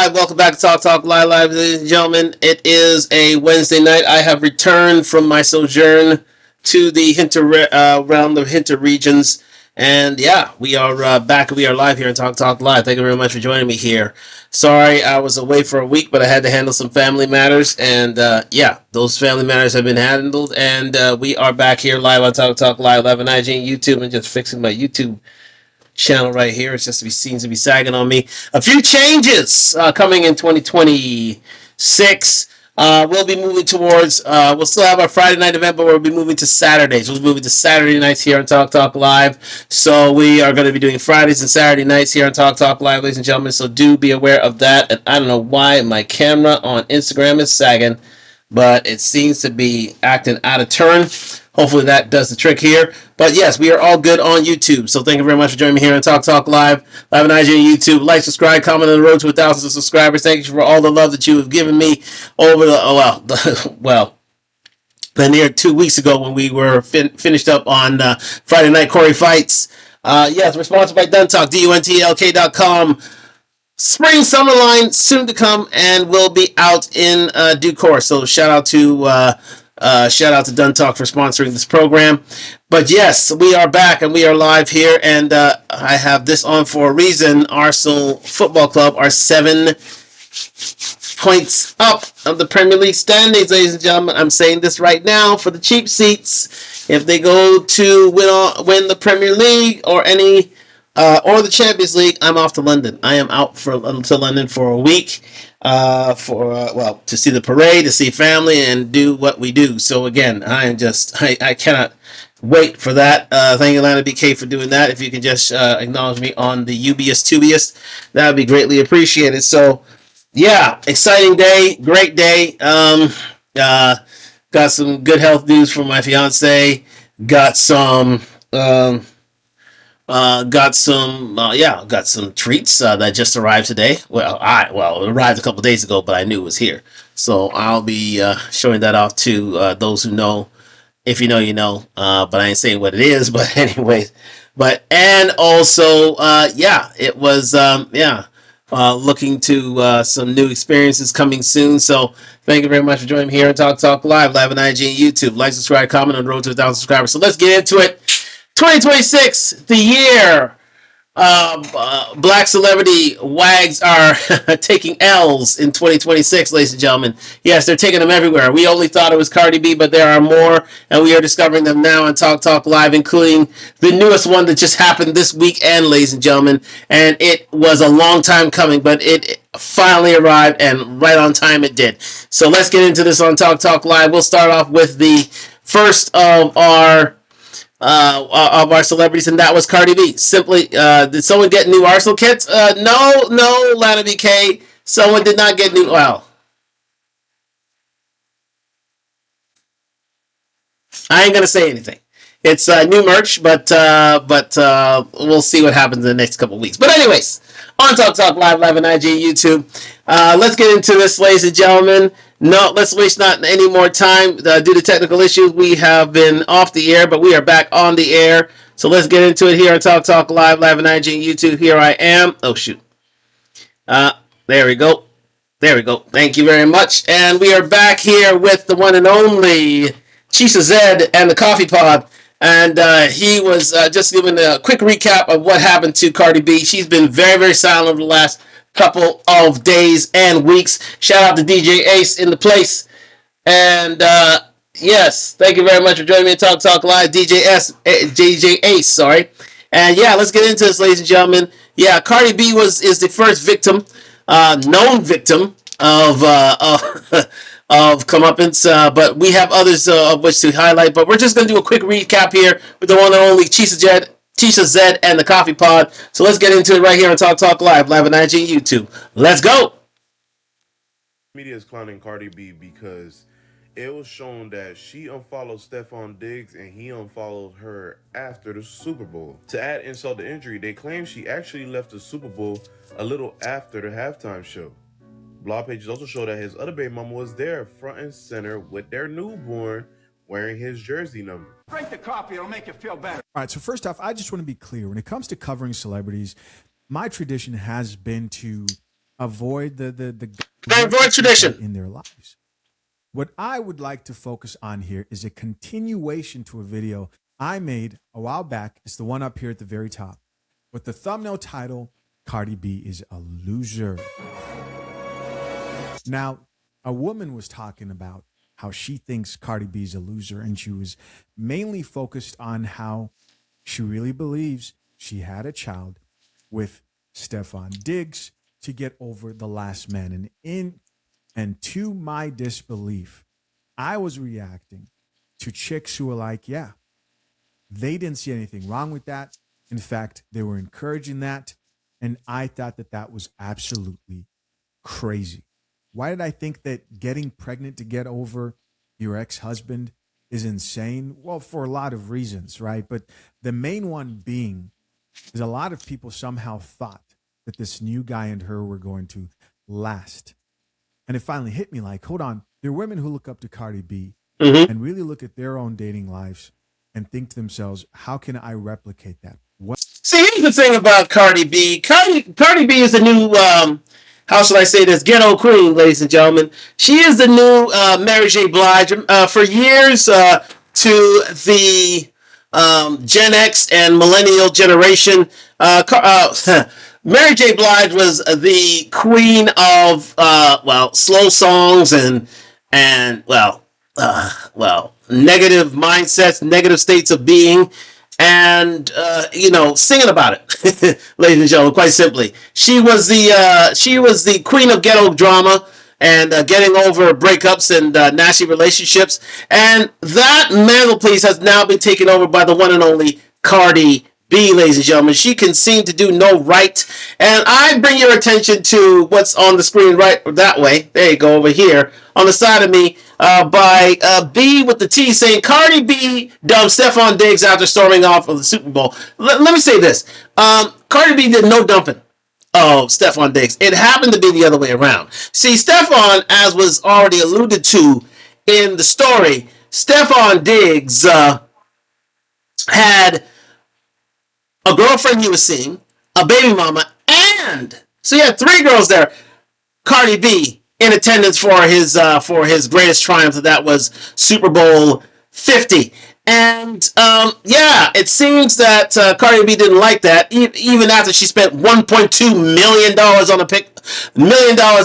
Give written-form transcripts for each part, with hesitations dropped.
Live. Welcome back to Talk Live, ladies and gentlemen. It is a Wednesday night. I have returned from my sojourn to the Hinter realm, the Hinter regions, and yeah, we are back. We are live here in Talk Live. Thank you very much for joining me here. Sorry, I was away for a week, but I had to handle some family matters, and yeah, those family matters have been handled, and we are back here live on Talk Live, live on IG and YouTube, and just fixing my YouTube channel right here. It's just seems to be sagging on me. A few changes coming in 2026. We'll be moving towards. We'll still have our Friday night event, but we'll be moving to Saturdays. We'll be moving to Saturday nights here on Talk Live. So we are going to be doing Fridays and Saturday nights here on Talk Live, ladies and gentlemen. So do be aware of that. And I don't know why my camera on Instagram is sagging, but it seems to be acting out of turn. Hopefully that does the trick here. But yes, we are all good on YouTube. So thank you very much for joining me here on Talk Live, live on IG and YouTube. Like, subscribe, comment on the road to 1,000 subscribers. Thank you for all the love that you have given me over the near 2 weeks ago when we were finished up on Friday Night Corey Fights. Yes, we're sponsored by Duntalk, DUNTLK.com. Spring summer line soon to come and will be out in due course. So shout out to Duntalk for sponsoring this program. But yes, we are back and we are live here, and I have this on for a reason. Arsenal Football Club are 7 points up of the Premier League standings, ladies and gentlemen. I'm saying this right now for the cheap seats. If they go to win the Premier League or any or the Champions League, I'm off to London. I am out to London for a week. To see the parade, to see family, and do what we do. So again, I cannot wait for that. Thank you, Atlanta BK, for doing that. If you can just acknowledge me on the Ubius Tubius, that would be greatly appreciated. So yeah, exciting day, great day. Got some good health news from my fiance. Got some treats that just arrived today. It arrived a couple days ago, but I knew it was here. So I'll be showing that off to those who know. If you know, you know. But I ain't saying what it is. But anyways, it was looking to some new experiences coming soon. So thank you very much for joining me here on Talk Live on IG and YouTube. Like, subscribe, comment on the road to 1,000 subscribers. So let's get into it. 2026, the year black celebrity wags are taking L's in 2026, ladies and gentlemen. Yes, they're taking them everywhere. We only thought it was Cardi B, but there are more, and we are discovering them now on Talk Live, including the newest one that just happened this weekend, ladies and gentlemen. And it was a long time coming, but it finally arrived, and right on time it did. So let's get into this on Talk Live. We'll start off with the first of our celebrities, and that was Cardi B. Simply, did someone get new Arsenal kits? No, Lana BK. Someone did not get new. Well, I ain't gonna say anything. It's new merch, but we'll see what happens in the next couple weeks. But anyways, on Talk Live on IG and YouTube. Let's get into this, ladies and gentlemen. No, let's waste not any more time. Due to technical issues, we have been off the air, but we are back on the air. So let's get into it here on Talk Live on IG and YouTube. Here I am. Oh, shoot. There we go. Thank you very much. And we are back here with the one and only Chisa Zed and the Coffee Pod. And he was just giving a quick recap of what happened to Cardi B. She's been very, very silent over the last couple of days and weeks. Shout out to DJ Ace in the place. And yes, thank you very much for joining me on Talk Live, DJ Ace, sorry. And yeah, let's get into this, ladies and gentlemen. Yeah, Cardi B is the first victim, known victim of of comeuppance, but we have others of which to highlight. But we're just going to do a quick recap here with the one and only Tisha Zed and the Coffee Pod. So let's get into it right here on Talk Live on IG and YouTube. Let's go. Media is clowning Cardi B because it was shown that she unfollowed Stephon Diggs and he unfollowed her after the Super Bowl. To add insult to injury, they claim she actually left the Super Bowl a little after the halftime show. Blog pages also show that his other baby mama was there front and center with their newborn wearing his jersey number. Drink the coffee, it'll make you feel better. All right, so first off, I just want to be clear. When it comes to covering celebrities, my tradition has been to avoid the Very let the broad truth out tradition. in their lives. What I would like to focus on here is a continuation to a video I made a while back. It's the one up here at the very top with the thumbnail title, Cardi B is a loser. Now, a woman was talking about how she thinks Cardi B is a loser, and she was mainly focused on how she really believes she had a child with Stefan Diggs to get over the last man. And to my disbelief, I was reacting to chicks who were like, yeah, they didn't see anything wrong with that. In fact, they were encouraging that. And I thought that that was absolutely crazy. Why did I think that getting pregnant to get over your ex-husband is insane? Well, for a lot of reasons, right? But the main one being is a lot of people somehow thought that this new guy and her were going to last. And it finally hit me like, hold on, there are women who look up to Cardi B and really look at their own dating lives and think to themselves, how can I replicate that? What? See, here's the thing about Cardi B. Cardi B is the new, how should I say this, ghetto queen, ladies and gentlemen. She is the new Mary J. Blige. For years, to the Gen X and millennial generation, Mary J. Blige was the queen of, slow songs and negative mindsets, negative states of being, and singing about it, ladies and gentlemen. Quite simply, she was the queen of ghetto drama and getting over breakups and nasty relationships. And that mantelpiece has now been taken over by the one and only Cardi B, ladies and gentlemen. She can seem to do no right. And I bring your attention to what's on the screen right that way. There you go, over here on the side of me, by B with the T saying Cardi B dumped Stefan Diggs after storming off of the Super Bowl. Let me say this. Cardi B did no dumping. Oh, Stefan Diggs. It happened to be the other way around. See, Stefan, as was already alluded to in the story, Stefan Diggs had a girlfriend he was seeing, a baby mama, and so he had three girls there. Cardi B in attendance for his greatest triumph. That was Super Bowl 50. And it seems that Cardi B didn't like that, even after she spent $1.2 million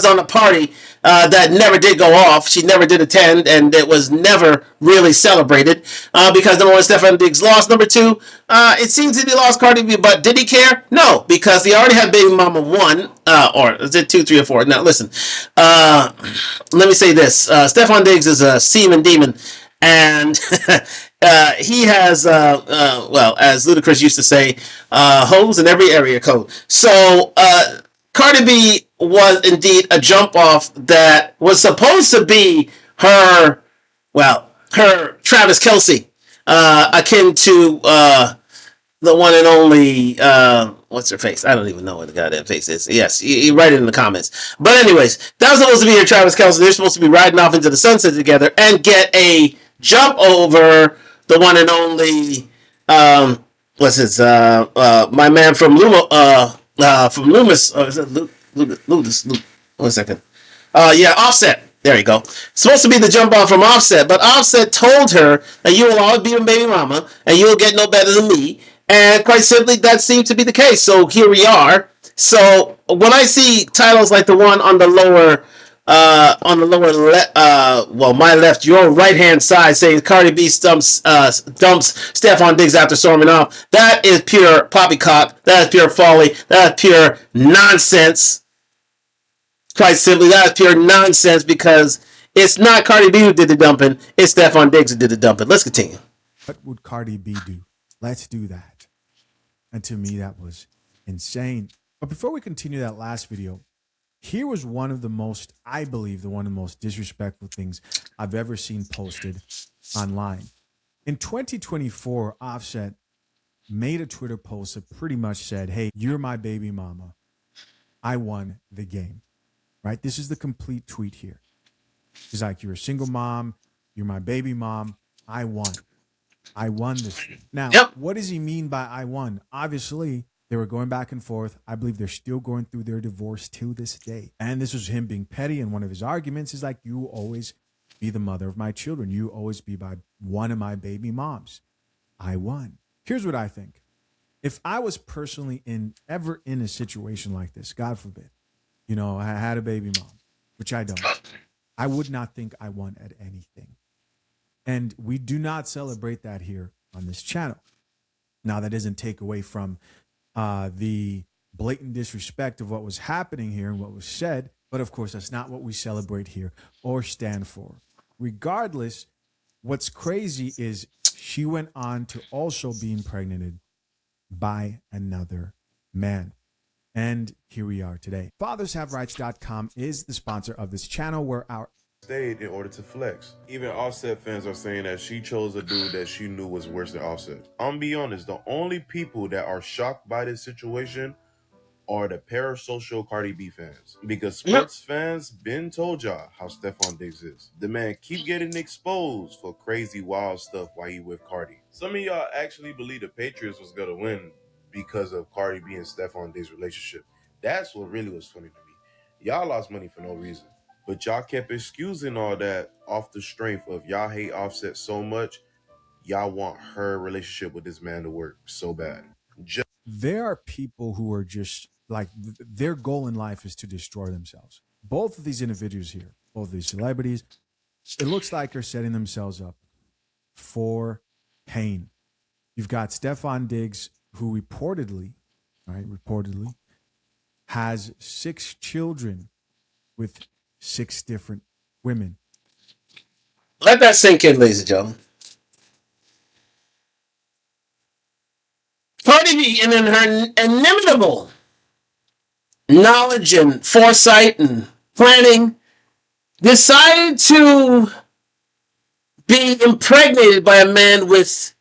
on a party that never did go off. She never did attend, and it was never really celebrated because number one, Stefan Diggs lost. Number two, it seems that he lost Cardi B, but did he care? No, because he already had baby mama one, or is it 2, 3, or 4? Now listen, let me say this: Stefan Diggs is a semen demon, and he has, as Ludacris used to say, hoes in every area code. So Cardi B was indeed a jump off that was supposed to be her Travis Kelce, akin to the one and only, what's her face? I don't even know what the goddamn face is. Yes, you write it in the comments. But anyways, that was supposed to be her Travis Kelce. They're supposed to be riding off into the sunset together and get a jump over the one and only, my man from Loomis, is it Ludus? 1 second. Offset. There you go. Supposed to be the jump off from Offset, but Offset told her that you will always be a baby mama and you will get no better than me. And quite simply, that seemed to be the case. So here we are. So when I see titles like the one on the lower, my left, your right hand side, saying Cardi B dumps Stefan Diggs after storming off, that is pure poppycock. That is pure folly. That is pure nonsense. Quite simply, that is pure nonsense because it's not Cardi B who did the dumping. It's Stefan Diggs who did the dumping. Let's continue. What would Cardi B do? Let's do that. And to me, that was insane. But before we continue that last video, here was one of the most, I believe, one of the most disrespectful things I've ever seen posted online. In 2024, Offset made a Twitter post that pretty much said, hey, you're my baby mama. I won the game. Right? This is the complete tweet here. He's like, you're a single mom. You're my baby mom. I won. I won this thing. Now, What does he mean by I won? Obviously, They were going back and forth. I believe they're still going through their divorce to this day. And this was him being petty. And one of his arguments is like, you will always be the mother of my children. You always be one of my baby moms. I won. Here's what I think. If I was personally ever in a situation like this, God forbid, I had a baby mom, which I don't, I would not think I won at anything. And we do not celebrate that here on this channel. Now, that doesn't take away from the blatant disrespect of what was happening here and what was said. But of course, that's not what we celebrate here or stand for. Regardless, what's crazy is she went on to also be impregnated by another man. And here we are today. FathersHaveRights.com is the sponsor of this channel, where our stayed in order to flex. Even Offset fans are saying that she chose a dude that she knew was worse than Offset. I'm gonna be honest, the only people that are shocked by this situation are the parasocial Cardi B fans. Because sports fans been told y'all how Stephon Diggs is. The man keep getting exposed for crazy wild stuff while he with Cardi. Some of y'all actually believe the Patriots was gonna win because of Cardi B and Stephon Diggs' relationship. That's what really was funny to me. Y'all lost money for no reason. But y'all kept excusing all that off the strength of y'all hate Offset so much, y'all want her relationship with this man to work so bad. There are people who are just like, their goal in life is to destroy themselves. Both of these individuals here, both of these celebrities, it looks like are setting themselves up for pain. You've got Stephon Diggs, who reportedly has 6 children with 6 different women. Let that sink in, ladies and gentlemen. Cardi B, and in her inimitable knowledge and foresight and planning, decided to be impregnated by a man with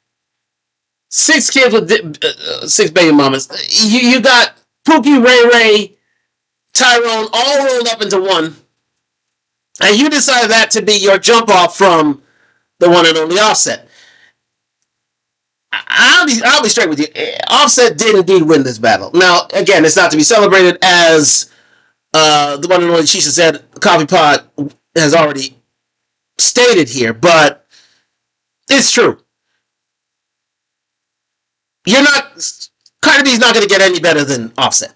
6 kids with 6 baby mamas. You got Pookie, Ray Ray, Tyrone all rolled up into one. And you decided that to be your jump off from the one and only Offset. I'll be straight with you. Offset did indeed win this battle. Now, again, it's not to be celebrated, as the one and only Shisha said, Coffee Pot has already stated here, but it's true. Cardi B's not going to get any better than Offset.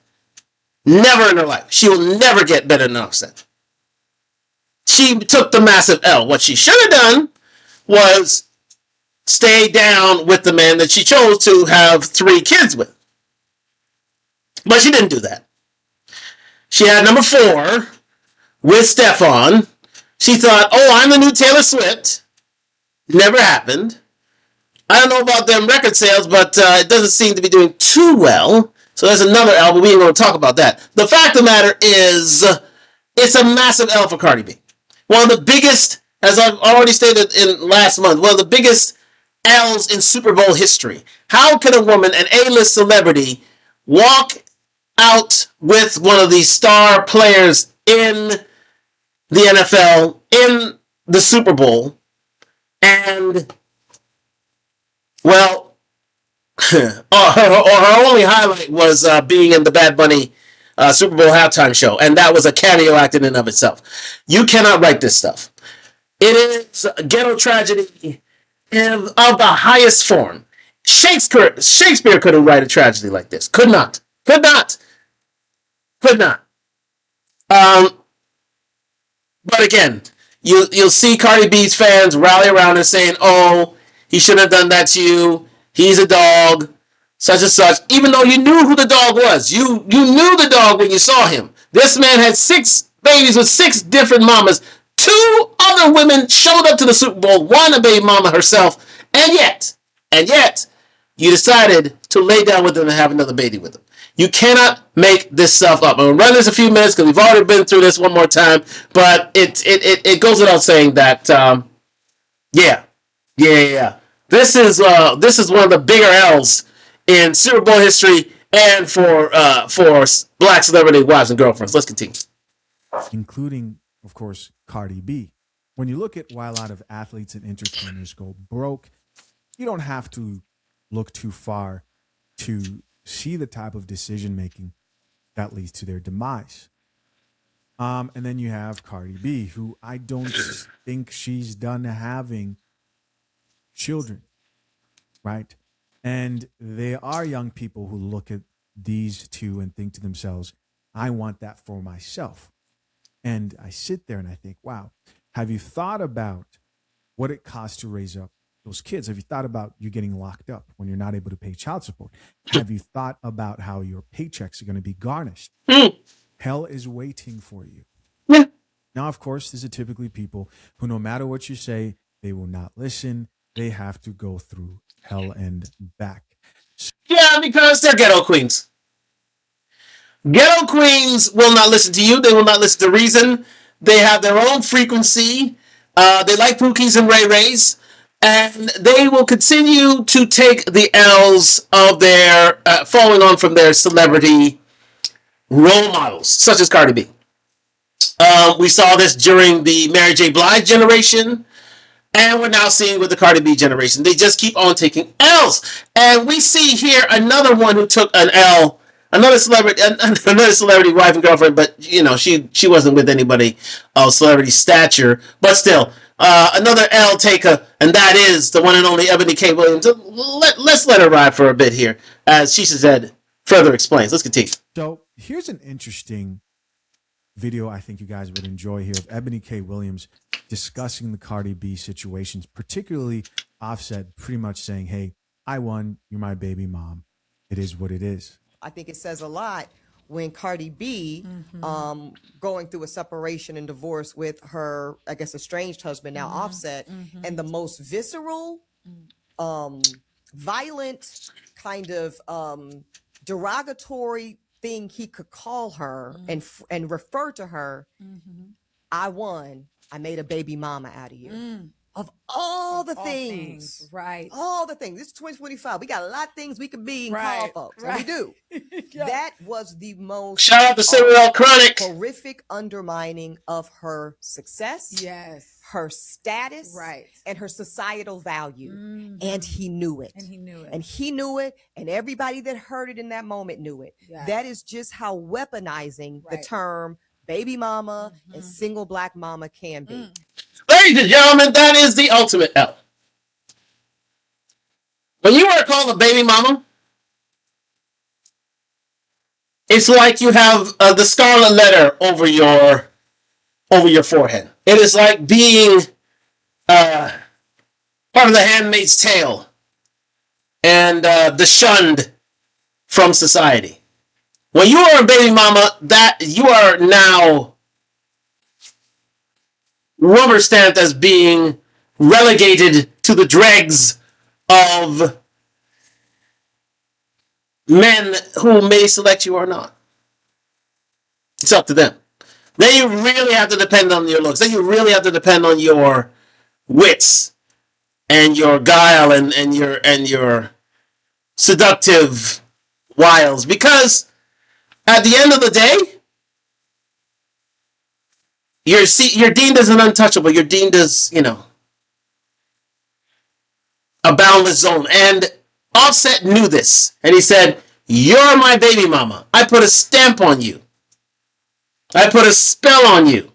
Never in her life. She will never get better than Offset. She took the massive L. What she should have done was stay down with the man that she chose to have 3 kids with. But she didn't do that. She had number 4 with Stephon. She thought, oh, I'm the new Taylor Swift. Never happened. I don't know about them record sales, but it doesn't seem to be doing too well. So there's another L, but we ain't going to talk about that. The fact of the matter is, it's a massive L for Cardi B. One of the biggest, as I've already stated in last month, one of the biggest L's in Super Bowl history. How can a woman, an A-list celebrity, walk out with one of these star players in the NFL, in the Super Bowl, and, well, her only highlight was being in the Bad Bunny Super Bowl halftime show, and that was a cameo act in and of itself. You cannot write this stuff. It is ghetto tragedy of the highest form. Shakespeare couldn't write a tragedy like this. Could not. But again, you'll see Cardi B's fans rally around her saying, oh, he shouldn't have done that to you. He's a dog, such and such. Even though you knew who the dog was. You knew the dog when you saw him. This man had 6 babies with 6 different mamas. 2 other women showed up to the Super Bowl, one a baby mama herself, and yet, you decided to lay down with them and have another baby with them. You cannot make this stuff up. I'm going to run this a few minutes because we've already been through this one more time, but it goes without saying that, yeah. This is one of the bigger L's in Super Bowl history and for black celebrity wives and girlfriends. Let's continue. Including, of course, Cardi B. When you look at why a lot of athletes and entertainers go broke, you don't have to look too far to see the type of decision making that leads to their demise. And then you have Cardi B, who I don't think she's done having children, right? And there are young people who look at these two and think to themselves, I want that for myself. And I sit there and I think, wow, have you thought about what it costs to raise up those kids? Have you thought about you getting locked up when you're not able to pay child support? Have you thought about how your paychecks are going to be garnished? Hell is waiting for you. Yeah. Now, of course, these are typically people who, no matter what you say, they will not listen. They have to go through hell and back. Yeah, because they're ghetto queens. Ghetto queens will not listen to you. They will not listen to reason. They have their own frequency. They like Pookies and Ray Rays. And they will continue to take the L's of their falling on from their celebrity role models, such as Cardi B. We saw this during the Mary J. Blige generation. And we're now seeing with the Cardi B generation. They just keep on taking L's. And we see here another one who took an L. Another celebrity wife and girlfriend, but you know she wasn't with anybody of celebrity stature. But still, another L taker, and that is the one and only Ebony K. Williams. Let's let her ride for a bit here, as Shisha said further explains. Let's continue. So here's an interesting video I think you guys would enjoy here of Ebony K. Williams discussing the Cardi B situations, particularly Offset pretty much saying, hey, I won, you're my baby mom. It is what it is. I think it says a lot when Cardi B going through a separation and divorce with her, I guess, estranged husband, now Offset, and the most visceral, violent, kind of derogatory thing he could call her and refer to her, I won. I made a baby mama out of you. Of all the things, right? All the things. This is 2025. We got a lot of things we could be and call folks. And we do. Yeah. That was the most shout out to Cinderella Chronic. Horrific undermining of her success. Yes. Her status. Right. And her societal value. And he knew it. And he knew it. And he knew it. And everybody that heard it in that moment knew it. Yes. That is just how weaponizing the term baby mama and single black mama can be. Ladies and gentlemen, that is the ultimate L. When you are called a baby mama, it's like you have the scarlet letter over your forehead. It is like being part of the Handmaid's Tale and the shunned from society. When you are a baby mama, that you are now rubber stamped as being relegated to the dregs of men who may select you or not. It's up to them. Then you really have to depend on your looks. Then you really have to depend on your wits and your guile and your seductive wiles. Because at the end of the day, you're deemed as an untouchable. You're deemed as, a boundless zone. And Offset knew this. And he said, you're my baby mama. I put a stamp on you. I put a spell on you.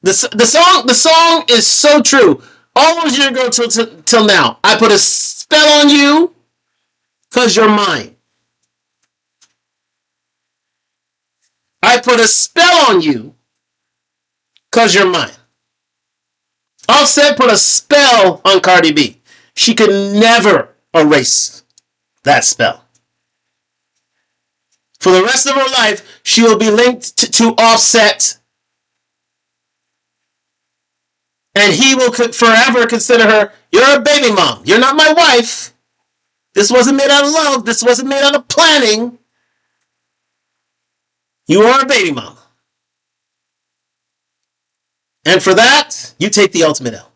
The song is so true. All those years ago till now, I put a spell on you because you're mine. I put a spell on you because you're mine. Offset put a spell on Cardi B. She could never erase that spell. For the rest of her life, she will be linked to Offset. And he will forever consider her, you're a baby mom. You're not my wife. This wasn't made out of love. This wasn't made out of planning. You are a baby mom. And for that, you take the ultimate L.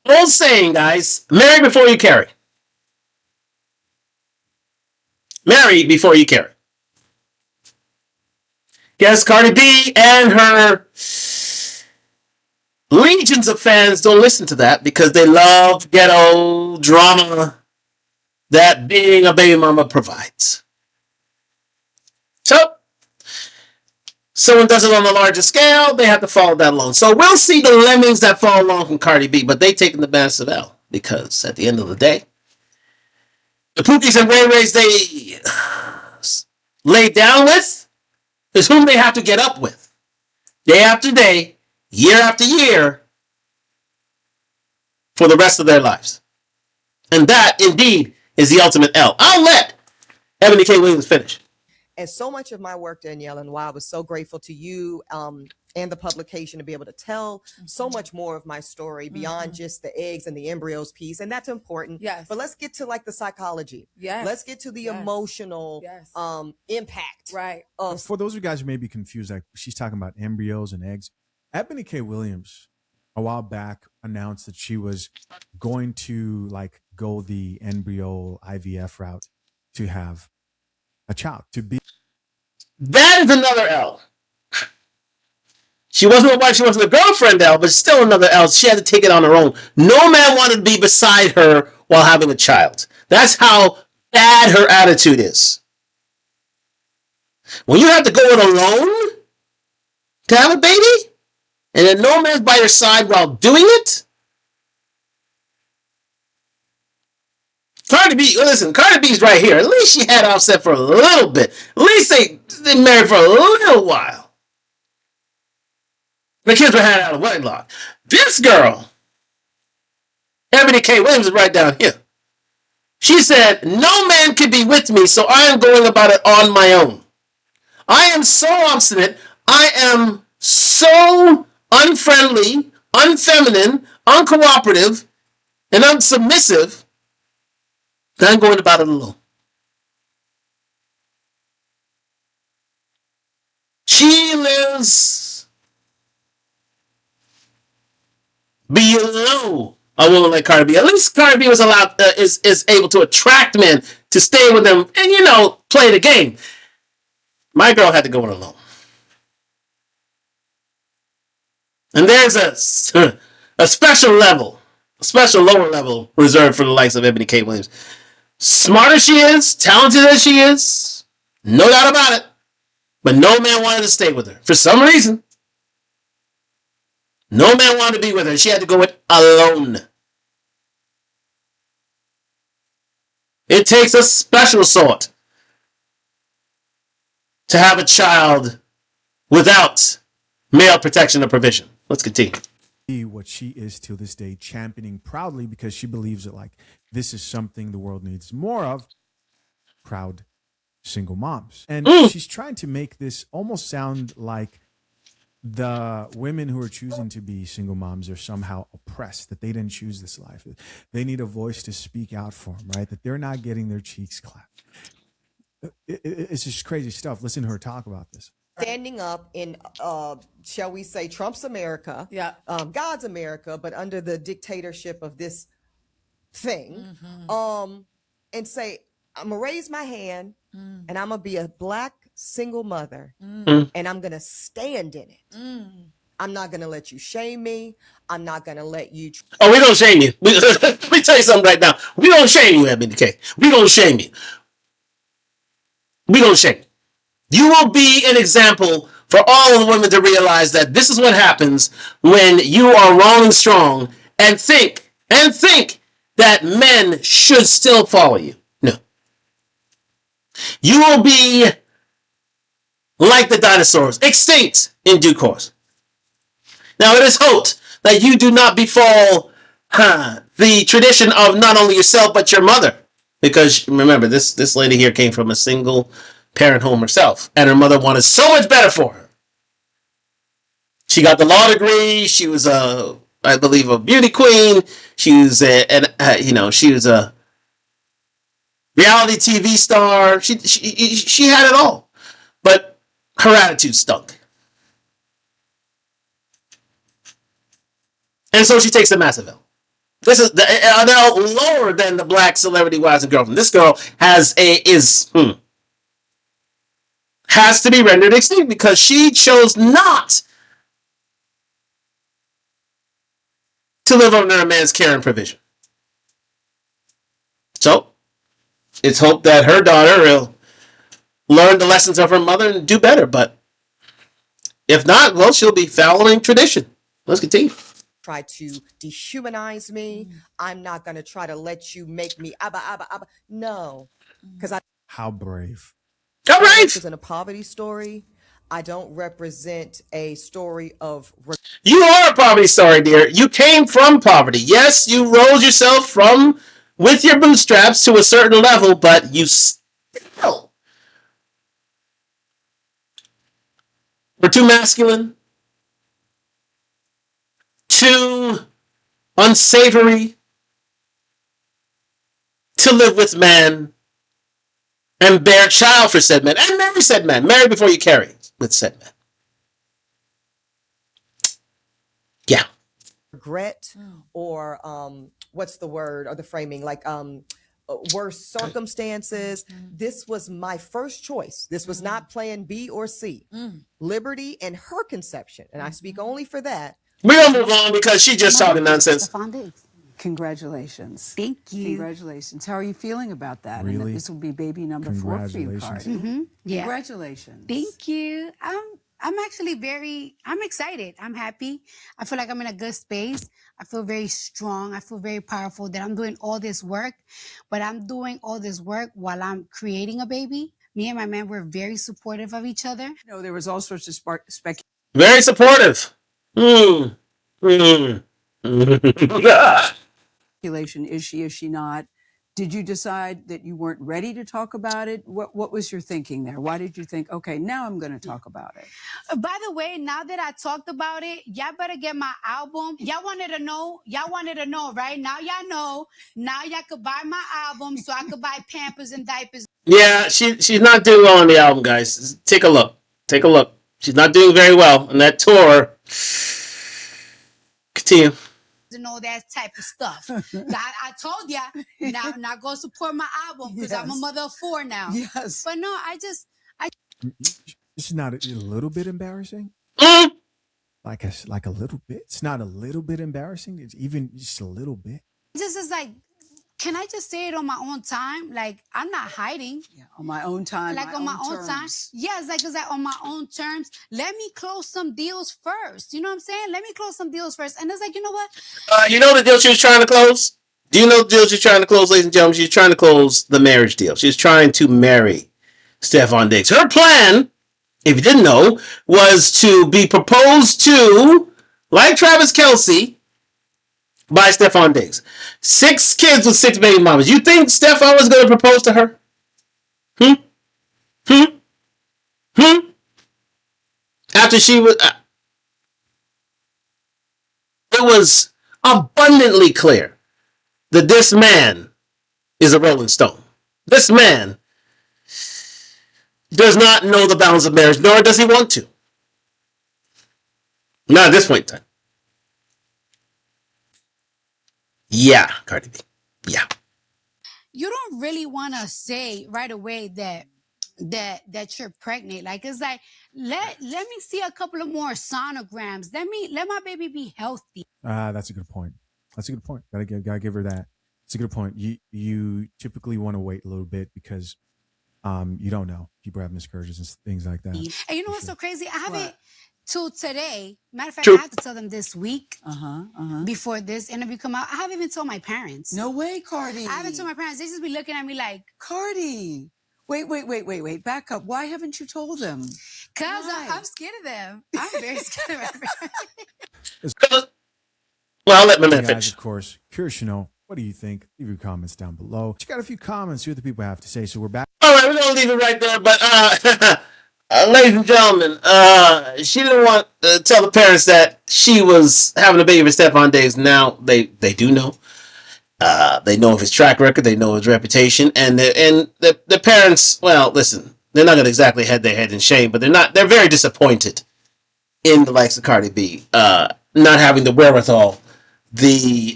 Old saying, guys, marry before you carry. Marry before you carry. Yes, Cardi B and her legions of fans don't listen to that because they love ghetto drama that being a baby mama provides. So, someone does it on a larger scale, they have to follow that along. So we'll see the lemmings that fall along from Cardi B, but they taking the massive L because at the end of the day, the Pookies and Ray Rays they lay down with is whom they have to get up with. Day after day, year after year, for the rest of their lives. And that, indeed, is the ultimate L. I'll let Ebony K. Williams finish. And so much of my work, Danielle, and why I was so grateful to you and the publication to be able to tell so much more of my story beyond just the eggs and the embryos piece. And that's important. Yes. But let's get to like the psychology. Yes. Let's get to the emotional impact. Right. For those of you guys who may be confused, like she's talking about embryos and eggs. Ebony K. Williams a while back announced that she was going to like go the embryo IVF route to have a child, to be. That is another L. She wasn't a wife, she wasn't a girlfriend L, but still another L. She had to take it on her own. No man wanted to be beside her while having a child. That's how bad her attitude is. When you have to go it alone to have a baby, and then no man's by your side while doing it. Cardi B, listen, Cardi B's right here. At least she had Offset for a little bit. At least they married for a little while. The kids were had out of wedlock. This girl, Ebony K. Williams, is right down here. She said, no man can be with me, so I am going about it on my own. I am so obstinate. I am so unfriendly, unfeminine, uncooperative, and unsubmissive that I'm going about it alone. She lives below a woman like Cardi B. At least Cardi B was allowed, is able to attract men to stay with them and, play the game. My girl had to go it alone. And there's a special level, a special lower level reserved for the likes of Ebony K. Williams. Smart as she is, talented as she is, no doubt about it, but no man wanted to stay with her. For some reason, no man wanted to be with her. She had to go it alone. It takes a special sort to have a child without male protection or provision. Let's continue. What she is to this day, championing proudly because she believes that like this is something the world needs more of. Proud single moms. And she's trying to make this almost sound like the women who are choosing to be single moms are somehow oppressed, that they didn't choose this life. They need a voice to speak out for them, right? That they're not getting their cheeks clapped. It's just crazy stuff. Listen to her talk about this. Standing up in, shall we say, Trump's America, God's America, but under the dictatorship of this thing, and say, I'm going to raise my hand and I'm going to be a black single mother and I'm going to stand in it. I'm not going to let you shame me. I'm not going to let you. Oh, we don't shame you. Let me tell you something right now. We don't shame you, Ebony K. We don't shame you. We don't shame you. You will be an example for all of the women to realize that this is what happens when you are rolling strong and think that men should still follow you. No. You will be like the dinosaurs, extinct in due course. Now, it is hoped that you do not befall the tradition of not only yourself, but your mother. Because, remember, this lady here came from a single parent home herself, and her mother wanted so much better for her. She got the law degree. She was I believe, a beauty queen. She was she was a reality TV star. She had it all, but her attitude stunk, and so she takes a massive L. This is an L lower than the black celebrity wives and girlfriend. This girl has to be rendered extinct because she chose not to live under a man's care and provision. So, it's hoped that her daughter will learn the lessons of her mother and do better. But if not, well, she'll be following tradition. Let's continue. Try to dehumanize me. I'm not going to try to let you make me abba, abba, abba. No, because I How brave. All don't right. represent a poverty story. I don't represent a story of You are a poverty story, dear. You came from poverty. Yes, you rose yourself from with your bootstraps to a certain level, but you still were too masculine, too unsavory to live with man and bear child for said man and marry said man. Marry before you carry with said man. Yeah. regret or what's the word or the framing, like worse circumstances. This was my first choice. This was not plan B or C. Liberty and her conception, and I speak only for that. We're going to move on because she just talking nonsense. Congratulations. Thank you. Congratulations. How are you feeling about that? Really? And this will be baby number 4 for you, Congratulations. Cardi. Yeah. Congratulations. Thank you. I'm actually I'm excited. I'm happy. I feel like I'm in a good space. I feel very strong. I feel very powerful that I'm doing all this work, but I'm doing all this work while I'm creating a baby. Me and my man were very supportive of each other. You know, there was all sorts of speculation. Very supportive. Is she not? Did you decide that you weren't ready to talk about it? What was your thinking there? Why did you think, okay, now I'm going to talk about it? By the way, now that I talked about it, y'all better get my album. Y'all wanted to know, right? Now y'all know. Now y'all could buy my album so I could buy Pampers and diapers. Yeah, she's not doing well on the album, guys. Take a look. Take a look. She's not doing very well on that tour. Continue. And all that type of stuff. I told ya, now go support my album because I'm a mother of 4 now. Yes. But no, It's not a little bit embarrassing. Mm. Like a little bit. It's not a little bit embarrassing. It's even just a little bit. just is like, can I just say it on my own time? Like, I'm not hiding. Yeah, on my own time. Like on my own time. terms. Yeah, it's like on my own terms. Let me close some deals first. You know what I'm saying? Let me close some deals first. And it's like, you know what? You know the deal she was trying to close? Do you know the deal she's trying to close, ladies and gentlemen? She's trying to close the marriage deal. She's trying to marry Stefan Diggs. Her plan, if you didn't know, was to be proposed to, like Travis Kelce, by Stefan Diggs. 6 kids with 6 baby mamas. You think Stefan was going to propose to her? After she was... it was abundantly clear that this man is a Rolling Stone. This man does not know the bounds of marriage, nor does he want to. Not at this point in time. Yeah, Cardi B. Yeah. You don't really want to say right away that you're pregnant. Like, it's like, let me see a couple of more sonograms. Let my baby be healthy. That's a good point. That's a good point. Gotta give her that. It's a good point. You typically want to wait a little bit because you don't know. People have miscarriages and things like that. And you know what's so crazy? I haven't till today. Matter of fact, True. I have to tell them this week before this interview come out. I haven't even told my parents. No way, Cardi. I haven't told my parents. They just be looking at me like, Cardi. Wait. Back up. Why haven't you told them? because Why? I'm scared of them. I'm very scared of my parents. Well, I'll let my You man guys, finish. of course, curious to know, what do you think? Leave your comments down below. Just got a few comments. See what the people have to say. So we're back. All right, we're going to leave it right there. But, ladies and gentlemen, she didn't want to tell the parents that she was having a baby with Stefan Diggs. Now they do know. They know of his track record. They know his reputation. And the parents, well, listen, they're not going to exactly head their head in shame, but they're very disappointed in the likes of Cardi B, not having the wherewithal, the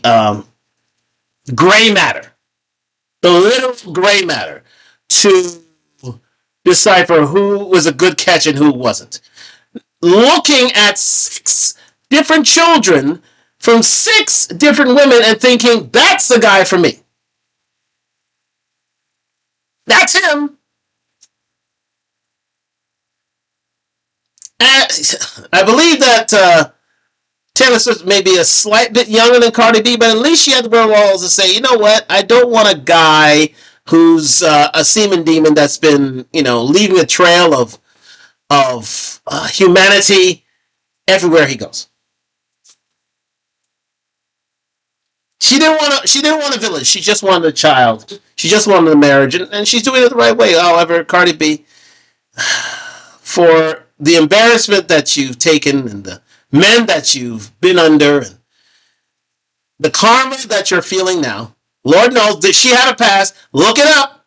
gray matter, the little gray matter to decipher who was a good catch and who wasn't. Looking at 6 different children from 6 different women and thinking, that's the guy for me. That's him. And I believe that Taylor Swift may be a slight bit younger than Cardi B, but at least she had the wherewithal to say, you know what? I don't want a guy who's a semen demon that's been, leaving a trail of humanity everywhere he goes. She didn't want a village. She just wanted a child. She just wanted a marriage, and she's doing it the right way. However, Cardi B, for the embarrassment that you've taken and the men that you've been under and the karma that you're feeling now, Lord knows that she had a past. Look it up.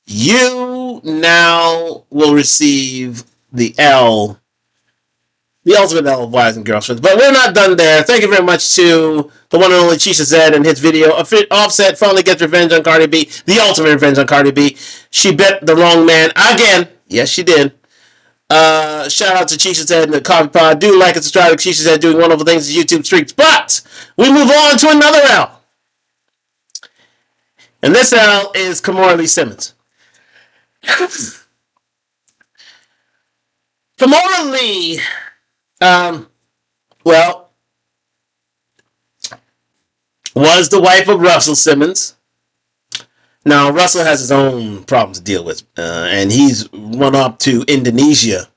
You now will receive the ultimate L of wives and girlfriends. But we're not done there. Thank you very much to the one and only Chisha Zed and his video. Offset finally gets revenge on Cardi B. The ultimate revenge on Cardi B. She bet the wrong man again. Yes, she did. Shout out to Chisha Zed and the Coffee Pod. Do like and subscribe to Chisha Zed doing wonderful things in YouTube streets. But we move on to another L. And this L is Kimora Lee Simmons. Kimora Lee, was the wife of Russell Simmons. Now, Russell has his own problems to deal with, and he's run up to Indonesia,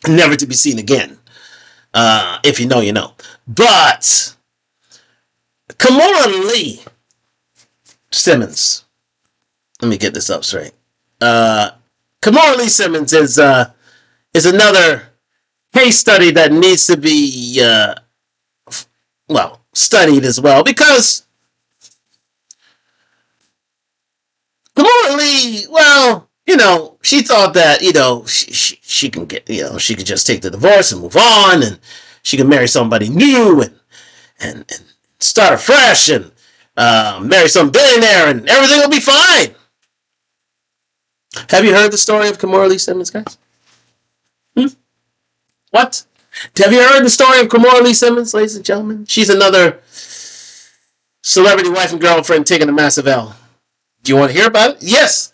never to be seen again. If you know, you know. But Kimora Lee Simmons, let me get this up straight. Kimora Lee Simmons is another case study that needs to be studied as well, because Kimora Lee, she thought that, she can get, she could just take the divorce and move on, and she can marry somebody new and start afresh and marry some billionaire and everything will be fine. Have you heard the story of Kimora Lee Simmons, guys? What? Have you heard the story of Kimora Lee Simmons, ladies and gentlemen? She's another celebrity wife and girlfriend taking a massive L. Do you want to hear about it? Yes.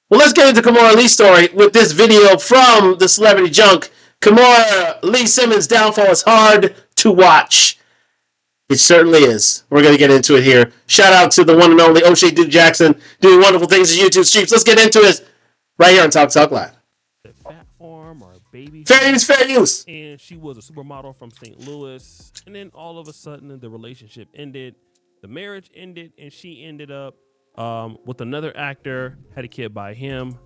Well, let's get into Kimora Lee's story with this video from the Celebrity Junk. Kimora Lee Simmons' downfall is hard to watch. It certainly is. We're going to get into it here. Shout out to the one and only O'Shea Duke Jackson doing wonderful things in YouTube streams. Let's get into it right here on Talk Live. Fat Farm or Baby Fair use, fair use. And she was a supermodel from St. Louis. And then all of a sudden the relationship ended. The marriage ended, and she ended up with another actor, had a kid by him.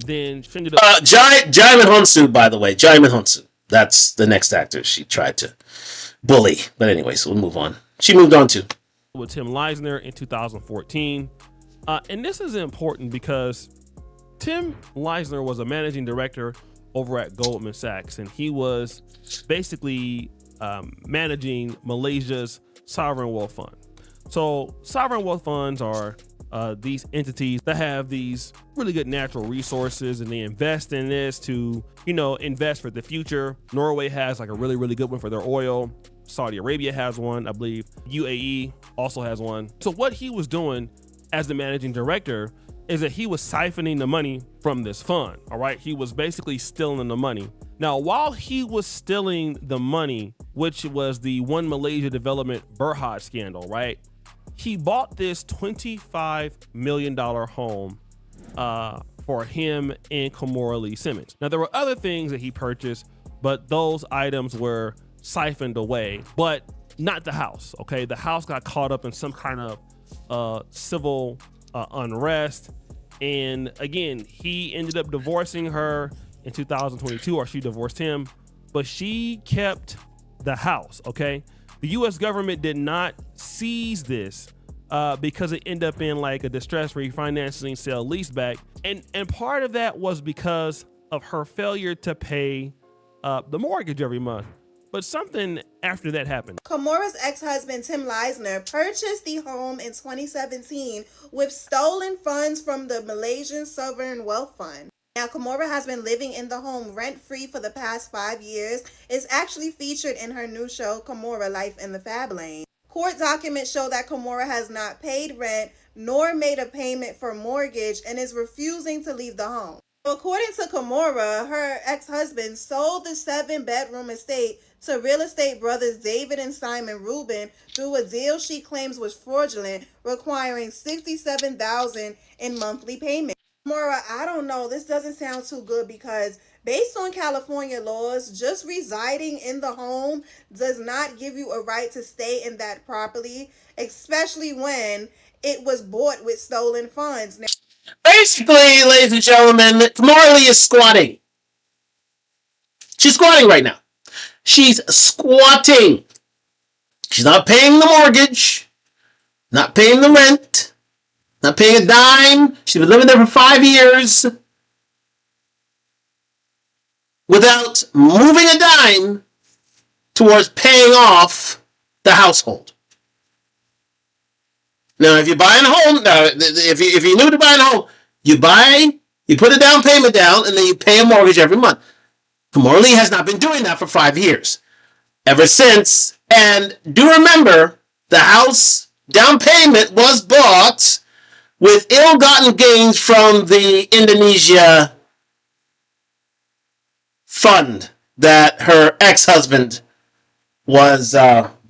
Then she ended up... Jaimin Hunsu, by the way. Jaimin Hunsu. That's the next actor she tried to bully. But anyways, we'll move on. She moved on to... with Tim Leisner in 2014. And this is important because Tim Leisner was a managing director over at Goldman Sachs, and he was basically managing Malaysia's sovereign wealth fund. So sovereign wealth funds are these entities that have these really good natural resources, and they invest in this to, invest for the future. Norway has like a really, really good one for their oil. Saudi Arabia has one, I believe. UAE also has one. So what he was doing as the managing director is that he was siphoning the money from this fund, all right? He was basically stealing the money. Now, while he was stealing the money, which was the One Malaysia Development Berhad scandal, right? He bought this $25 million home for him and Kimora Lee Simmons. Now, there were other things that he purchased, but those items were siphoned away, but not the house, okay? The house got caught up in some kind of civil unrest. And again, he ended up divorcing her in 2022, or she divorced him, but she kept the house, okay? The U.S. government did not seize this because it ended up in like a distress refinancing sale leaseback. And part of that was because of her failure to pay the mortgage every month. But something after that happened. Kimora's ex-husband, Tim Leisner, purchased the home in 2017 with stolen funds from the Malaysian Sovereign Wealth Fund. Now, Kimora has been living in the home rent-free for the past 5 years. It's actually featured in her new show, Kimora Life in the Fab Lane. Court documents show that Kimora has not paid rent nor made a payment for mortgage and is refusing to leave the home. According to Kimora, her ex-husband sold the 7-bedroom estate to real estate brothers David and Simon Rubin through a deal she claims was fraudulent, requiring $67,000 in monthly payments. Kimora, I don't know. This doesn't sound too good because based on California laws, just residing in the home does not give you a right to stay in that property, especially when it was bought with stolen funds. Now, basically, ladies and gentlemen, Kimora Lee is squatting. She's squatting right now. She's squatting. She's not paying the mortgage, not paying the rent, not paying a dime. She's been living there for 5 years without moving a dime towards paying off the household. Now, if you're buying a home, if you're new to buying a home, you put a down payment down, and then you pay a mortgage every month. Kimora Lee has not been doing that for 5 years. Ever since, and do remember, the house down payment was bought with ill-gotten gains from the Indonesia fund that her ex-husband was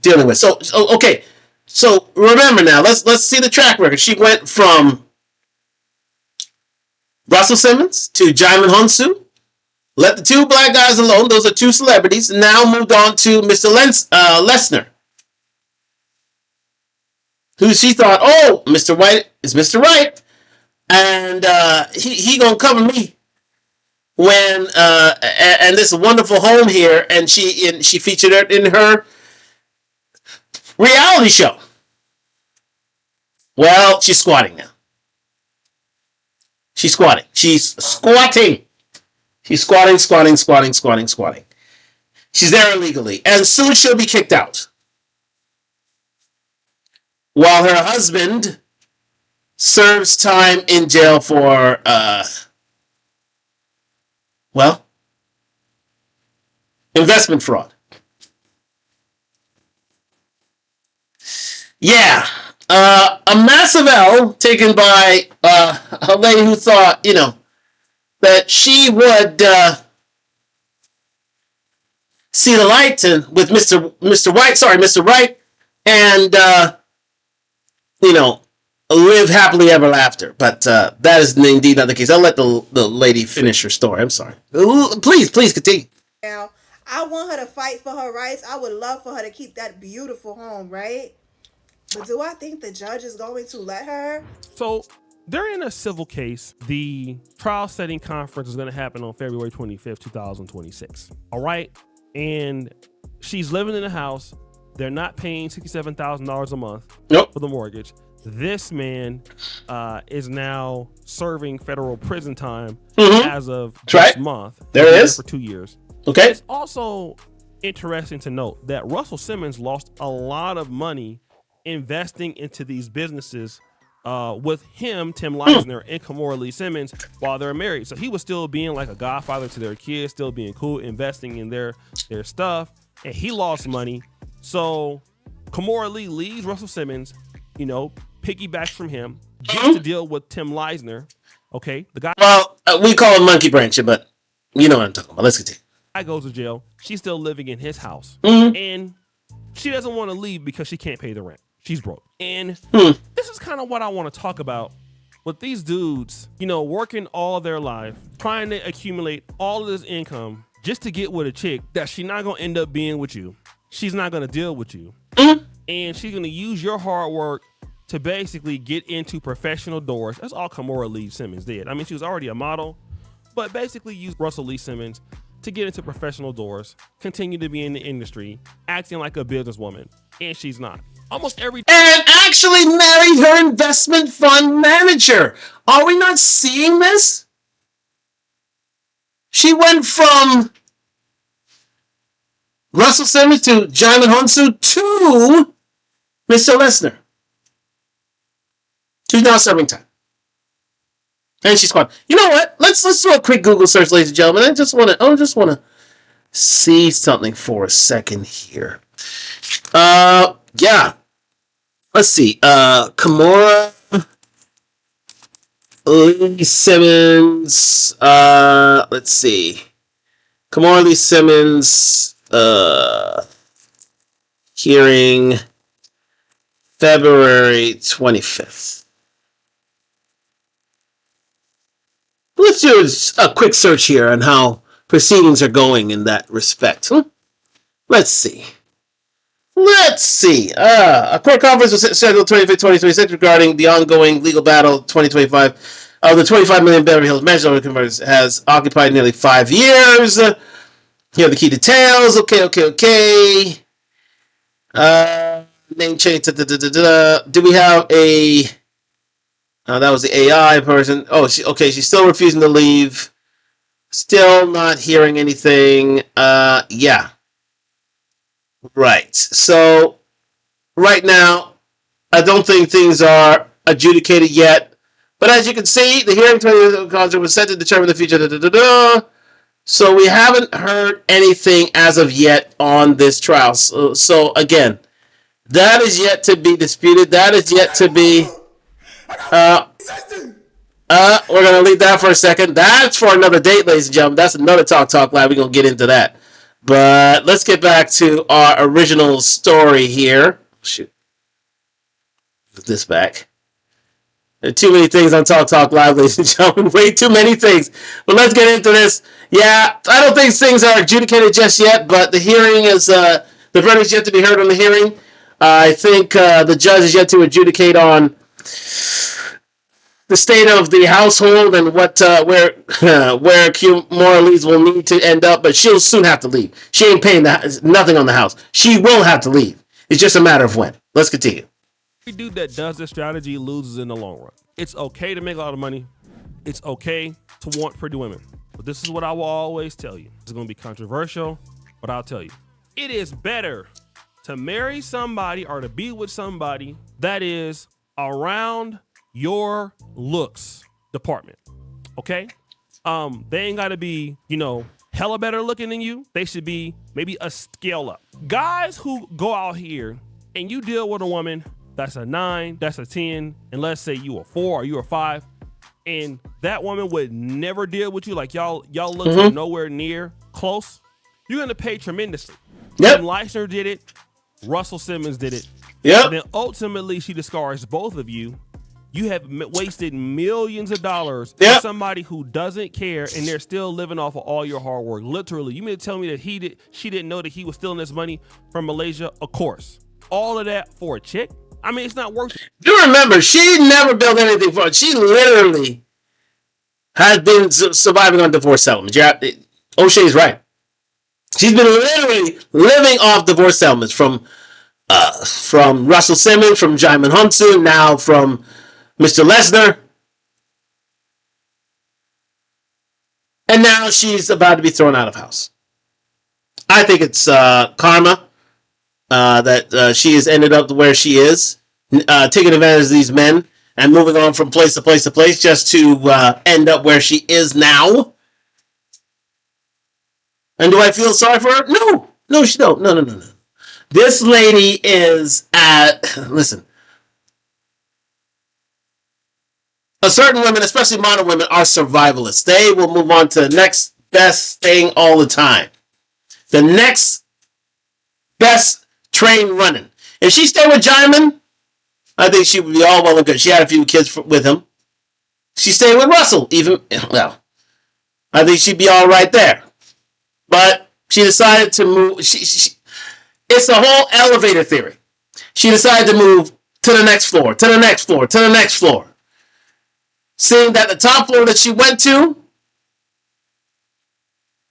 dealing with. So okay. So remember now, let's see the track record. She went from Russell Simmons to Jaimin Honsu. Let the two black guys alone. Those are two celebrities. Now moved on to Mr. Lesnar, who she thought, oh, Mr. White is Mr. Right, and he gonna cover me when and this wonderful home here, and she featured it in her reality show. Well, she's squatting now. She's squatting. She's squatting. She's squatting. She's there illegally. And soon she'll be kicked out. While her husband serves time in jail for, investment fraud. Yeah. A massive L taken by a lady who thought, that she would see the light with Mr. Right, and live happily ever after. But that is indeed not the case. I'll let the lady finish her story. I'm sorry. Please continue. Now, I want her to fight for her rights. I would love for her to keep that beautiful home, right? But do I think the judge is going to let her? So they're in a civil case. The trial setting conference is going to happen on February 25th, 2026. All right. And she's living in a house. They're not paying $67,000 a month for the mortgage. This man is now serving federal prison time as of this month. There it is. For 2 years. Okay. It's also interesting to note that Russell Simmons lost a lot of money investing into these businesses with him, Tim Leisner, and Kimora Lee Simmons while they're married. So he was still being like a godfather to their kids, still being cool, investing in their stuff, and he lost money. So Kimora Lee leaves Russell Simmons, piggybacks from him, gets to deal with Tim Leisner. Okay, the guy. Well, we call him monkey branch, but you know what I'm talking about. Let's continue. Guy goes to jail. She's still living in his house, and she doesn't want to leave because she can't pay the rent. She's broke. And this is kind of what I want to talk about with these dudes, working all their life, trying to accumulate all of this income just to get with a chick that she's not going to end up being with you. She's not going to deal with you. And she's going to use your hard work to basically get into professional doors. That's all Kimora Lee Simmons did. I mean, she was already a model, but basically used Russell Lee Simmons to get into professional doors, continue to be in the industry, acting like a businesswoman. And she's not. Almost every and actually married her investment fund manager. Are we not seeing this? She went from Russell Simmons to Jaimin Honsu to Mr. Lesnar. She's now serving time. And she's quiet. You know what? Let's do a quick Google search, ladies and gentlemen. I just wanna see something for a second here. Yeah. Let's see. Kimora Lee Simmons. Let's see. Kimora Lee Simmons. Hearing February 25th. Let's do a quick search here on how proceedings are going in that respect. Let's see. A court conference was scheduled 2026 regarding the ongoing legal battle 2025 of the 25 million Beverly Hills Mansion converters has occupied nearly 5 years. Here are the key details. Okay. Name change. Do we have a... that was the AI person. Oh, she's still refusing to leave. Still not hearing anything. Yeah. Right. So, right now, I don't think things are adjudicated yet. But as you can see, the hearing concert was set to determine the future. So, we haven't heard anything as of yet on this trial. So again, that is yet to be disputed. That is yet to be... we're going to leave that for a second. That's for another date, ladies and gentlemen. That's another Talk Live. We're going to get into that. But let's get back to our original story here. Shoot. Put this back. There are too many things on Talk Live, ladies and gentlemen. Way too many things. But let's get into this. Yeah, I don't think things are adjudicated just yet, but the hearing is, the verdict's yet to be heard on the hearing. I think the judge is yet to adjudicate on the state of the household and what where Kimora Lee will need to end up, but she'll soon have to leave. She ain't paying nothing on the house. She will have to leave. It's just a matter of when. Let's continue. Every dude that does this strategy loses in the long run. It's okay to make a lot of money. It's okay to want pretty women. But this is what I will always tell you. It's going to be controversial, but I'll tell you. It is better to marry somebody or to be with somebody that is around your looks department. Okay? They ain't gotta be, hella better looking than you. They should be maybe a scale up. Guys who go out here and you deal with a woman that's a 9, that's a 10, and let's say you a 4 or you a 5, and that woman would never deal with you, like y'all look are nowhere near close, you're gonna pay tremendously. Yep. Tim Leisner did it, Russell Simmons did it. Yep. And then ultimately she discards both of you. You have wasted millions of dollars on somebody who doesn't care, and they're still living off of all your hard work. Literally, you mean to tell me that she didn't know that he was stealing this money from Malaysia? Of course. All of that for a chick? I mean, it's not worth it. You remember, she never built anything for it. She literally has been surviving on divorce settlements. Yeah, O'Shea's right. She's been literally living off divorce settlements from Russell Simmons, from Jaimin Hunsu, now from Mr. Lesnar. And now she's about to be thrown out of house. I think it's karma that she has ended up where she is, taking advantage of these men and moving on from place to place to place just to end up where she is now. And do I feel sorry for her? No. No, she don't. No. This lady is listen. A certain women, especially modern women, are survivalists. They will move on to the next best thing all the time. The next best train running. If she stayed with Jaimin, I think she would be all well and good. She had a few kids with him. She stayed with Russell, I think she'd be all right there. But she decided to move. It's the whole elevator theory. She decided to move to the next floor, to the next floor, to the next floor. Seeing that the top floor that she went to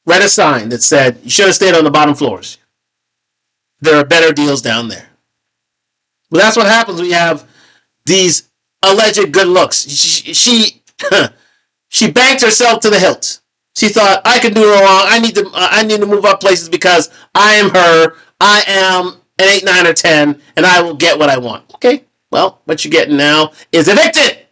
read a sign that said, you should have stayed on the bottom floors. There are better deals down there. But that's what happens when you have these alleged good looks. She banked herself to the hilt. She thought, I can do no wrong. I need to move up places because I am her. I am an 8, 9, or 10, and I will get what I want. Okay, well, what you're getting now is evicted.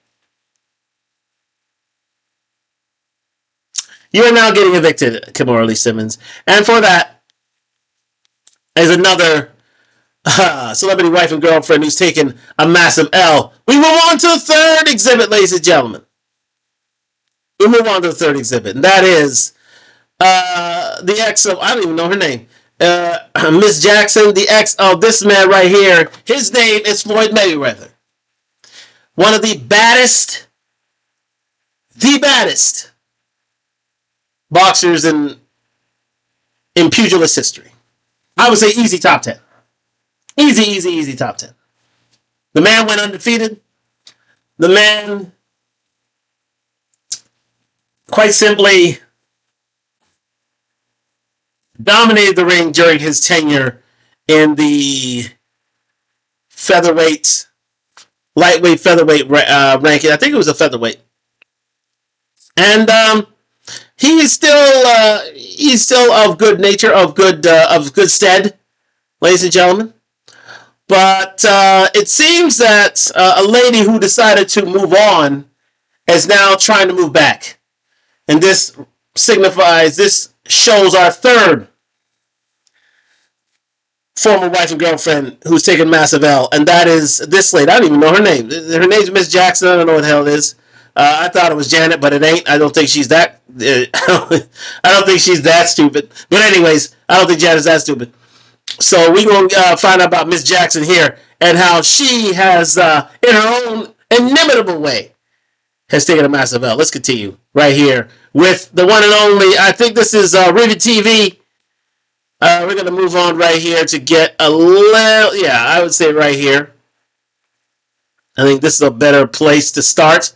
You are now getting evicted, Kimora Lee Simmons. And for that is another celebrity wife and girlfriend who's taken a massive L. We move on to the third exhibit, ladies and gentlemen. We move on to the third exhibit, and that is the ex of, I don't even know her name, Miss Jackson, the ex of this man right here. His name is Floyd Mayweather. One of the baddest boxers in pugilist history. I would say easy top 10. Easy top 10. The man went undefeated. The man, quite simply, dominated the ring during his tenure in the lightweight featherweight ranking. I think it was a featherweight. And he's still of good nature, of good stead, ladies and gentlemen. But it seems that a lady who decided to move on is now trying to move back. And this shows our third former wife and girlfriend who's taken massive L, and that is this lady. I don't even know her name. Her name's Miss Jackson. I don't know what the hell it is. I thought it was Janet, but it ain't. I don't think she's that. I don't think she's that stupid. But anyways, I don't think Janet's that stupid. So we're going to find out about Miss Jackson here and how she has, in her own inimitable way, has taken a massive L. Let's continue right here with the one and only. I think this is Rivet TV. We're going to move on right here to get a little, yeah, I would say right here. I think this is a better place to start.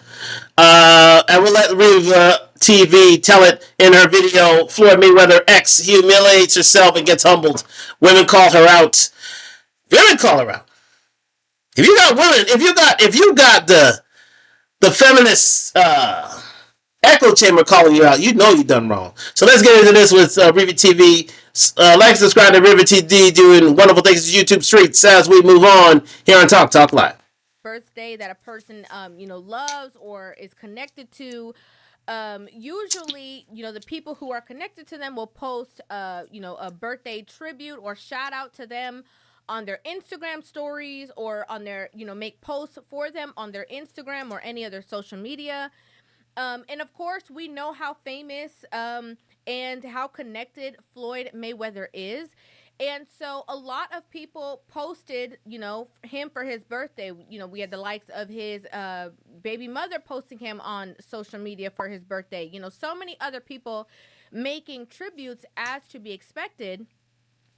And we'll let Rivet TV tell it in her video. Floyd Mayweather ex humiliates herself and gets humbled. Women call her out. Women call her out. If you got women, if you got the feminist echo chamber calling you out, you know you done wrong. So let's get into this with Rivet TV. Like, subscribe to Rivet TV, doing wonderful things in YouTube streets as we move on here on Talk Live. Birthday that a person loves or is connected to, usually the people who are connected to them will post a birthday tribute or shout out to them on their Instagram stories, or on their make posts for them on their Instagram or any other social media. And of course, we know how famous and how connected Floyd Mayweather is. And so a lot of people posted, him for his birthday. We had the likes of his baby mother posting him on social media for his birthday. So many other people making tributes, as to be expected.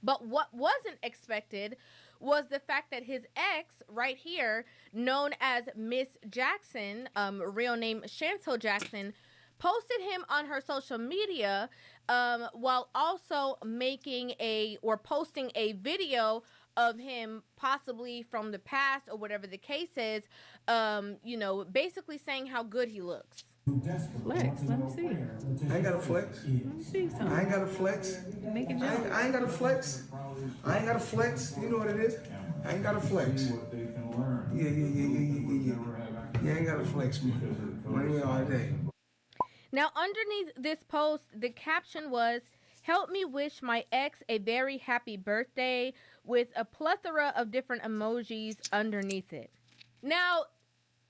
But what wasn't expected was the fact that his ex right here, known as Miss Jackson, real name Chantel Jackson, posted him on her social media while also posting a video of him possibly from the past or whatever the case is, basically saying how good he looks. Flex, let me see. I ain't got a flex. Let me see something. I ain't got a flex. Make it jump. I ain't got a flex. I ain't got a flex. You know what it is? I ain't got a flex. Yeah. I ain't got a flex, man. Money all day. Now, underneath this post, the caption was, "Help me wish my ex a very happy birthday," with a plethora of different emojis underneath it. Now,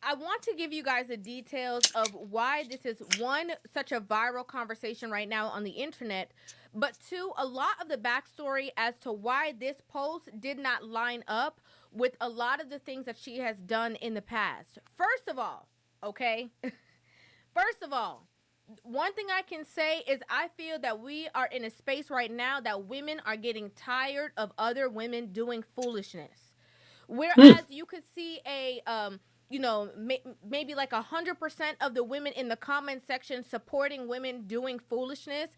I want to give you guys the details of why this is, one, such a viral conversation right now on the internet, but two, a lot of the backstory as to why this post did not line up with a lot of the things that she has done in the past. First of all, one thing I can say is I feel that we are in a space right now that women are getting tired of other women doing foolishness. Whereas you could see maybe like 100% of the women in the comment section supporting women doing foolishness.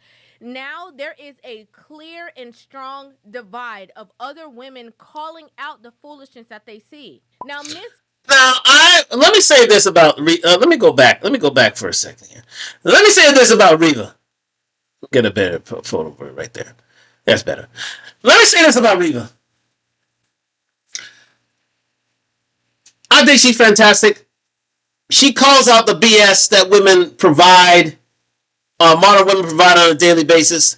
Now there is a clear and strong divide of other women calling out the foolishness that they see. Now, let me say this about let me go back for a second here. Let me say this about Reva. Get a better photo of her right there. That's better. Let me say this about Reva. I think she's fantastic. She calls out the BS that women provide modern women provide on a daily basis,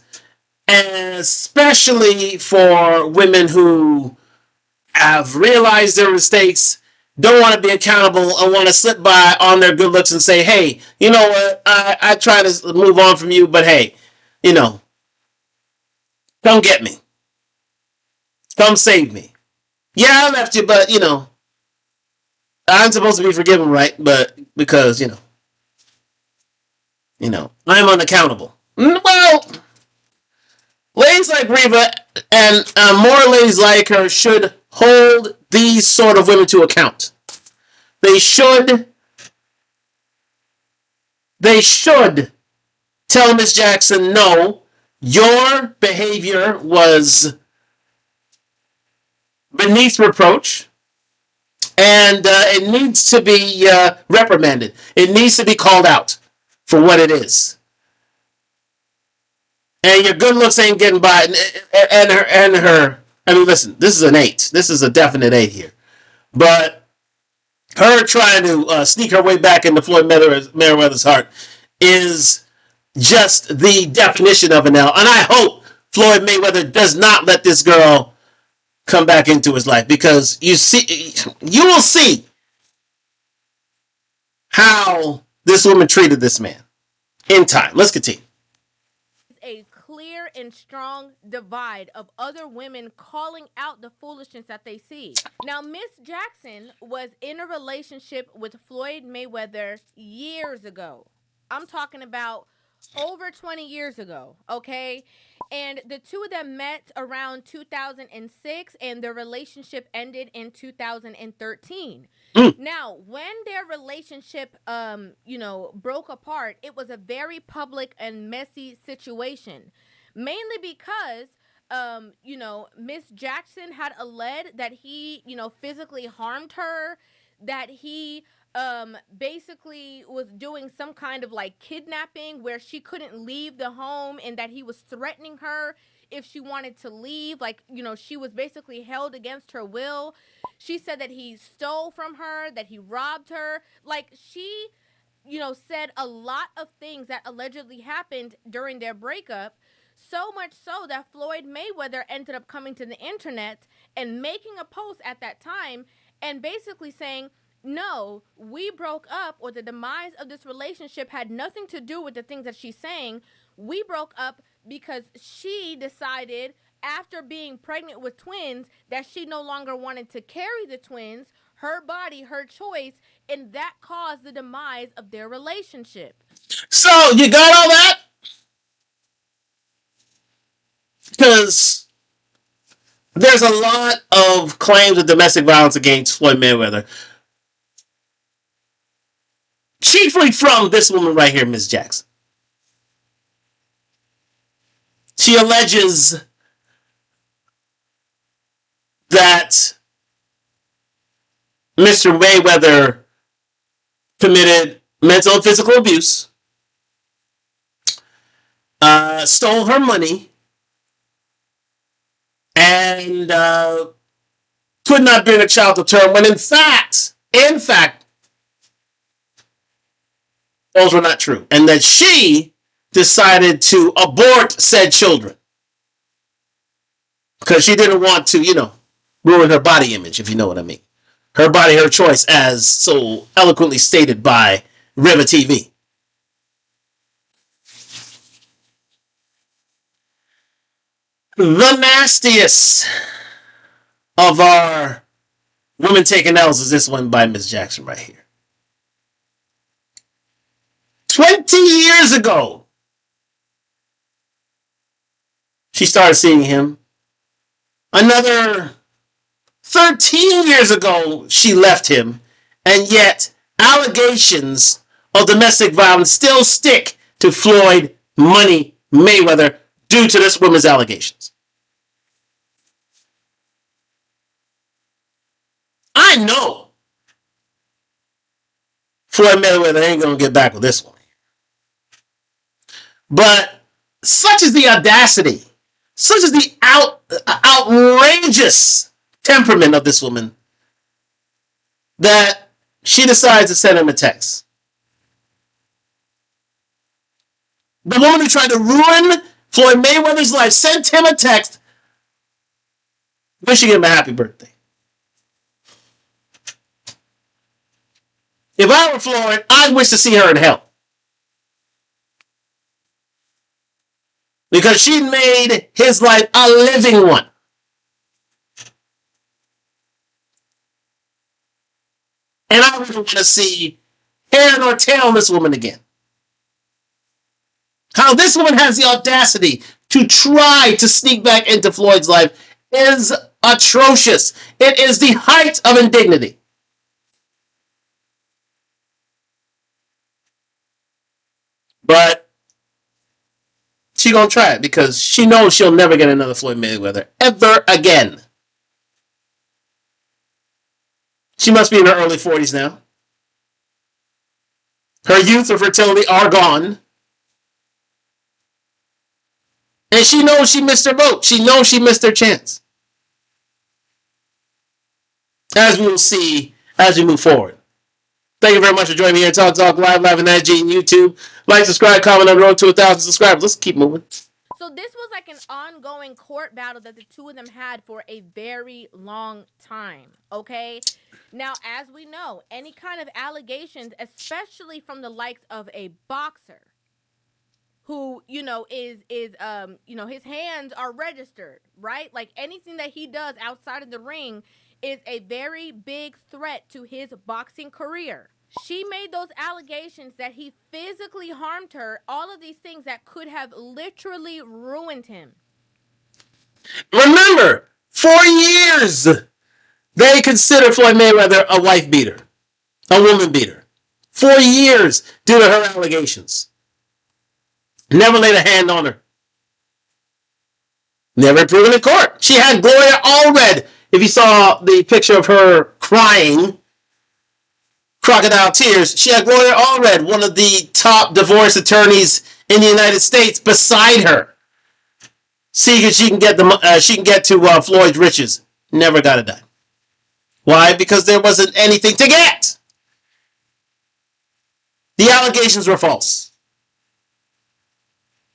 and especially for women who have realized their mistakes, don't want to be accountable, and want to slip by on their good looks and say, hey, you know what, I try to move on from you, but hey, you know, come get me. Come save me. Yeah, I left you, but, you know, I'm supposed to be forgiven, right? But because, I'm unaccountable. Well, ladies like Reva and more ladies like her should hold these sort of women to account. They should tell Miss Jackson, no, your behavior was beneath reproach, and it needs to be reprimanded. It needs to be called out for what it is. And your good looks ain't getting by. And her. I mean, listen, this is an 8. This is a definite 8 here. But her trying to sneak her way back into Floyd Mayweather's heart is just the definition of an L. And I hope Floyd Mayweather does not let this girl come back into his life, because you will see how this woman treated this man in time. Let's continue. A clear and strong divide of other women calling out the foolishness that they see. Now, Miss Jackson was in a relationship with Floyd Mayweather years ago. I'm talking about over 20 years ago, okay? And the two of them met around 2006, and their relationship ended in 2013. Now, when their relationship, broke apart, it was a very public and messy situation, mainly because, Miss Jackson had alleged that he, physically harmed her, that he, basically was doing some kind of like kidnapping where she couldn't leave the home, and that he was threatening her if she wanted to leave. Like, she was basically held against her will. She said that he stole from her, that he robbed her. Like, she, said a lot of things that allegedly happened during their breakup. So much so that Floyd Mayweather ended up coming to the internet and making a post at that time and basically saying, no, we broke up, or the demise of this relationship had nothing to do with the things that she's saying. We broke up because she decided, after being pregnant with twins, that she no longer wanted to carry the twins, her body, her choice, and that caused the demise of their relationship. So, you got all that? Because there's a lot of claims of domestic violence against Floyd Mayweather, chiefly from this woman right here, Ms. Jackson. She alleges that Mr. Mayweather committed mental and physical abuse, stole her money, and could not bring a child to term, when in fact, those were not true. And that she decided to abort said children because she didn't want to, ruin her body image, if you know what I mean. Her body, her choice, as so eloquently stated by Riva TV. The nastiest of our women taking L's is this one by Miss Jackson right here. 20 years ago, she started seeing him. Another 13 years ago, she left him. And yet, allegations of domestic violence still stick to Floyd Money Mayweather due to this woman's allegations. I know Floyd Mayweather ain't going to get back with this one. But such is the audacity, such is the outrageous temperament of this woman, that she decides to send him a text. The woman who tried to ruin Floyd Mayweather's life sent him a text wishing him a happy birthday. If I were Floyd, I'd wish to see her in hell. Because she made his life a living one. And I wouldn't want to see hair nor tail on this woman again. How this woman has the audacity to try to sneak back into Floyd's life is atrocious. It is the height of indignity. But she gonna try it because she knows she'll never get another Floyd Mayweather ever again. She must be in her early 40s now. Her youth or fertility are gone. And she knows she missed her vote. She knows she missed her chance. As we will see as we move forward. Thank you very much for joining me here at Talk Live and IG and YouTube. Like, subscribe, comment on the road to 1,000 subscribers. Let's keep moving. So this was like an ongoing court battle that the two of them had for a very long time, okay? Now, as we know, any kind of allegations, especially from the likes of a boxer who, is his hands are registered, right? Like anything that he does outside of the ring is a very big threat to his boxing career. She made those allegations that he physically harmed her, all of these things that could have literally ruined him. Remember, for years, they considered Floyd Mayweather a wife beater, a woman beater. For years, due to her allegations. Never laid a hand on her. Never proven in court. She had Gloria Allred. If you saw the picture of her crying, crocodile tears, she had Gloria Allred, one of the top divorce attorneys in the United States, beside her. See if she can get to Floyd's riches. Never got it done. Why? Because there wasn't anything to get. The allegations were false.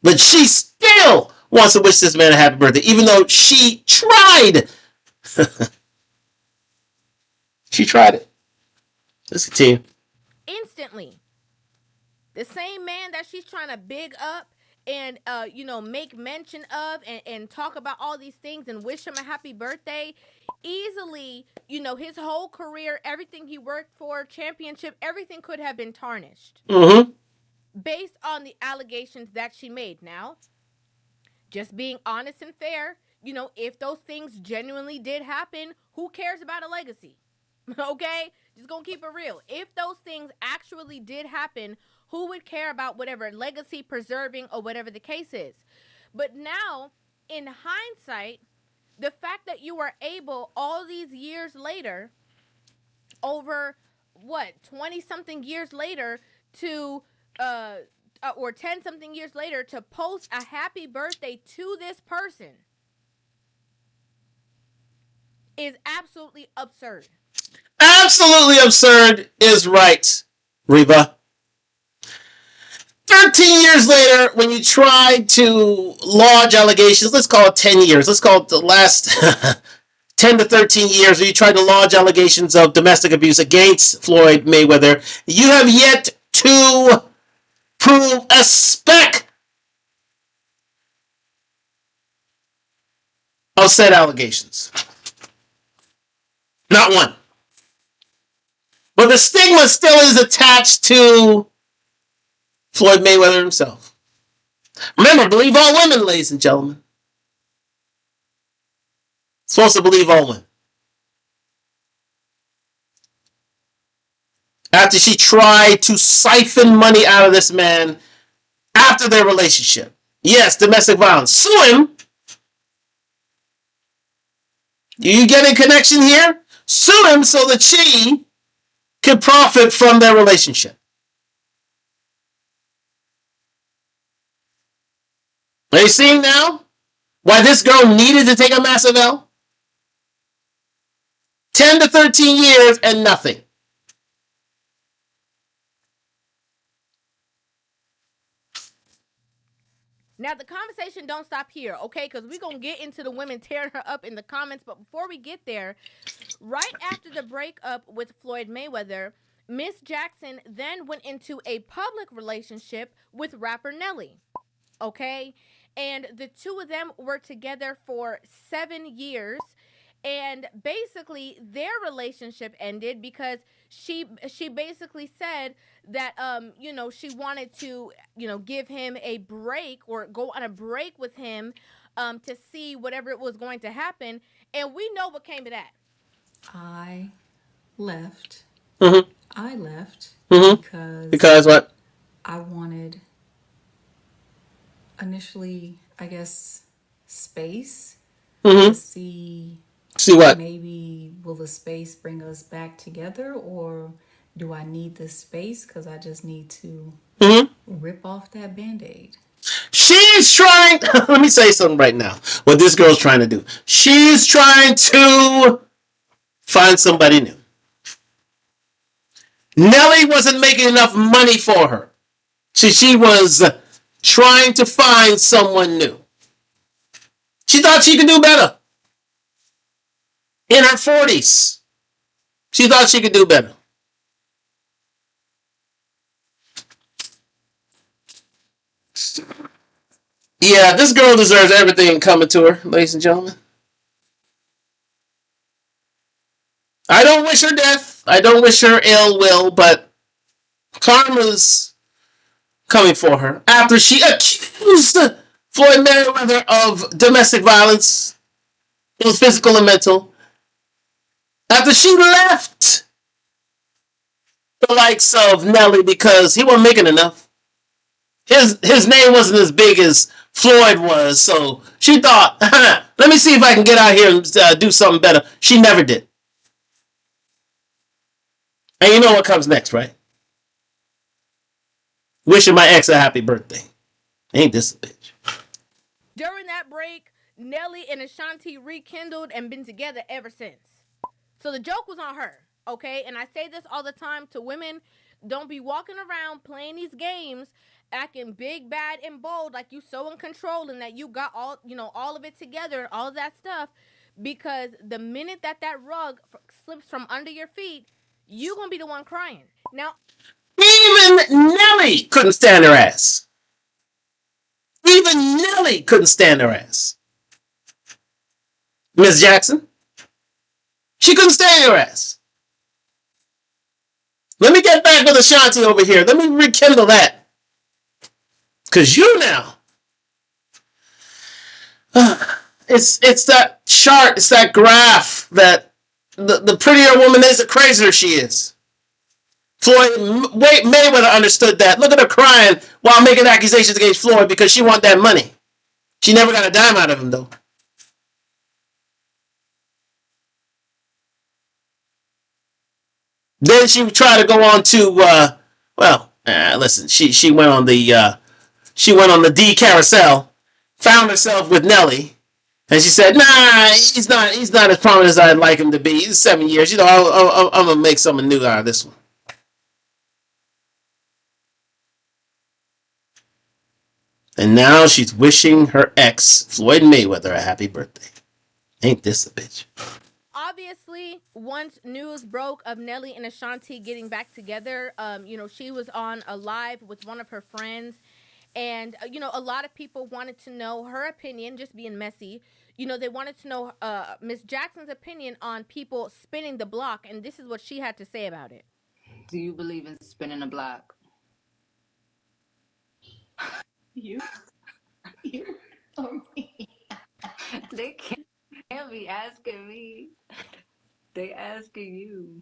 But she still wants to wish this man a happy birthday, even though she tried. She tried it. Let's continue. Instantly. The same man that she's trying to big up and make mention of and talk about all these things and wish him a happy birthday, easily, his whole career, everything he worked for, championship, everything could have been tarnished. Mm-hmm. Based on the allegations that she made. Now, just being honest and fair, if those things genuinely did happen, who cares about a legacy? Okay? Just gonna keep it real. If those things actually did happen, who would care about whatever legacy preserving or whatever the case is? But now, in hindsight, the fact that you were able all these years later, over 20-something years later, to or 10-something years later, to post a happy birthday to this person is absolutely absurd. Absolutely absurd is right, Reba. 13 years later, when you tried to lodge allegations, let's call it 10 years, let's call it the last 10 to 13 years, when you tried to lodge allegations of domestic abuse against Floyd Mayweather, you have yet to prove a speck of said allegations. Not one. But the stigma still is attached to Floyd Mayweather himself. Remember, believe all women, ladies and gentlemen. Supposed to believe all women. After she tried to siphon money out of this man after their relationship. Yes, domestic violence. Sue him. Do you get a connection here? Sue him so that she can profit from their relationship. Are you seeing now why this girl needed to take a massive L? 10 to 13 years and nothing. Now the conversation don't stop here, okay? Because we're gonna get into the women tearing her up in the comments. But before we get there, right after the breakup with Floyd Mayweather, Miss Jackson then went into a public relationship with rapper Nelly. Okay, and the two of them were together for 7 years, and basically their relationship ended because she basically said that she wanted to give him a break or go on a break with him to see whatever it was going to happen, and we know what came of that. I left. Mm-hmm. I left Mm-hmm. because Because what? I wanted initially, I guess, space Mm-hmm. to see See what? maybe will the space bring us back together, or do I need this space because I just need to Mm-hmm. rip off that band-aid? She's trying. Let me say something right now. What this girl's trying to do. She's trying to find somebody new. Nelly wasn't making enough money for her. She was trying to find someone new. She thought she could do better. In her 40s, she thought she could do better. Yeah, this girl deserves everything coming to her, ladies and gentlemen. I don't wish her death. I don't wish her ill will, but karma's coming for her after she accused Floyd Mayweather of domestic violence, both physical and mental. After she left the likes of Nelly because he wasn't making enough. His name wasn't as big as Floyd was, so she thought, let me see if I can get out here and do something better. She never did. And you know what comes next, right? Wishing my ex a happy birthday. Ain't this a bitch? During that break, Nelly and Ashanti rekindled and been together ever since. So the joke was on her, okay? And I say this all the time to women: don't be walking around playing these games, acting big, bad, and bold like you so in control and that you got all of it together and all of that stuff. Because the minute that rug slips from under your feet, you gonna be the one crying. Now, Even Nelly couldn't stand her ass. Even Nelly couldn't stand her ass. Miss Jackson, she couldn't stand her ass. Let me get back with Ashanti over here. Let me rekindle that. Because you now, it's that chart, it's that graph that the prettier a woman is, the crazier she is. Floyd Mayweather understood that. Look at her crying while making accusations against Floyd because she wanted that money. She never got a dime out of him, though. Then she tried to go on to, listen, she went on the D carousel, found herself with Nelly, and she said, "Nah, he's not as prominent as I'd like him to be. He's 7 years. I'm gonna make something new out of this one." And now she's wishing her ex, Floyd Mayweather, a happy birthday. Ain't this a bitch? obviously, once news broke of Nelly and Ashanti getting back together, she was on a live with one of her friends, and a lot of people wanted to know her opinion, just being messy. They wanted to know Miss Jackson's opinion on people spinning the block, and this is what she had to say about it. Do you believe in spinning a block? You, you, or me? They can't be asking me. They asking you.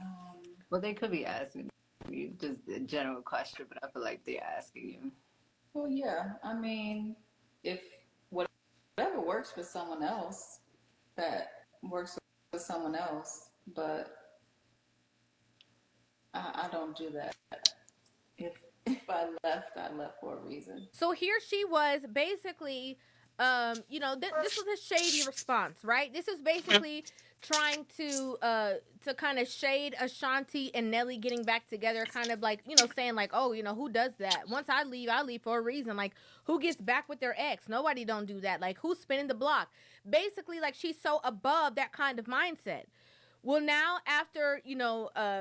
Well, they could be asking you just a general question, but I feel like they're asking you. Well, yeah. I mean, if whatever works for someone else, that works for someone else. But I don't do that. If I left for a reason. So here she was basically This was a shady response, right? This is basically trying to kind of shade Ashanti and Nelly getting back together, kind of like, saying like, oh, who does that? Once I leave for a reason. Like, who gets back with their ex? Nobody don't do that. Like, who's spinning the block? Basically, like, she's so above that kind of mindset. Well, now after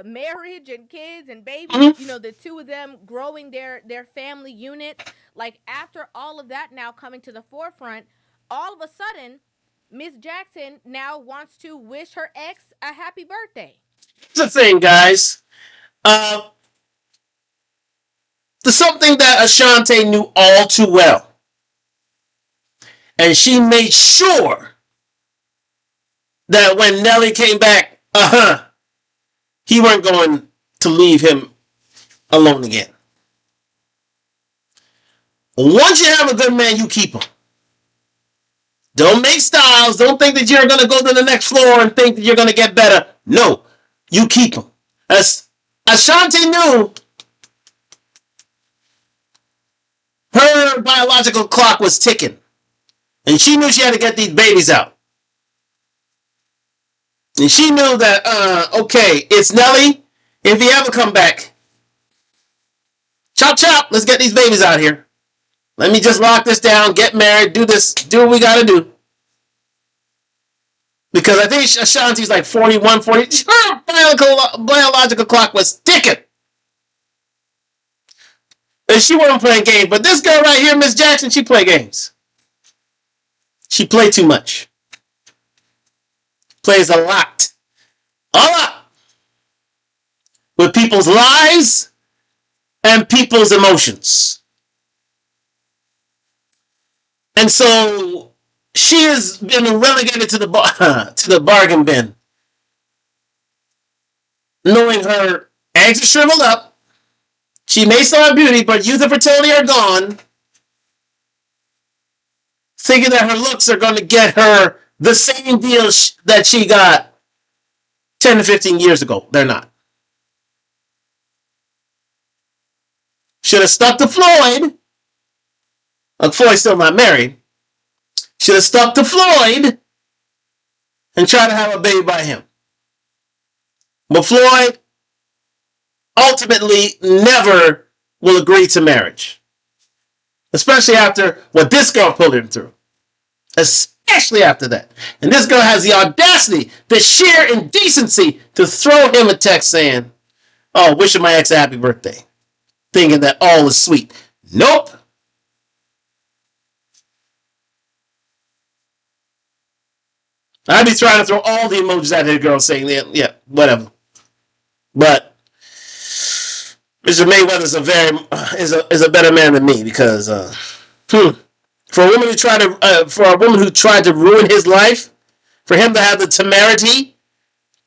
marriage and kids and babies, the two of them growing their family unit, like after all of that now coming to the forefront, all of a sudden, Miss Jackson now wants to wish her ex a happy birthday. Here's the thing, guys. Uh, there's something that Ashanti knew all too well, and she made sure that when Nelly came back, he weren't going to leave him alone again. Once you have a good man, you keep him. Don't make styles. Don't think that you're going to go to the next floor and think that you're going to get better. No, you keep him. As Ashanti knew, her biological clock was ticking. And she knew she had to get these babies out. And she knew that, okay, it's Nelly. If he ever come back, chop chop, let's get these babies out here. Let me just lock this down, get married, do this, do what we got to do. Because I think Ashanti's like 41, 40. Her biological clock was ticking. And she wasn't playing games. But this girl right here, Miss Jackson, she play games. She play too much. Plays a lot. A lot. With people's lives and people's emotions. And so she has been relegated to the bargain bin, knowing her eggs are shriveled up. She may still have beauty, but youth and fertility are gone. Thinking that her looks are going to get her the same deal that she got 10 to 15 years ago. They're not. Should have stuck to Floyd. Floyd's still not married. Should have stuck to Floyd and tried to have a baby by him. But Floyd ultimately never will agree to marriage. Especially after what this girl pulled him through. Especially after that. And this girl has the audacity, the sheer indecency to throw him a text saying, oh, wishing my ex a happy birthday. Thinking that all is sweet. Nope. I'd be trying to throw all the emojis at that girl saying, yeah, whatever. But Mr. Mayweather is a better man than me because for a woman who tried to ruin his life, for him to have the temerity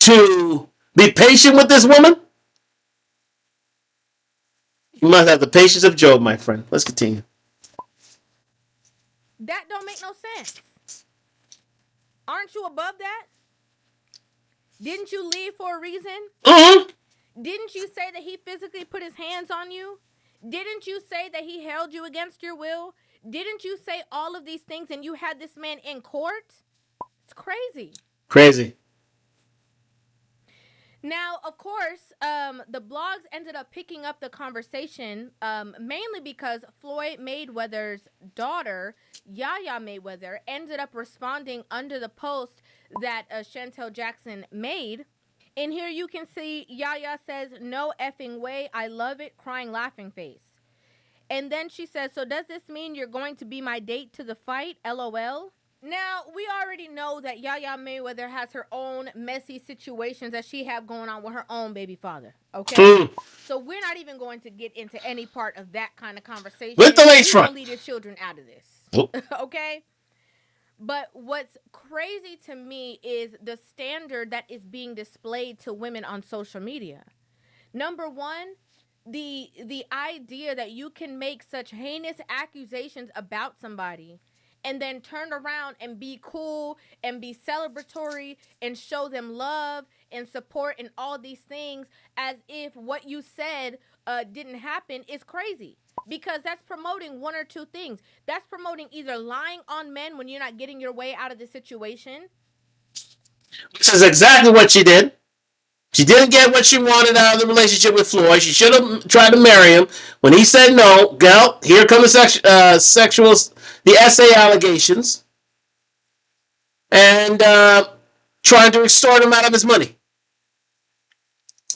to be patient with this woman, you must have the patience of Job, my friend. Let's continue. That don't make no sense. Aren't you above that? Didn't you leave for a reason? Didn't you say that he physically put his hands on you? Didn't you say that he held you against your will? Didn't you say all of these things and you had this man in court? It's crazy. Crazy. Now, of course, the blogs ended up picking up the conversation mainly because Floyd Mayweather's daughter, Yaya Mayweather, ended up responding under the post that Chantel Jackson made. And here you can see Yaya says, no effing way, I love it, crying laughing face. And then she says, so does this mean you're going to be my date to the fight? LOL. Now, we already know that Yaya Mayweather has her own messy situations that she have going on with her own baby father, okay? So we're not even going to get into any part of that kind of conversation. With the lakefront. You're going to leave your children out of this, okay? But what's crazy to me is the standard that is being displayed to women on social media. Number one, the idea that you can make such heinous accusations about somebody and then turn around and be cool and be celebratory and show them love and support and all these things as if what you said didn't happen is crazy. because that's promoting one or two things. That's promoting either lying on men when you're not getting your way out of the situation. Which is exactly what she did. She didn't get what she wanted out of the relationship with Floyd. She should have tried to marry him. When he said no, girl, here come the SA allegations, and trying to extort him out of his money.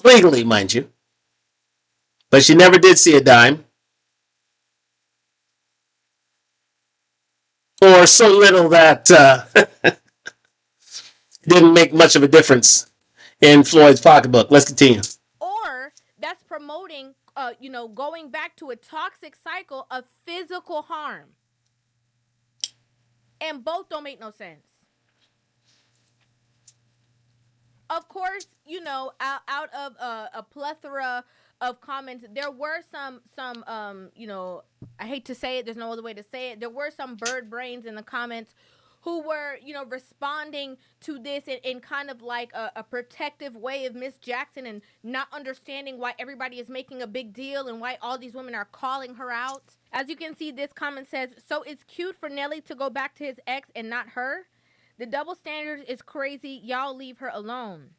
Legally, mind you. But she never did see a dime. Or so little that didn't make much of a difference in Floyd's pocketbook. Let's continue. Or that's promoting, going back to a toxic cycle of physical harm. And both don't make no sense. Of course, out of a plethora of comments, there were some I hate to say it, there's no other way to say it. There were some bird brains in the comments who were, responding to this in kind of like a protective way of Miss Jackson, and not understanding why everybody is making a big deal and why all these women are calling her out. As you can see, this comment says, so it's cute for Nelly to go back to his ex and not her? The double standard is crazy. Y'all leave her alone.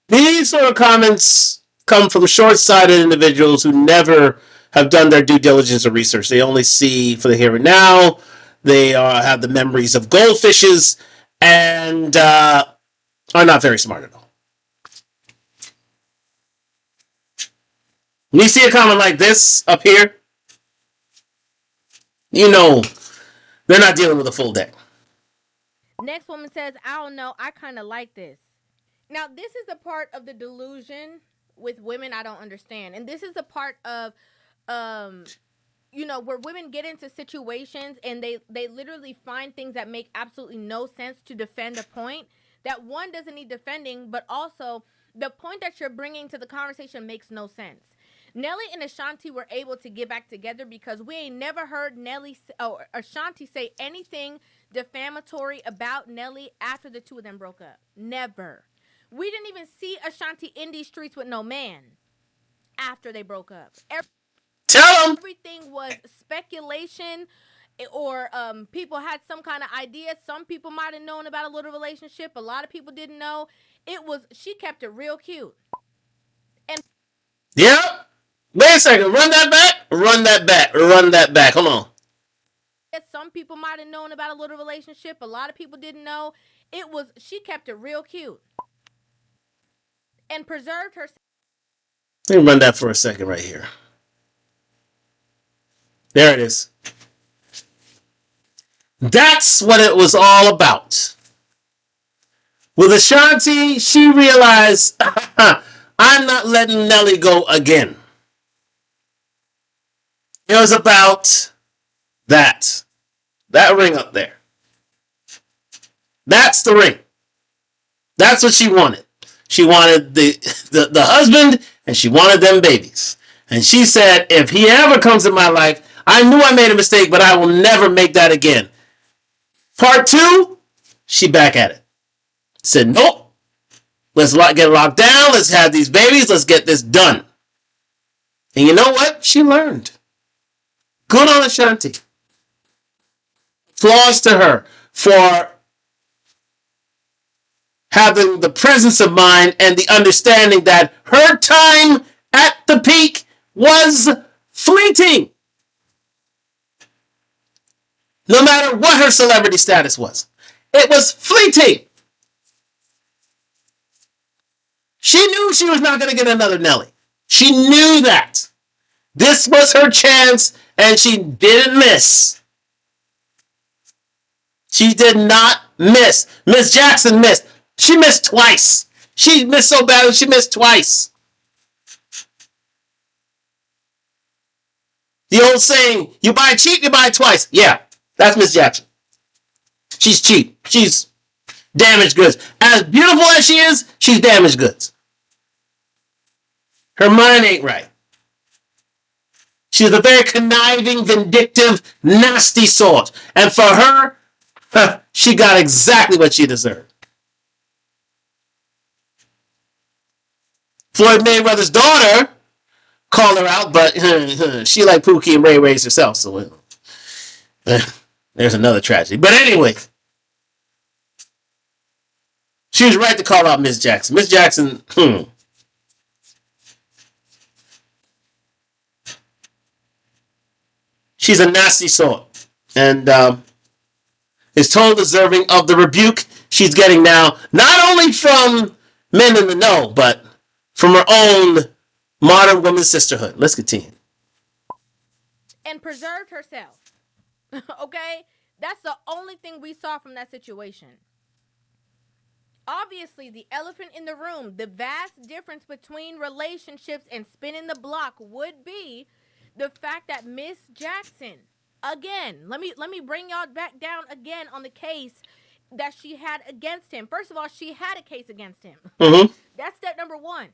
These sort of comments come from short-sighted individuals who never have done their due diligence or research. They only see for the here and now. They have the memories of goldfishes and are not very smart at all. When you see a comment like this up here, you know they're not dealing with a full deck. Next woman says, I don't know, I kind of like this. Now, this is a part of the delusion with women I don't understand. And this is a part of, where women get into situations and they literally find things that make absolutely no sense to defend a point that, one, doesn't need defending, but also the point that you're bringing to the conversation makes no sense. Nelly and Ashanti were able to get back together because we ain't never heard Nelly or Ashanti say anything defamatory about Nelly after the two of them broke up. Never. We didn't even see Ashanti in these streets with no man after they broke up. Everything was speculation, or people had some kind of idea. Some people might have known about a little relationship. A lot of people didn't know. She kept it real cute. And yeah. Wait a second. Run that back. Hold on. Some people might have known about a little relationship. A lot of people didn't know. She kept it real cute. And preserved herself. Let me run that for a second right here. There it is. That's what it was all about. With Ashanti, she realized, I'm not letting Nelly go again. It was about that ring up there. That's the ring. That's what she wanted. She wanted the husband, and she wanted them babies. And she said, if he ever comes in my life, I knew I made a mistake, but I will never make that again. Part 2, she back at it. Said, nope. Let's get locked down. Let's have these babies. Let's get this done. And you know what? She learned. Good on Ashanti. Applause to her for having the presence of mind and the understanding that her time at the peak was fleeting. No matter what her celebrity status was. It was fleeting. She knew she was not going to get another Nelly. She knew that. This was her chance, and she didn't miss. She did not miss. Miss Jackson missed. She missed twice. She missed so badly, she missed twice. The old saying, you buy cheap, you buy twice. Yeah, that's Miss Jackson. She's cheap. She's damaged goods. As beautiful as she is, she's damaged goods. Her mind ain't right. She's a very conniving, vindictive, nasty sort. And for her, she got exactly what she deserved. Floyd Mayweather's daughter, call her out, but she like Pookie and Ray Ray's herself, so there's another tragedy. But anyway, she was right to call out Miss Jackson. Miss Jackson, she's a nasty sort, and is totally deserving of the rebuke she's getting now, not only from men in the know, but from her own modern women's sisterhood. Let's continue. And preserved herself. Okay? That's the only thing we saw from that situation. Obviously, the elephant in the room, the vast difference between relationships and spinning the block would be the fact that Miss Jackson, again, let me bring y'all back down again on the case that she had against him. First of all, she had a case against him. Mm-hmm. That's step number one.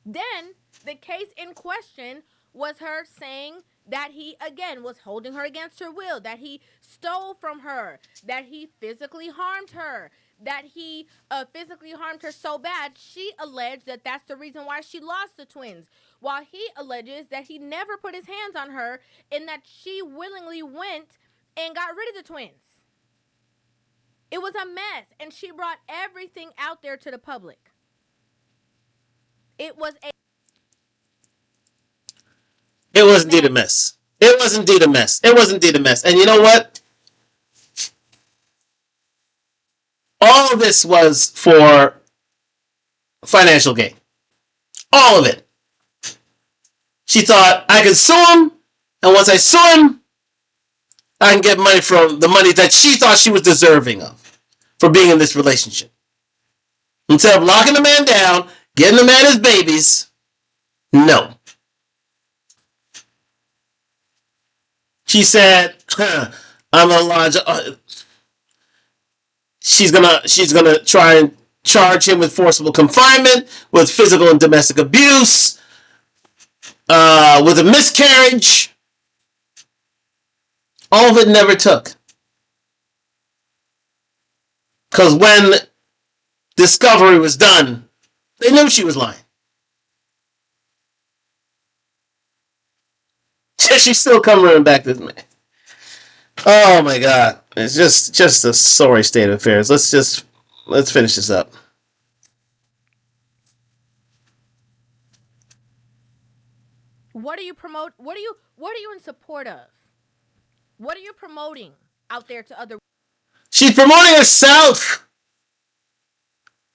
Then the case in question was her saying that he, again, was holding her against her will, that he stole from her, that he physically harmed her, that he physically harmed her so bad, she alleged that that's the reason why she lost the twins, while he alleges that he never put his hands on her and that she willingly went and got rid of the twins. It was a mess, and she brought everything out there to the public. It was indeed a mess. It was indeed a mess. And you know what? All of this was for financial gain. All of it. She thought, I can sue him, and once I sue him, I can get money from the money that she thought she was deserving of for being in this relationship. Instead of locking the man down, getting the man his babies, no. She said, I'm gonna lodge. She's gonna try and charge him with forcible confinement, with physical and domestic abuse, with a miscarriage. All of it never took. Because when discovery was done, they knew she was lying. She's still coming back to this man. Oh my God. It's just a sorry state of affairs. Let's finish this up. What are you promote? What are you in support of? What are you promoting out there to other? She's promoting herself.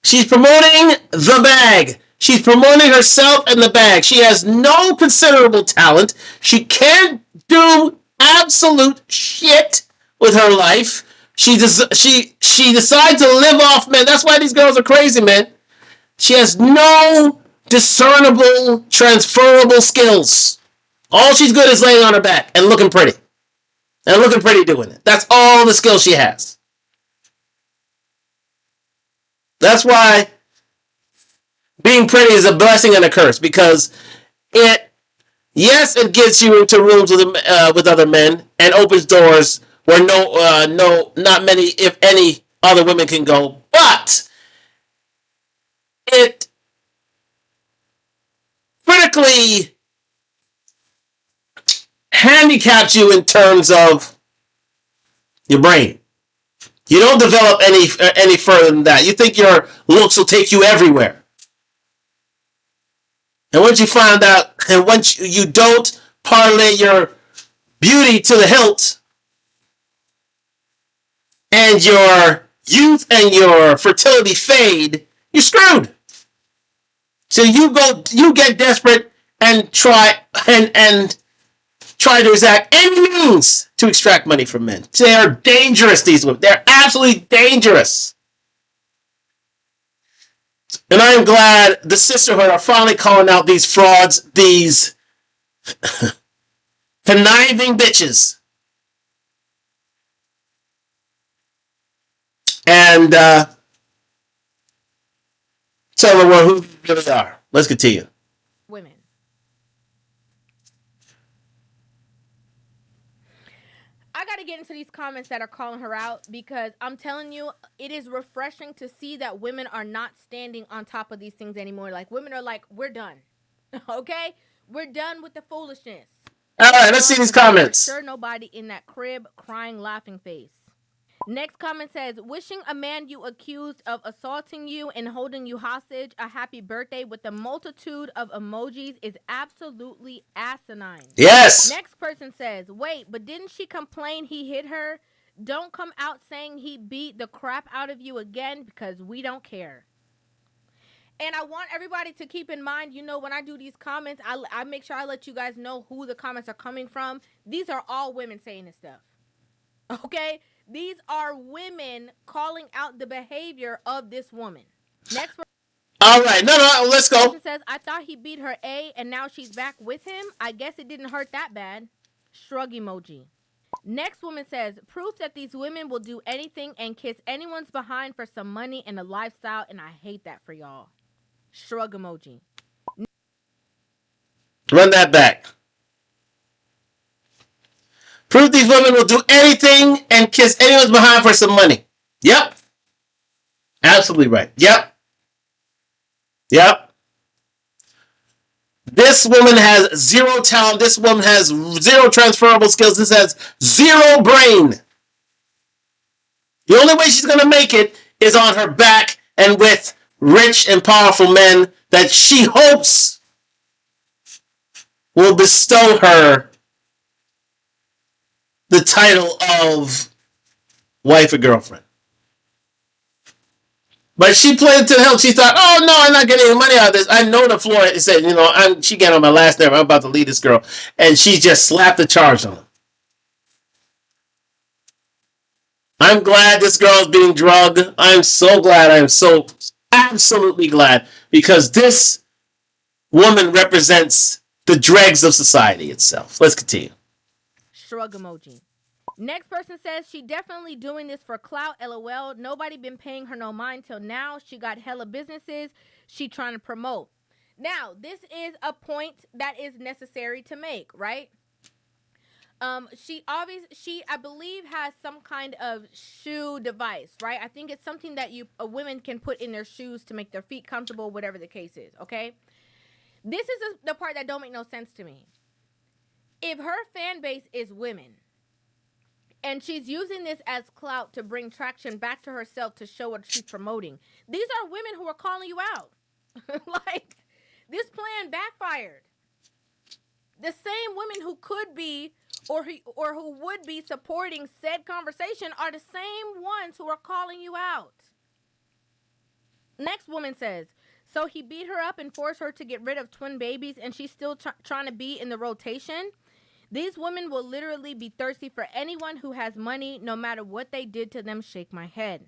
She's promoting the bag. She's promoting herself and the bag. She has no considerable talent. She can't do absolute shit with her life. She decides to live off men. That's why these girls are crazy, man. She has no discernible, transferable skills. All she's good is laying on her back and looking pretty. And looking pretty doing it. That's all the skills she has. That's why being pretty is a blessing and a curse, because it gets you into rooms with other men and opens doors where not many, if any, other women can go, but it critically handicaps you in terms of your brain. You don't develop any further than that. You think your looks will take you everywhere. And once you find out, and once you don't parlay your beauty to the hilt, and your youth and your fertility fade, you're screwed. So you get desperate and try to exact any means to extract money from men. They are dangerous, these women. They're absolutely dangerous. And I am glad the sisterhood are finally calling out these frauds, these conniving bitches. And tell everyone who they really are. Let's continue. Women. I got to get into these comments that are calling her out, because I'm telling you, it is refreshing to see that women are not standing on top of these things anymore. Like, women are like, we're done. Okay? We're done with the foolishness. All right, Move let's see on these because there is comments. sure nobody in that crib crying laughing face. Next comment says, wishing a man you accused of assaulting you and holding you hostage a happy birthday with a multitude of emojis is absolutely asinine. Yes. Next person says, wait, but didn't she complain he hit her? Don't come out saying he beat the crap out of you again because we don't care. And I want everybody to keep in mind, when I do these comments, I make sure I let you guys know who the comments are coming from. These are all women saying this stuff. Okay? These are women calling out the behavior of this woman. Next All right. No, let's go. person says, I thought he beat her A and now she's back with him. I guess it didn't hurt that bad. Shrug emoji. Next woman says, proof that these women will do anything and kiss anyone's behind for some money and a lifestyle, and I hate that for y'all. Shrug emoji. Run that back. Prove these women will do anything and kiss anyone's behind for some money. Yep. Absolutely right. Yep. Yep. This woman has zero talent. This woman has zero transferable skills. This has zero brain. The only way she's going to make it is on her back and with rich and powerful men that she hopes will bestow her the title of wife or girlfriend. But she played to the hill. She thought, oh no, I'm not getting any money out of this. I know the floor. It said, she got on my last nerve. I'm about to leave this girl. And she just slapped the charge on him. I'm glad this girl is being drugged. I'm so glad. I'm so absolutely glad. Because this woman represents the dregs of society itself. Let's continue. Shrug emoji. Next person says she definitely doing this for clout. LOL. Nobody been paying her no mind till now. She got hella businesses she trying to promote. Now, this is a point that is necessary to make, right? She I believe has some kind of shoe device, right? I think it's something that women can put in their shoes to make their feet comfortable, whatever the case is. Okay, this is the part that don't make no sense to me. If her fan base is women, and she's using this as clout to bring traction back to herself to show what she's promoting, these are women who are calling you out. Like, this plan backfired. The same women who could be or who would be supporting said conversation are the same ones who are calling you out. Next woman says, so he beat her up and forced her to get rid of twin babies and she's still trying to be in the rotation? These women will literally be thirsty for anyone who has money, no matter what they did to them. Shake my head.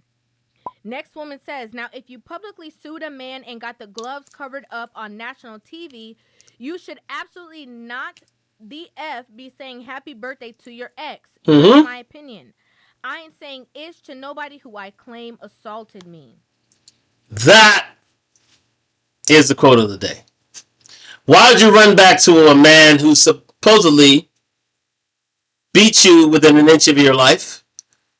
Next woman says, now if you publicly sued a man and got the gloves covered up on national TV, you should absolutely not the F be saying happy birthday to your ex. That's my opinion. I ain't saying ish to nobody who I claim assaulted me. That is the quote of the day. Why would you run back to a man who supposedly beat you within an inch of your life,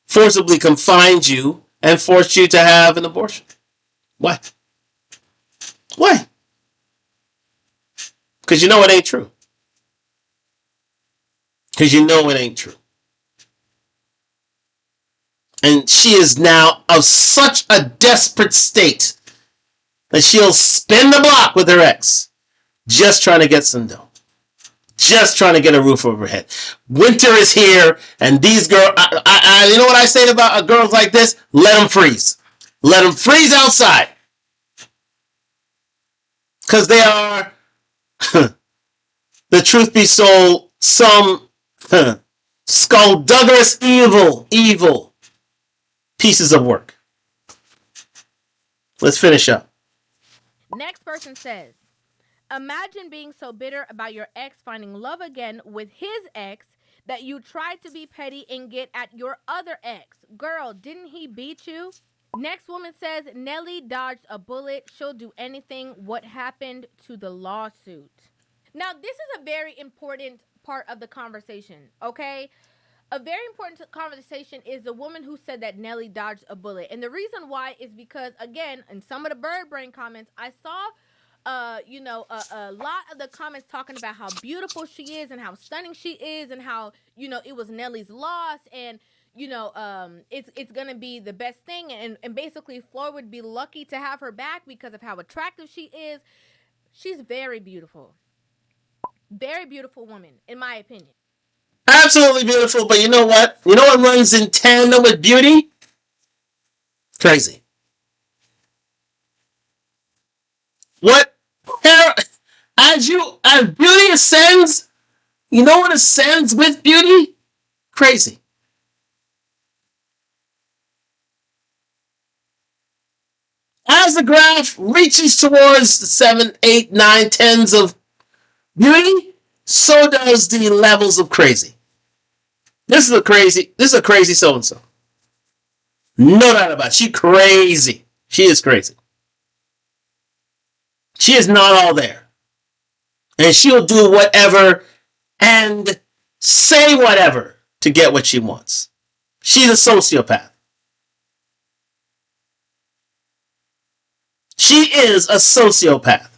forcibly confined you, and forced you to have an abortion? Why? Why? Because you know it ain't true. Because you know it ain't true. And she is now of such a desperate state that she'll spin the block with her ex, just trying to get some dough. Just trying to get a roof over her head. Winter is here, and these girls, you know what I say about girls like this? Let them freeze. Let them freeze outside. Because they are, the truth be told, some skullduggerous, evil pieces of work. Let's finish up. Next person says, imagine being so bitter about your ex finding love again with his ex that you tried to be petty and get at your other ex. Girl, didn't he beat you? Next woman says, Nelly dodged a bullet. She'll do anything. What happened to the lawsuit? Now, this is a very important part of the conversation, okay? A very important conversation is the woman who said that Nelly dodged a bullet. And the reason why is because, again, in some of the bird brain comments, I saw a lot of the comments talking about how beautiful she is and how stunning she is and how it was Nelly's loss and it's gonna be the best thing and basically Floyd would be lucky to have her back because of how attractive she is. She's very beautiful woman in my opinion. Absolutely beautiful. But you know what? You know what runs in tandem with beauty? Crazy. What as beauty ascends, you know what ascends with beauty? Crazy. As the graph reaches towards the 7, 8, 9, tens of beauty, so does the levels of crazy. This is a crazy so and so. No doubt about it. She crazy. She is crazy. She is not all there. And she'll do whatever and say whatever to get what she wants. She's a sociopath. She is a sociopath.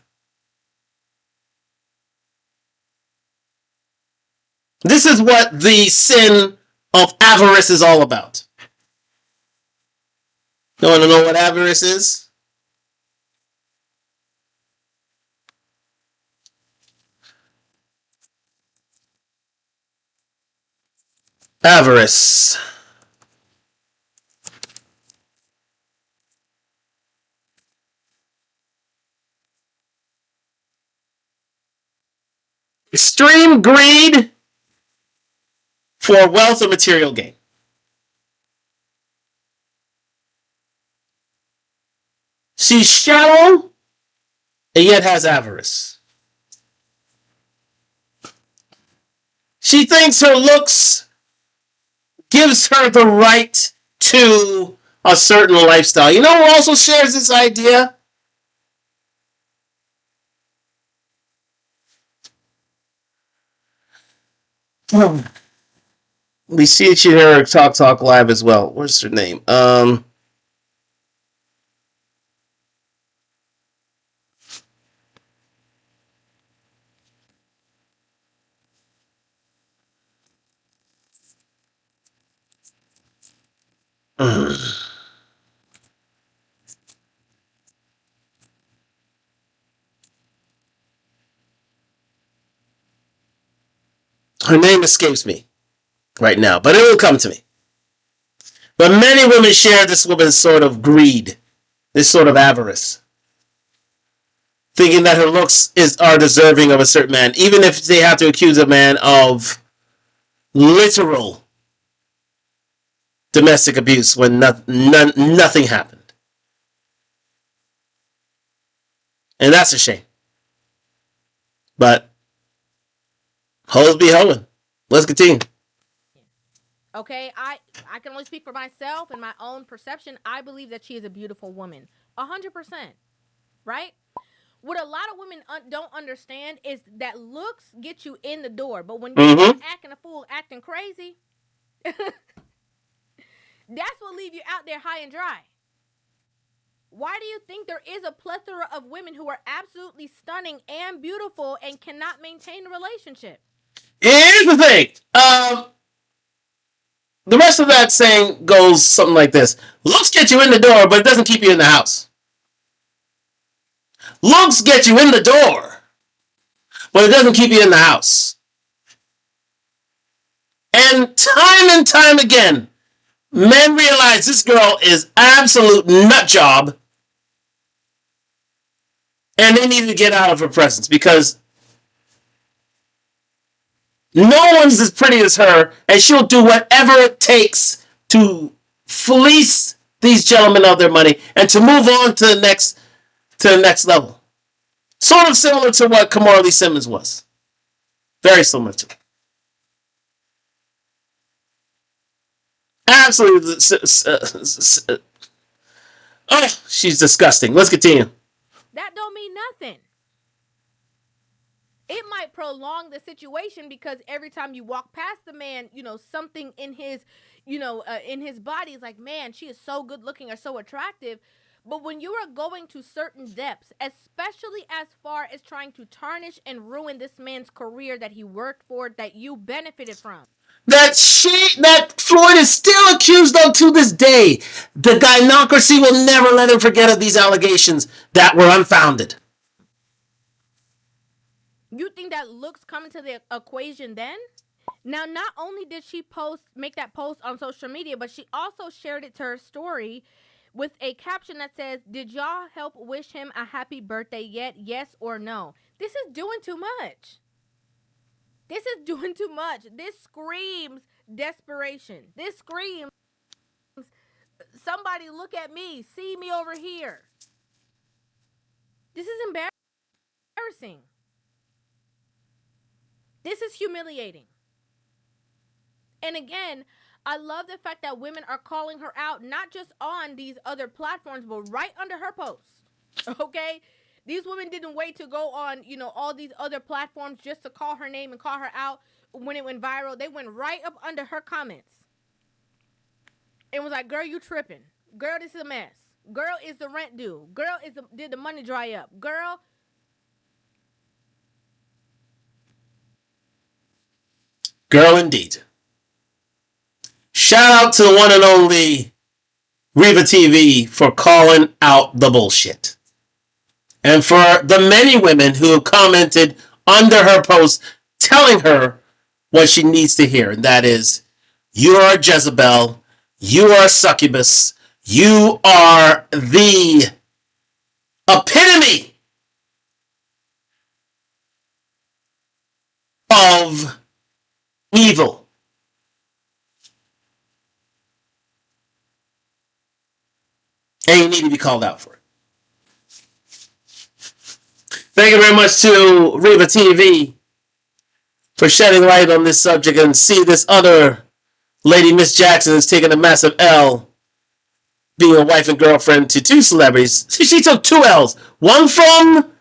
This is what the sin of avarice is all about. You want to know what avarice is? Avarice. Extreme greed for wealth or material gain. She's shallow and yet has avarice. She thinks her looks gives her the right to a certain lifestyle. You know who also shares this idea? We see it here at Talk Live as well. What's her name? Her name escapes me right now, but it will come to me. But many women share this woman's sort of greed, this sort of avarice, thinking that her looks are deserving of a certain man, even if they have to accuse a man of literal domestic abuse when nothing happened. And that's a shame. But hoes be hoeing. Let's continue. Okay, I can only speak for myself and my own perception. I believe that she is a beautiful woman, 100%. Right? What a lot of women don't understand is that looks get you in the door, but when you start acting a fool, acting crazy, that's what leave you out there high and dry. Why do you think there is a plethora of women who are absolutely stunning and beautiful and cannot maintain a relationship? Here's the thing. The rest of that saying goes something like this. Looks get you in the door, but it doesn't keep you in the house. Looks get you in the door, but it doesn't keep you in the house. And time again, men realize this girl is absolute nut job, and they need to get out of her presence because no one's as pretty as her, and she'll do whatever it takes to fleece these gentlemen of their money and to move on to the next level. Sort of similar to what Kamora Lee Simmons was. Very similar to it. Absolutely. Oh, she's disgusting. Let's continue. That don't mean nothing. It might prolong the situation because every time you walk past the man, something in his, in his body is like, man, she is so good looking or so attractive. But when you are going to certain depths, especially as far as trying to tarnish and ruin this man's career that he worked for, that you benefited from. That Floyd is still accused of to this day. The gynocracy will never let him forget of these allegations that were unfounded. You think that looks come into the equation then? Now, not only did she make that post on social media, but she also shared it to her story with a caption that says, "Did y'all help wish him a happy birthday yet? Yes or no?" This is doing too much. This is doing too much. This screams desperation. This screams, somebody look at me, see me over here. This is embarrassing. This is humiliating. And again, I love the fact that women are calling her out, not just on these other platforms, but right under her post. Okay? These women didn't wait to go on, all these other platforms just to call her name and call her out when it went viral. They went right up under her comments and was like, "Girl, you tripping. Girl, this is a mess. Girl, is the rent due? Girl, did the money dry up? Girl." Girl, indeed. Shout out to the one and only Reva TV for calling out the bullshit. And for the many women who have commented under her post telling her what she needs to hear. And that is, you are a Jezebel. You are a succubus. You are the epitome of evil. And you need to be called out for it. Thank you very much to Reva TV for shedding light on this subject, and see this other lady, Miss Jackson, is taking a massive L being a wife and girlfriend to two celebrities. She took two L's. One from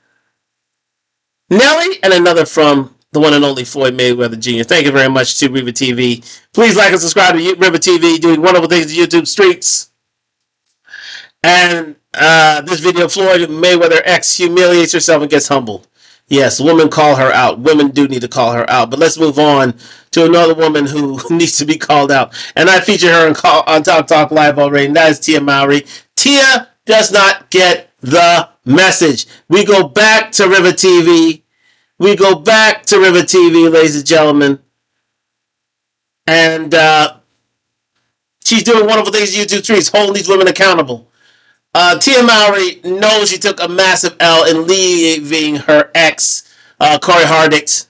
Nelly and another from the one and only Floyd Mayweather Jr. Thank you very much to Reva TV. Please like and subscribe to Reva TV, doing wonderful things in YouTube streets. And this video, Floyd Mayweather X humiliates herself and gets humbled. Yes, women call her out. Women do need to call her out. But let's move on to another woman who needs to be called out. And I feature her on Talk Live already, and that is Tia Mowry. Tia does not get the message. We go back to Reva TV. Ladies and gentlemen. And she's doing wonderful things in YouTube streets, holding these women accountable. Tia Mowry knows she took a massive L in leaving her ex, Corey Hardrict.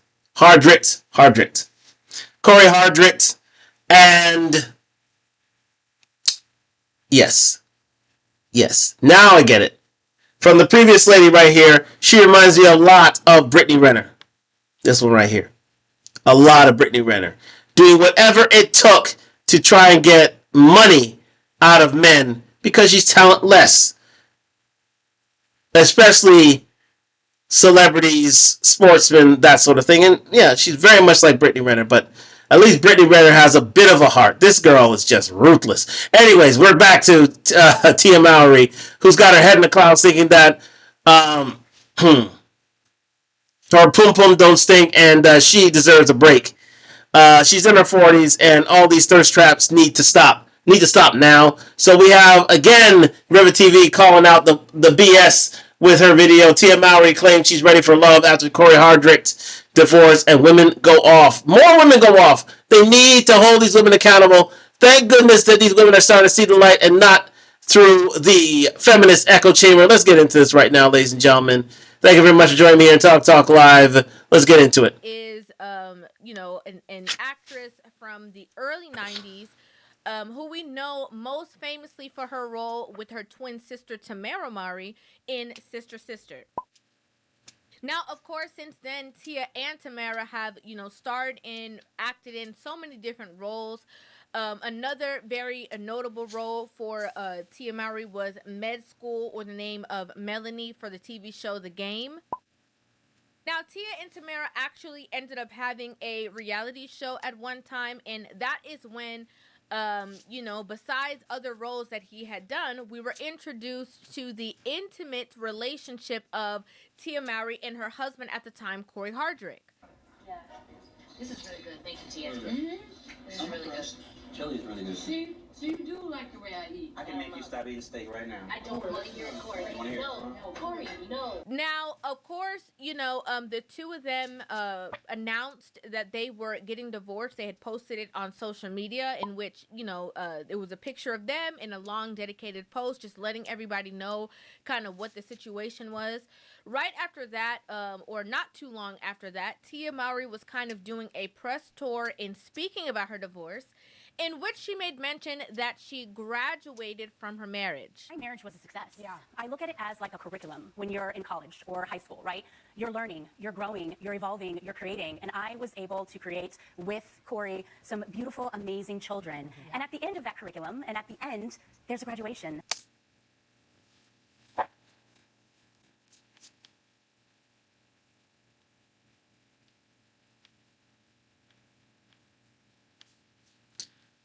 Corey Hardrict. And yes. Now I get it. From the previous lady right here, she reminds me a lot of Brittany Renner. This one right here. A lot of Brittany Renner. Doing whatever it took to try and get money out of men because she's talentless. Especially celebrities, sportsmen, that sort of thing. And yeah, she's very much like Brittany Renner, but at least Brittany Renner has a bit of a heart. This girl is just ruthless. Anyways, we're back to Tia Mowry, who's got her head in the clouds thinking that her pum pum don't stink and she deserves a break. She's in her 40s, and all these thirst traps need to stop. Need to stop now. So we have, again, Reva TV calling out the BS with her video. Tia Mowry claims she's ready for love after Corey Hardrict divorce, and women go off. More women go off. They need to hold these women accountable. Thank goodness that these women are starting to see the light and not through the feminist echo chamber. Let's get into this right now, ladies and gentlemen. Thank you very much for joining me here on Talk Live. Let's get into it. Is an actress from the early 90s, who we know most famously for her role with her twin sister Tamara Mowry in Sister Sister. Now, of course, since then, Tia and Tamara have, starred in, acted in so many different roles. Another very notable role for Tia Mowry was Med School, or the name of Melanie, for the TV show The Game. Now, Tia and Tamara actually ended up having a reality show at one time, and that is when besides other roles that he had done, we were introduced to the intimate relationship of Tia Mowry and her husband at the time, Corey Hardrick. Yeah. This is really good. Thank you, Tia. Mm-hmm. This is really good. Chili is really good. See, you do like the way I eat. I can make you stop eating steak right now. I don't want to hear it, Corey. No, Corey, no. Now, of course, the two of them announced that they were getting divorced. They had posted it on social media, in which it was a picture of them in a long dedicated post, just letting everybody know kind of what the situation was. Right after that, or not too long after that, Tia Mowry was kind of doing a press tour in speaking about her divorce, in which she made mention that she graduated from her marriage. My marriage was a success. Yeah. I look at it as like a curriculum when you're in college or high school, right? You're learning, you're growing, you're evolving, you're creating. And I was able to create with Corey some beautiful, amazing children. Yeah. And at the end of that curriculum, and at the end, there's a graduation.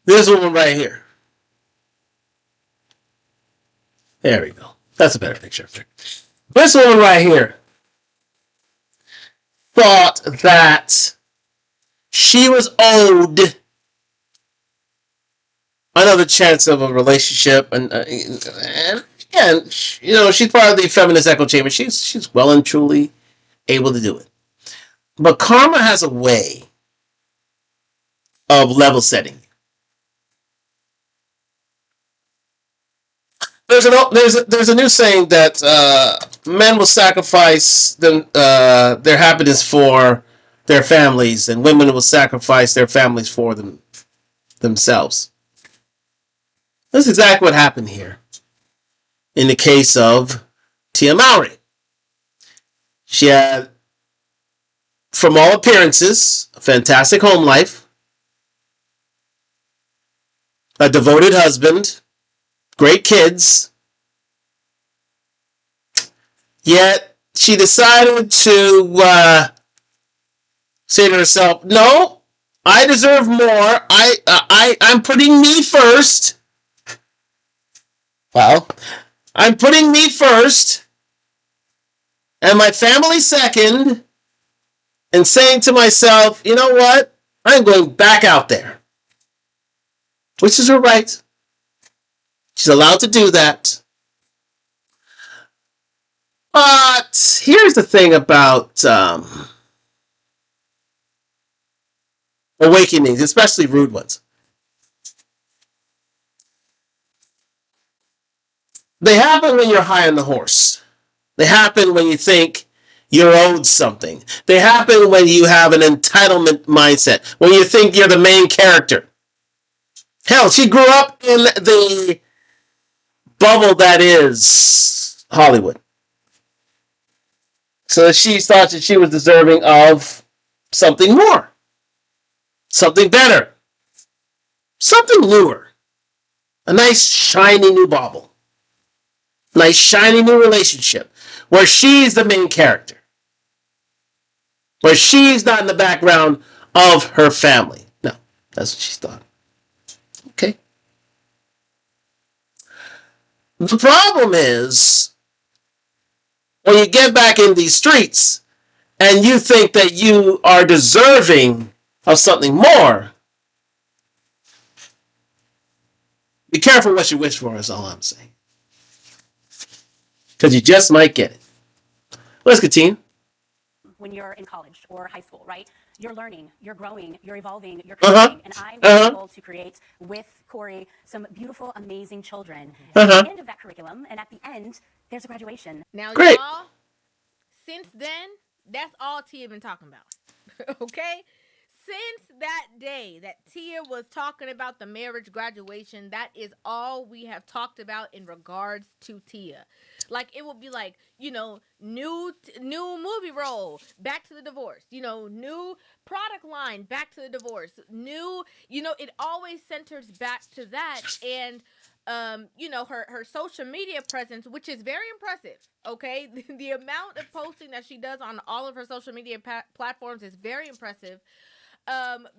This woman right here. There we go. That's a better picture. This woman right here thought that she was owed another chance of a relationship, and again, she's part of the feminist echo chamber. She's well and truly able to do it. But karma has a way of level setting. There's a new saying that men will sacrifice their happiness for their families, and women will sacrifice their families for themselves. That's exactly what happened here in the case of Tia Mowry. She had, from all appearances, a fantastic home life, a devoted husband, great kids, yet she decided to say to herself, no, I deserve more. I'm putting me first. Well, I'm putting me first and my family second, and saying to myself, you know what? I'm going back out there. Which is her right. She's allowed to do that. But here's the thing about awakenings, especially rude ones. They happen when you're high on the horse. They happen when you think you're owed something. They happen when you have an entitlement mindset, when you think you're the main character. Hell, she grew up in the bubble that is Hollywood. So she thought that she was deserving of something more, something better, something newer, a nice shiny new bauble, a nice shiny new relationship where she's the main character, where she's not in the background of her family. No, that's what she thought. Okay. The problem is, when you get back in these streets and you think that you are deserving of something more, be careful what you wish for, is all I'm saying. Because you just might get it. Let's continue. When you're in college or high school, right? You're learning, you're growing, you're evolving, you're creating. And I was able to create with Corey some beautiful, amazing children. And at the end of that curriculum, and at the end, there's a graduation. Now, y'all, since then, that's all Tia been talking about. Okay? Since that day that Tia was talking about the marriage graduation, that is all we have talked about in regards to Tia. Like, it will be like, new movie role, back to the divorce. New product line, back to the divorce. New, it always centers back to that. And her social media presence, which is very impressive. Okay, the amount of posting that she does on all of her social media platforms is very impressive.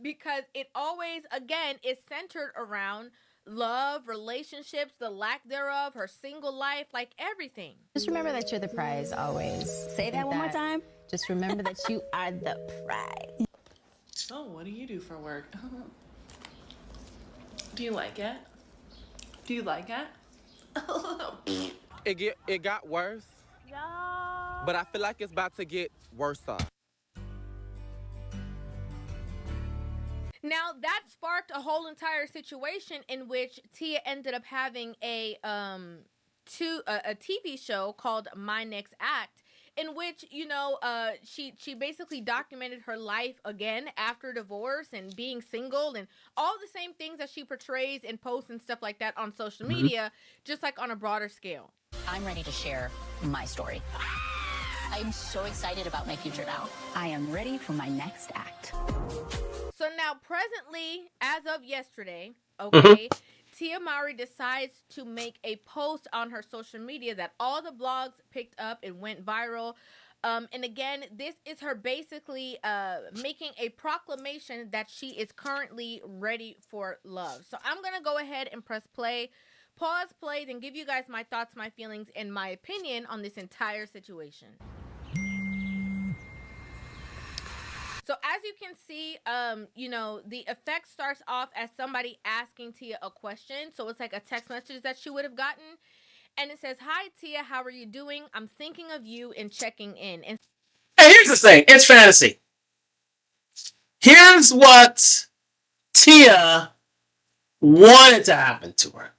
because it always, again, is centered around love, relationships, the lack thereof, her single life, like everything. Just remember that you're the prize always. Say that one more time. Just remember that you are the prize. So, what do you do for work? Do you like it? Do you like it? It got worse, but I feel like it's about to get worse. Now that sparked a whole entire situation in which Tia ended up having a TV show called My Next Act, in which she basically documented her life again after divorce and being single and all the same things that she portrays in posts and stuff like that on social media, just like on a broader scale. I'm ready to share my story. I'm so excited about my future now. I am ready for my next act. So now, presently, as of yesterday, okay, Tia Mowry decides to make a post on her social media that all the blogs picked up and went viral. And again, this is her basically making a proclamation that she is currently ready for love. So I'm going to go ahead and press play, pause, play, and give you guys my thoughts, my feelings, and my opinion on this entire situation. So as you can see, the effect starts off as somebody asking Tia a question. So it's like a text message that she would have gotten. And it says, "Hi, Tia, how are you doing? I'm thinking of you and checking in." And hey, here's the thing. It's fantasy. Here's what Tia wanted to happen to her.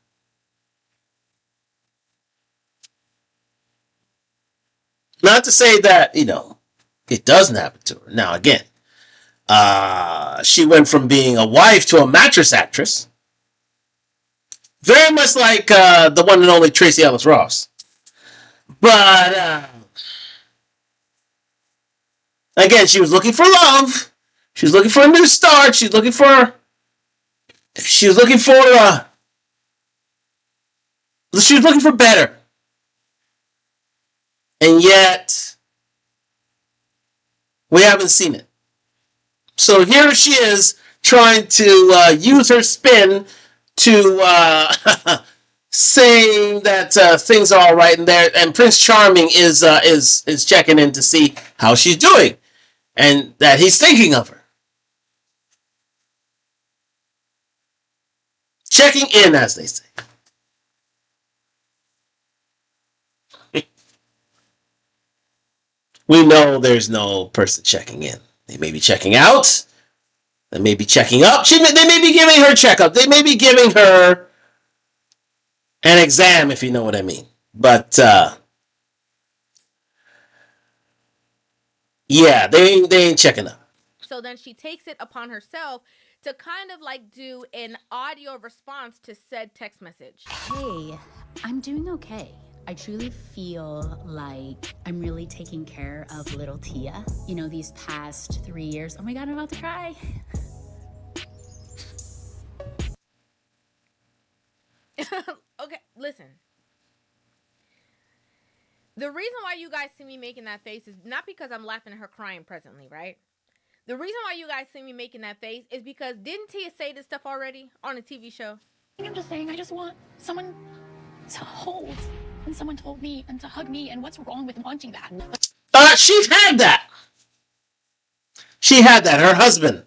Not to say that, it doesn't happen to her. Now, again, she went from being a wife to a mattress actress. Very much like the one and only Tracy Ellis Ross. But, again, she was looking for love. She was looking for a new start. She was looking for better. And yet, we haven't seen it. So here she is trying to use her spin to saying that things are all right in there, and Prince Charming is checking in to see how she's doing, and that he's thinking of her. Checking in, as they say. We know there's no person checking in. They may be checking out. They may be checking up. They may be giving her a checkup. They may be giving her an exam, if you know what I mean. But, yeah, they ain't checking up. so then she takes it upon herself to kind of like do an audio response to said text message. Hey, I'm doing okay. I truly feel like I'm really taking care of little Tia. These past 3 years. Oh my God, I'm about to cry. Okay, listen. The reason why you guys see me making that face is not because I'm laughing at her crying presently, right? The reason why you guys see me making that face is because didn't Tia say this stuff already on a TV show? I'm just saying, I just want someone to hold. And someone told me and to hug me, and what's wrong with wanting that? She's had that. She had that. Her husband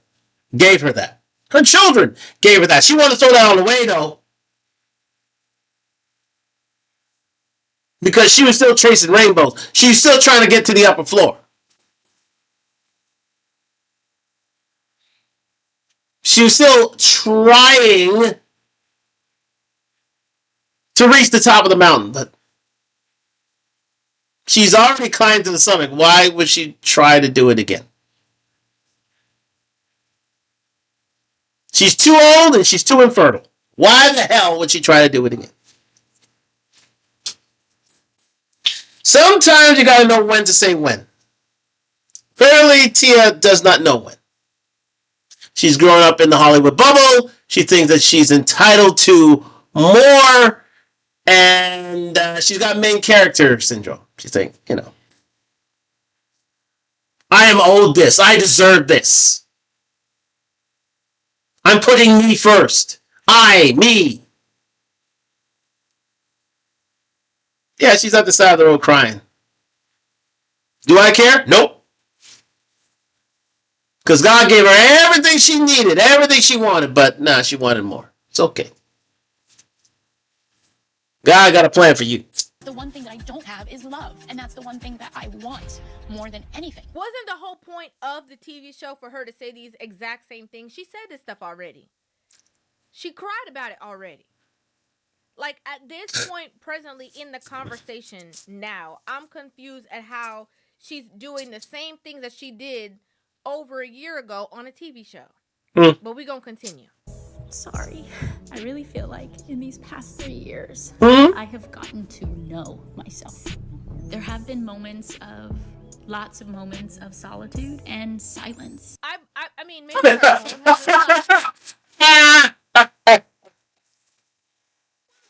gave her that. Her children gave her that. She wanted to throw that on the way, though. Because she was still chasing rainbows. She was still trying to get to the upper floor. She was still trying to reach the top of the mountain, but she's already climbed to the summit. Why would she try to do it again? She's too old and she's too infertile. Why the hell would she try to do it again? Sometimes you gotta know when to say when. Apparently, Tia does not know when. She's grown up in the Hollywood bubble. She thinks that she's entitled to more. And she's got main character syndrome. She thinks, I am owed this. I deserve this. I'm putting me first. Me. Yeah, she's at the side of the road crying. Do I care? Nope. Because God gave her everything she needed, everything she wanted, but nah, she wanted more. It's okay. God got a plan for you. The one thing that I don't have is love, and that's the one thing that I want more than anything. Wasn't the whole point of the TV show for her to say these exact same things? She said this stuff already. She cried about it already. Like, at this point, presently in the conversation now, I'm confused at how she's doing the same things that she did over a year ago on a TV show. But we're going to continue. Sorry. I really feel like in these past 3 years, I have gotten to know myself. There have been lots of moments of solitude and silence. I mean, maybe her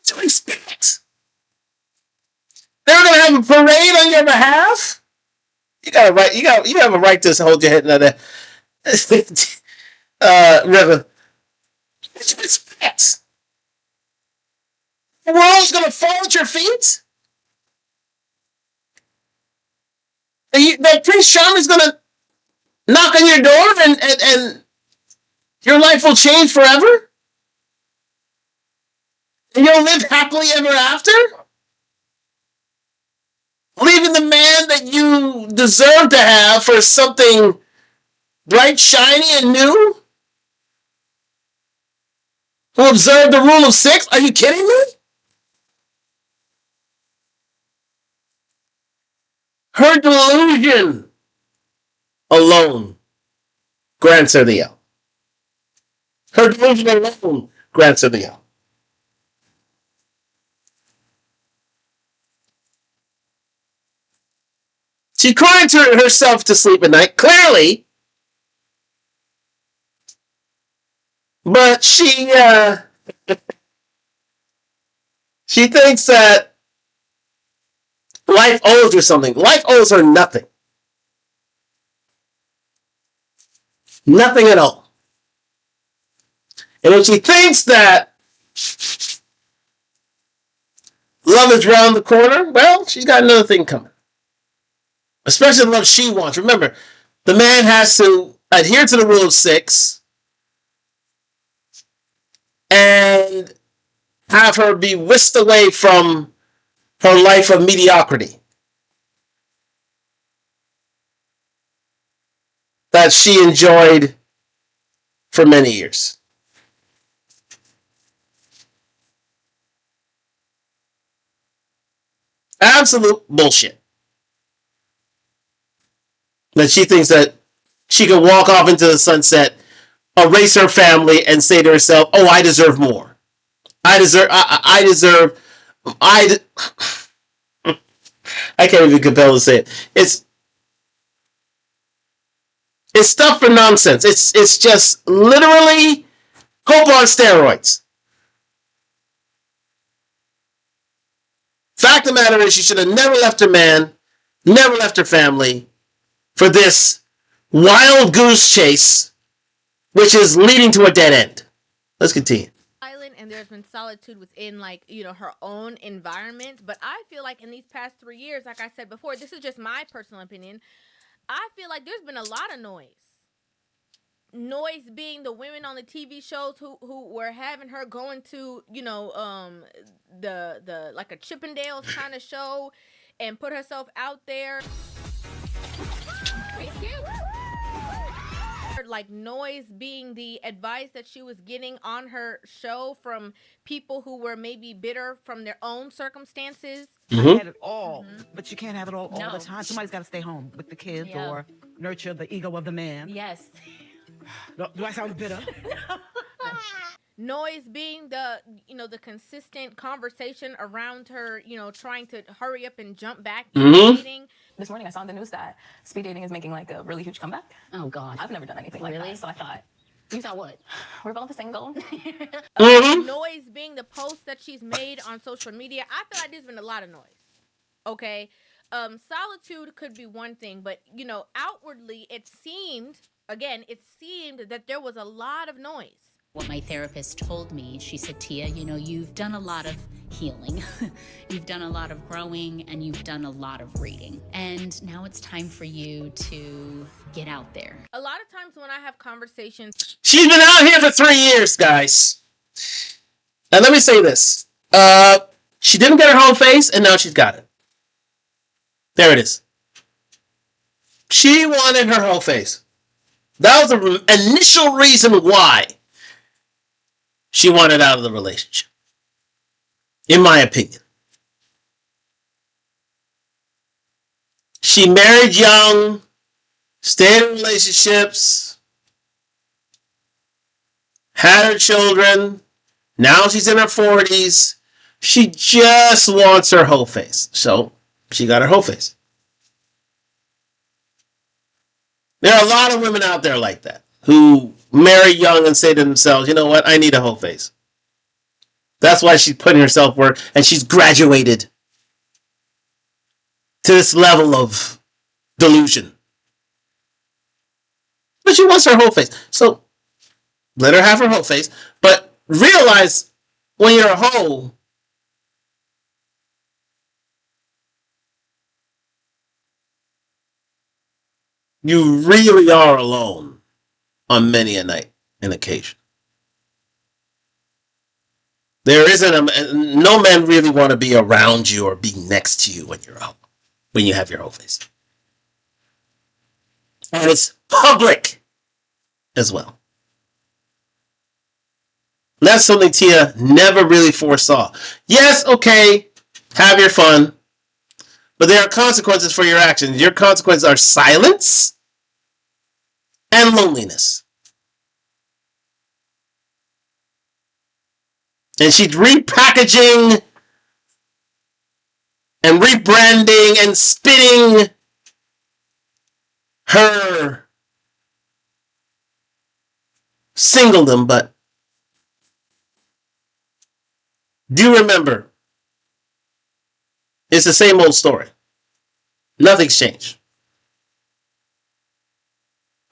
To expect. They're gonna have a parade on your behalf. You got a right. You have a right to hold your head in that. River. What you expect? The world's gonna fall at your feet. That Prince Charming's gonna knock on your door and your life will change forever. And you'll live happily ever after. Leaving the man that you deserve to have for something bright, shiny, and new? Who observed the rule of 6? Are you kidding me? Her delusion alone grants her the L. Her delusion alone grants her the L. She cried herself to sleep at night, clearly. But she thinks that life owes her something. Life owes her nothing. Nothing at all. And when she thinks that love is around the corner, well, she's got another thing coming. Especially the love she wants. Remember, the man has to adhere to the rule of 6 and have her be whisked away from her life of mediocrity that she enjoyed for many years. Absolute bullshit. That she thinks that she can walk off into the sunset, erase her family, and say to herself, "Oh, I deserve more. I can't even compel to say it. It's stuff for nonsense. It's just literally hope on steroids. Fact of the matter is, she should have never left her man, never left her family for this wild goose chase, which is leading to a dead end. Let's continue. And there's been solitude within, like, her own environment. But I feel like in these past 3 years, like I said before, this is just my personal opinion, I feel like there's been a lot of noise. Noise being the women on the TV shows who were having her going to, the like a Chippendales kind of show and put herself out there. Like Noise being the advice that she was getting on her show from people who were maybe bitter from their own circumstances. I had it all, but you can't have it all the time. Somebody's got to stay home with the kids or nurture the ego of the man. Yes. Do I sound bitter? Noise being the the consistent conversation around her, trying to hurry up and jump back into dating. This morning I saw on the news that speed dating is making like a really huge comeback. Oh God. I've never done anything like that, so I thought, you thought what? We're both single. Noise being the posts that she's made on social media. I feel like there's been a lot of noise. Okay. Solitude could be one thing, but outwardly it seemed that there was a lot of noise. What my therapist told me, she said, Tia, you know, you've done a lot of healing. You've done a lot of growing and you've done a lot of reading. And now it's time for you to get out there. A lot of times when I have conversations, She's been out here for 3 years, guys. And let me say this. She didn't get her whole face, and now she's got it. There it is. She wanted her whole face. That was the initial reason why she wanted out of the relationship, in my opinion. She married young, stayed in relationships, had her children. Now she's in her 40s. She just wants her whole face. So she got her whole face. There are a lot of women out there like that who marry young and say to themselves, you know what, I need a whole face. That's why she's putting herself work, and she's graduated to this level of delusion. But she wants her whole face. So let her have her whole face. But realize when you're a hoe, you really are alone on many a night and occasion. There isn't no men really want to be around you or be next to you when you're out, when you have your whole face. And it's public as well. That's something Tia never really foresaw. Yes, okay, have your fun, but there are consequences for your actions. Your consequences are silence and loneliness. And she's repackaging and rebranding and spinning her singledom, but do remember, it's the same old story. Nothing's changed.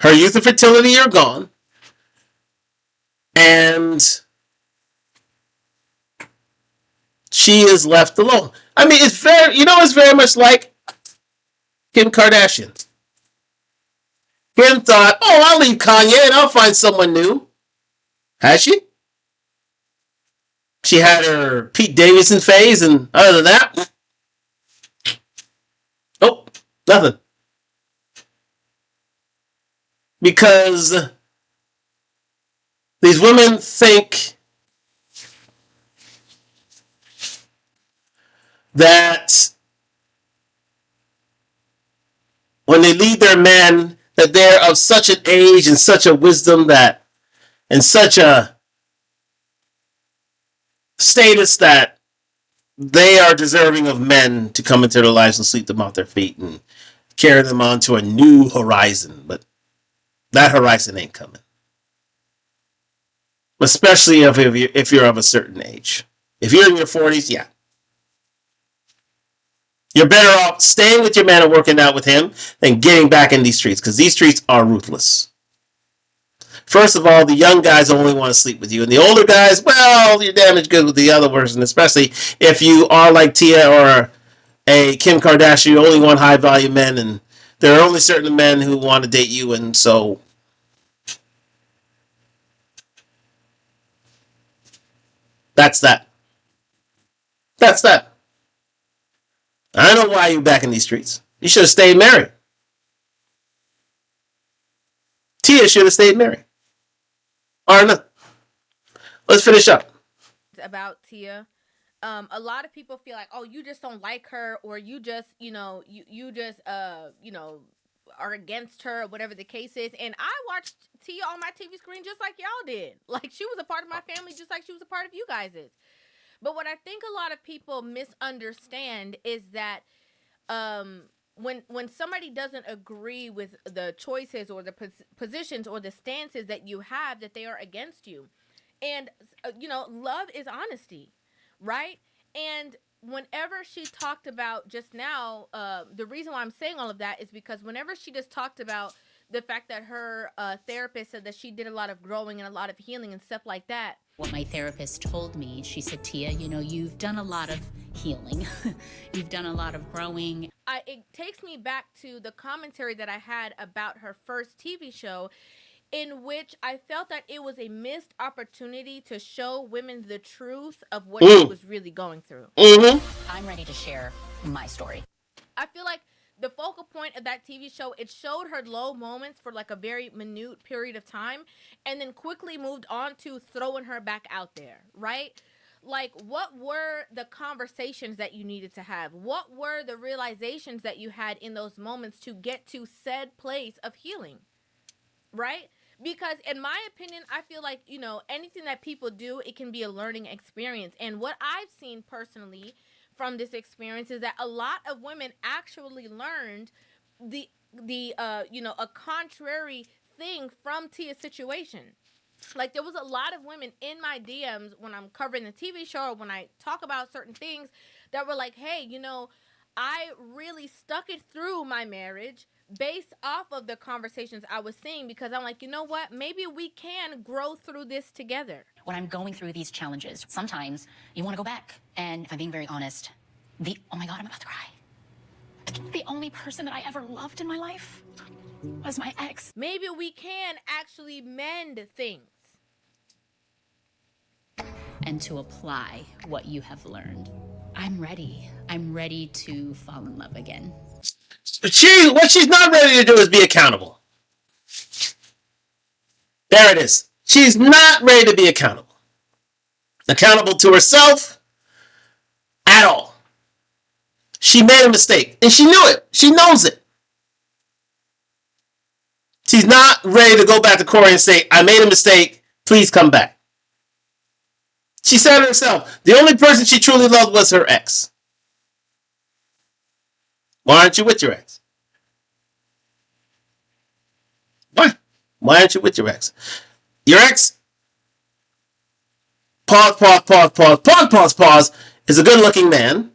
Her youth and fertility are gone, and she is left alone. I mean, it's very much like Kim Kardashian. Kim thought, oh, I'll leave Kanye and I'll find someone new. Has she? She had her Pete Davidson phase, and other than that, nope, nothing. Because these women think that when they leave their men, that they're of such an age and such a wisdom that, and such a status that they are deserving of men to come into their lives and sweep them off their feet and carry them on to a new horizon. But that horizon ain't coming. Especially if you're of a certain age. If you're in your 40s, yeah. You're better off staying with your man and working out with him than getting back in these streets, because these streets are ruthless. First of all, the young guys only want to sleep with you, and the older guys, well, you're damaged good with the other person, especially if you are like Tia or a Kim Kardashian. You only want high value men, and there are only certain men who want to date you, and so that's that. That's that. I don't know why you're back in these streets. You should have stayed married. Tia should have stayed married. All right, let's finish up. about Tia, a lot of people feel like, oh, you just don't like her, or you just, you just, are against her, or whatever the case is. And I watched Tia on my TV screen just like y'all did. Like, she was a part of my family, just like she was a part of you guys's. But what I think a lot of people misunderstand is that when somebody doesn't agree with the choices or the positions or the stances that you have, that they are against you. And love is honesty, right? And whenever she talked about just now, the reason why I'm saying all of that is because whenever she just talked about the fact that her therapist said that she did a lot of growing and a lot of healing and stuff like that. What my therapist told me, she said, Tia, you know, you've done a lot of healing. You've done a lot of growing. It takes me back to the commentary that I had about her first TV show, in which I felt that it was a missed opportunity to show women the truth of what she was really going through. I'm ready to share my story. I feel like the focal point of that TV show, it showed her low moments for like a very minute period of time, and then quickly moved on to throwing her back out there, right? Like, what were the conversations that you needed to have? What were the realizations that you had in those moments to get to said place of healing, right? Because in my opinion, I feel like, you know, anything that people do, it can be a learning experience. And what I've seen personally from this experience is that a lot of women actually learned the you know, a contrary thing from Tia's situation. Like, there was a lot of women in my DMs when I'm covering the TV show or when I talk about certain things that were like, hey, you know, I really stuck it through my marriage based off of the conversations I was seeing, because I'm like, you know what? Maybe we can grow through this together. When I'm going through these challenges, sometimes you want to go back. And if I'm being very honest, oh my God, I'm about to cry. The only person that I ever loved in my life was my ex. Maybe we can actually mend things. And to apply what you have learned. I'm ready. I'm ready to fall in love again. What she's not ready to do is be accountable. There it is. She's not ready to be accountable. Accountable to herself at all. She made a mistake, and she knew it. She knows it. She's not ready to go back to Corey and say, I made a mistake. Please come back. She said it herself. The only person she truly loved was her ex. Why aren't you with your ex? Why aren't you with your ex? Your ex, pause, is a good-looking man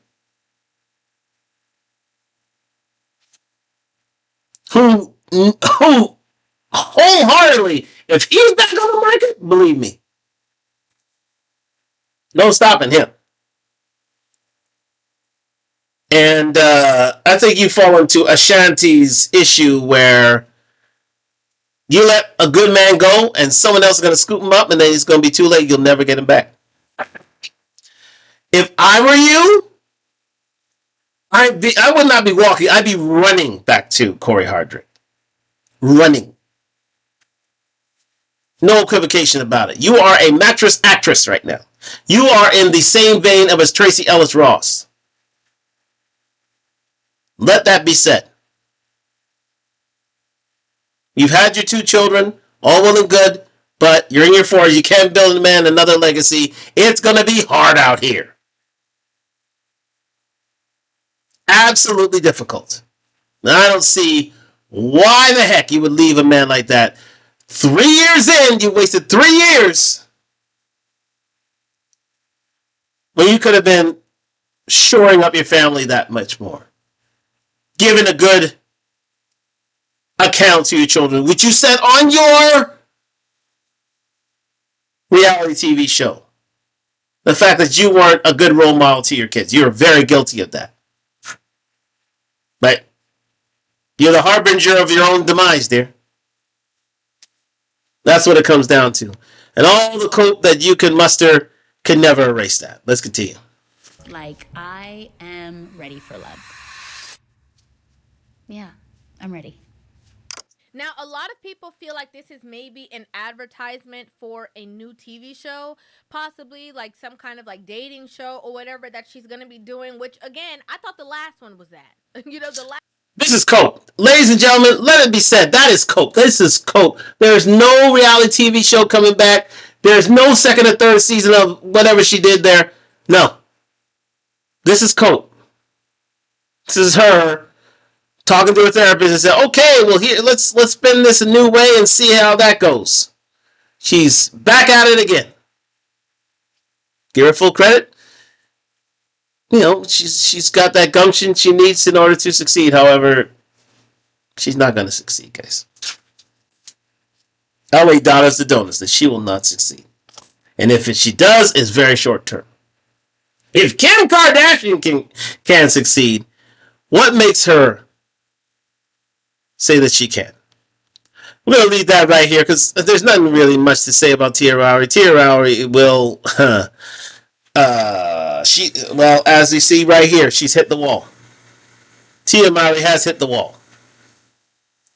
who wholeheartedly, if he's back on the market, believe me, no stopping him. And I think you fall into Ashanti's issue where you let a good man go and someone else is going to scoop him up and then it's going to be too late. You'll never get him back. If I were you, I would not be walking. I'd be running back to Corey Hardrick. Running. No equivocation about it. You are a mattress actress right now. You are in the same vein of as Tracy Ellis Ross. Let that be said. You've had your 2 children, all well and good, but you're in your 40s. You can't build a man another legacy. It's going to be hard out here. Absolutely difficult. Now, I don't see why the heck you would leave a man like that. 3 years in, you wasted 3 years when you could have been shoring up your family that much more. Giving a good account to your children, which you said on your reality TV show. The fact that you weren't a good role model to your kids. You're very guilty of that. But you're the harbinger of your own demise, dear. That's what it comes down to. And all the cope that you can muster can never erase that. Let's continue. Like, I am ready for love. Yeah, I'm ready. Now, a lot of people feel like this is maybe an advertisement for a new TV show, possibly like some kind of like dating show or whatever that she's going to be doing, which again, I thought the last one was that. You know, the last. This is cope. Ladies and gentlemen, let it be said, that is cope. This is cope. There's no reality TV show coming back. There's no second or third season of whatever she did there. No. This is cope. This is her talking to her therapist and said, okay, well, here, let's spin this a new way and see how that goes. She's back at it again. Give her full credit. You know, she's got that gumption she needs in order to succeed. However, she's not going to succeed, guys. I'll lay dollars to donuts that she will not succeed. And if she does, it's very short term. If Kim Kardashian can succeed, what makes her say that she can? We're going to leave that right here because there's nothing really much to say about Tia Mowry. Tia Mowry will, as you see right here, she's hit the wall. Tia Mowry has hit the wall.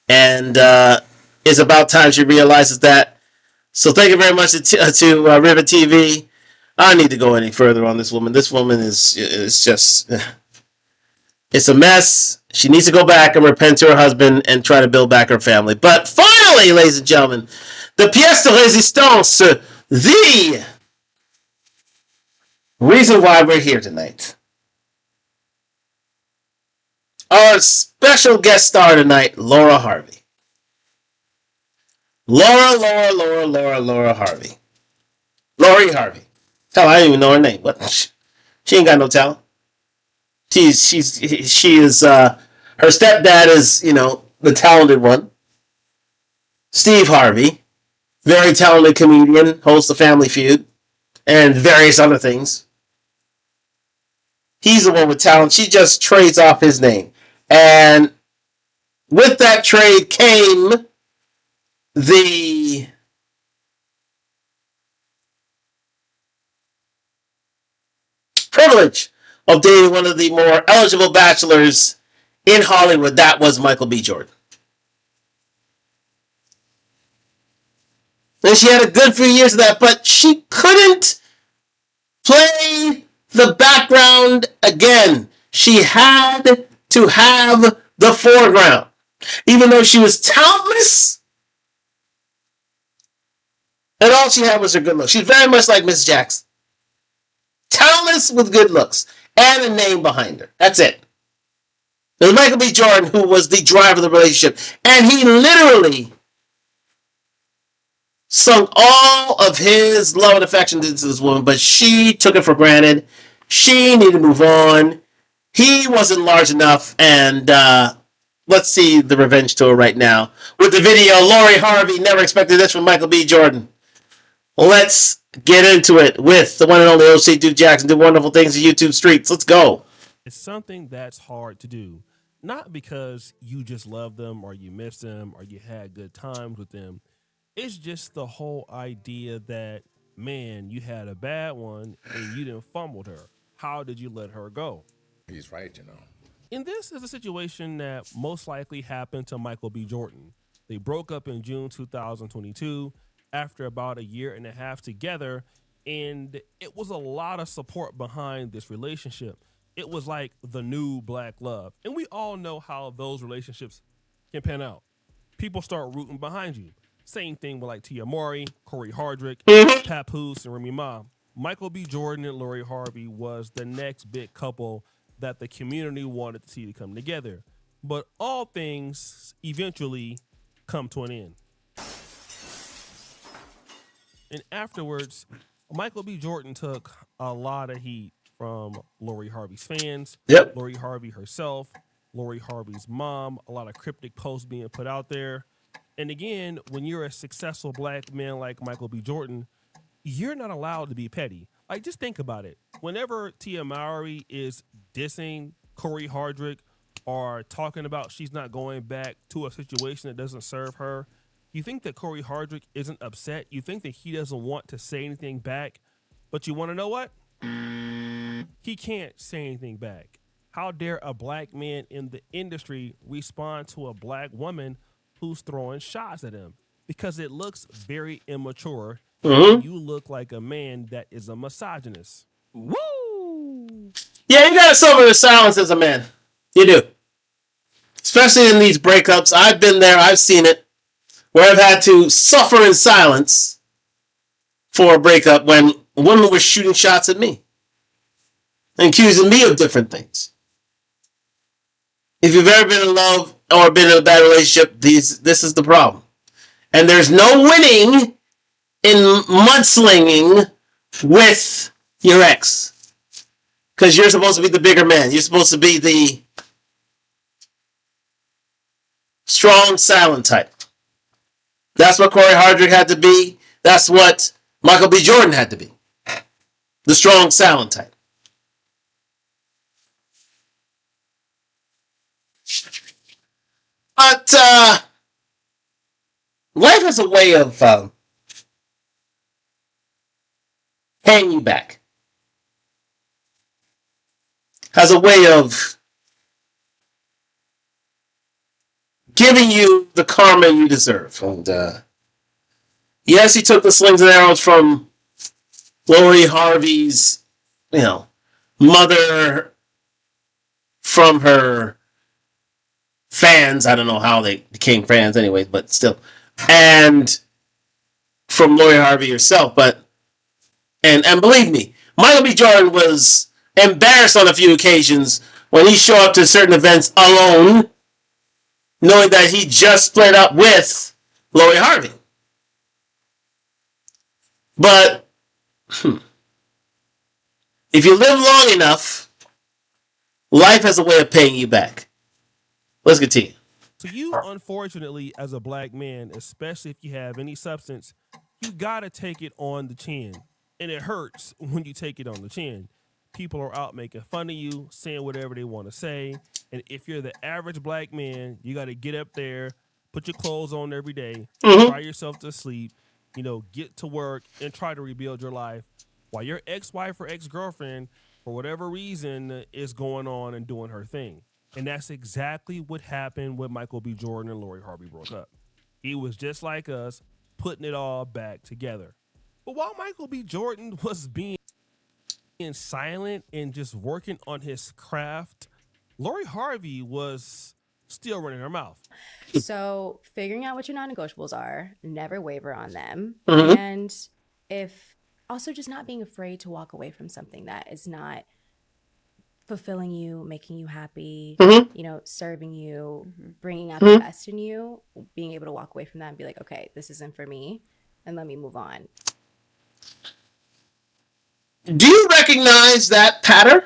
And it's about time she realizes that. So thank you very much to River TV. I don't need to go any further on this woman. This woman is just... It's a mess. She needs to go back and repent to her husband and try to build back her family. But finally, ladies and gentlemen, the pièce de résistance, the reason why we're here tonight. Our special guest star tonight, Laura Harvey. Laura Harvey. Lori Harvey. Hell, I don't even know her name. What? She ain't got no talent. She is her stepdad is, the talented one. Steve Harvey, very talented comedian, hosts of Family Feud and various other things. He's the one with talent. She just trades off his name. And with that trade came the privilege of dating one of the more eligible bachelors in Hollywood. That was Michael B. Jordan. And she had a good few years of that, but she couldn't play the background again. She had to have the foreground. Even though she was talentless, and all she had was her good looks. She's very much like Miss Jackson. Talentless with good looks. And a name behind her. That's it. It was Michael B. Jordan who was the driver of the relationship. And he literally sunk all of his love and affection into this woman, but she took it for granted. She needed to move on. He wasn't large enough, and let's see the revenge tour right now. With the video, Lori Harvey, never expected this from Michael B. Jordan. Let's get into it with the one and only OC Duke Jackson, do wonderful things in YouTube streets. Let's go. It's something that's hard to do. Not because you just love them or you miss them or you had good times with them. It's just the whole idea that, man, you had a bad one and you didn't fumbled her. How did you let her go? He's right, And this is a situation that most likely happened to Michael B. Jordan. They broke up in June 2022 after about a year and a half together, and it was a lot of support behind this relationship. It was like the new black love. And we all know how those relationships can pan out. People start rooting behind you. Same thing with like Tia Mowry, Corey Hardrick, Papoose, and Remy Ma. Michael B. Jordan and Lori Harvey was the next big couple that the community wanted to see to come together. But all things eventually come to an end. And afterwards, Michael B. Jordan took a lot of heat from Lori Harvey's fans, Lori Harvey herself, Lori Harvey's mom, a lot of cryptic posts being put out there. And again, when you're a successful black man like Michael B. Jordan, you're not allowed to be petty. Like, just think about it. Whenever Tia Mowry is dissing Corey Hardrick or talking about she's not going back to a situation that doesn't serve her, you think that Corey Hardrick isn't upset? You think that he doesn't want to say anything back? But you want to know what? He can't say anything back. How dare a black man in the industry respond to a black woman who's throwing shots at him? Because it looks very immature. You look like a man that is a misogynist. Woo! Yeah, you gotta suffer the silence as a man. You do. Especially in these breakups. I've been there. I've seen it. Where I've had to suffer in silence for a breakup when a woman was shooting shots at me and accusing me of different things. If you've ever been in love or been in a bad relationship, this is the problem. And there's no winning in mudslinging with your ex. Because you're supposed to be the bigger man. You're supposed to be the strong, silent type. That's what Corey Hardrick had to be. That's what Michael B. Jordan had to be. The strong, silent type. But life has a way of paying you back. Has a way of giving you the karma you deserve. And yes, he took the slings and arrows from Lori Harvey's, mother, from her fans. I don't know how they became fans anyway, but still. And from Lori Harvey herself. And believe me, Michael B. Jordan was embarrassed on a few occasions when he showed up to certain events alone, knowing that he just split up with Lori Harvey. But if you live long enough, life has a way of paying you back. Let's continue. So you, unfortunately, as a black man, especially if you have any substance, you gotta take it on the chin. And it hurts when you take it on the chin. People are out making fun of you, saying whatever they want to say. And if you're the average black man, you gotta get up there, put your clothes on every day, cry yourself to sleep, get to work and try to rebuild your life while your ex-wife or ex-girlfriend, for whatever reason, is going on and doing her thing. And that's exactly what happened when Michael B. Jordan and Lori Harvey broke up. He was just like us, putting it all back together. But while Michael B. Jordan was being silent and just working on his craft, Lori Harvey was still running her mouth. So figuring out what your non-negotiables are, never waver on them. Mhm. And if also just not being afraid to walk away from something that is not fulfilling you, making you happy, serving you, bringing out the best in you, being able to walk away from that and be like, okay, this isn't for me, and let me move on. Do you recognize that pattern?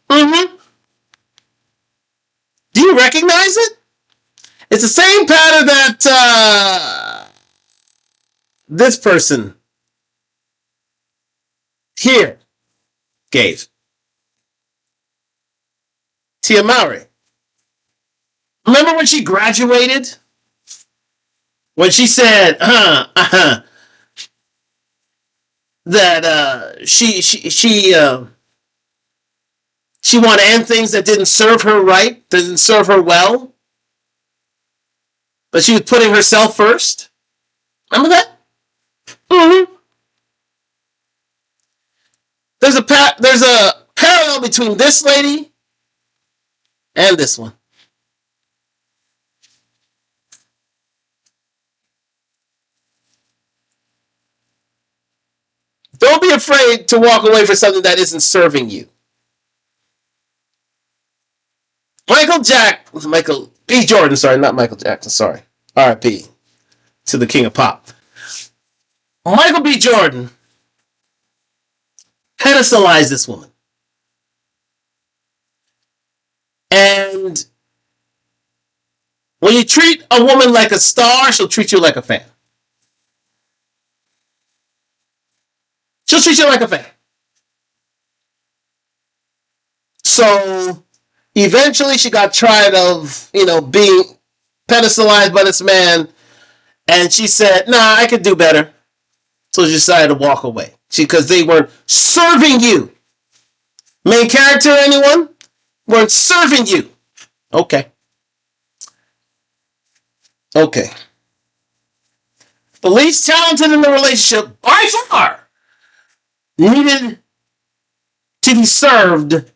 Do you recognize it? It's the same pattern that this person here gave. Tia Mowry. Remember when she graduated? When she said, that she wanted to end things that didn't serve her right, didn't serve her well, but she was putting herself first. Remember that? There's a parallel between this lady and this one. Don't be afraid to walk away from something that isn't serving you. Michael B. Jordan, sorry, not Michael Jackson, sorry. R.I.P. to the King of Pop. Michael B. Jordan pedestalized this woman. And when you treat a woman like a star, she'll treat you like a fan. She'll treat you like a fan. So eventually she got tired of, being pedestalized by this man. And she said, nah, I could do better. So she decided to walk away. Because they weren't serving you. Main character, anyone? Weren't serving you. Okay. The least talented in the relationship, by far, needed to be served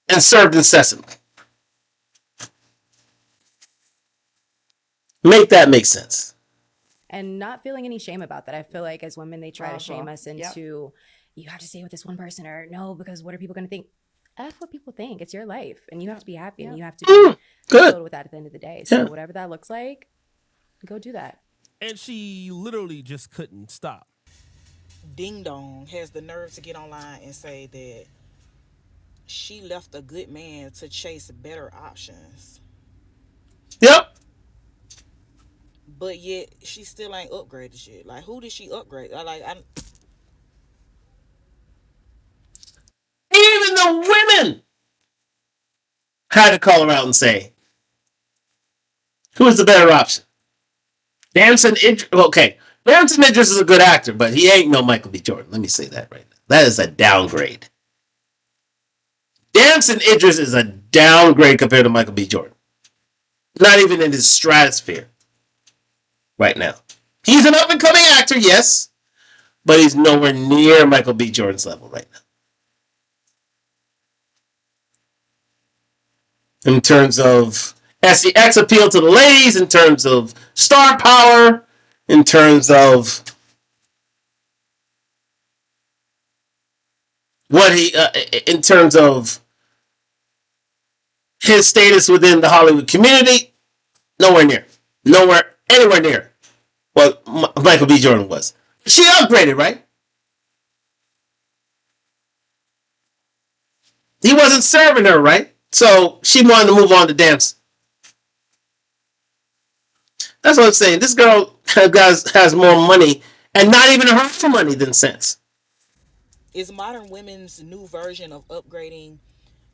and served incessantly. Make that make sense. And not feeling any shame about that. I feel like as women, they try to shame us into, you have to stay with this one person, or no, because what are people going to think? F what people think. It's your life, and you have to be happy, and you have to be good with that at the end of the day. So whatever that looks like, go do that. And she literally just couldn't stop. Ding Dong has the nerve to get online and say that she left a good man to chase better options. Yep. But yet she still ain't upgraded shit. Like, who did she upgrade? I Even the women had to call her out and say, who is the better option? Damson Idris. Okay, Damson Idris is a good actor, but he ain't no Michael B. Jordan. Let me say that right now. That is a downgrade. Damson Idris is a downgrade compared to Michael B. Jordan. Not even in his stratosphere right now. He's an up and coming actor, yes, but he's nowhere near Michael B. Jordan's level right now. In terms of sex appeal to the ladies, in terms of star power, in terms of what he, in terms of his status within the Hollywood community, nowhere near, anywhere near what Michael B. Jordan was. She upgraded, right? He wasn't serving her, right? So she wanted to move on to dance. That's what I'm saying. This girl has more money, and not even her money than sense. Is modern women's new version of upgrading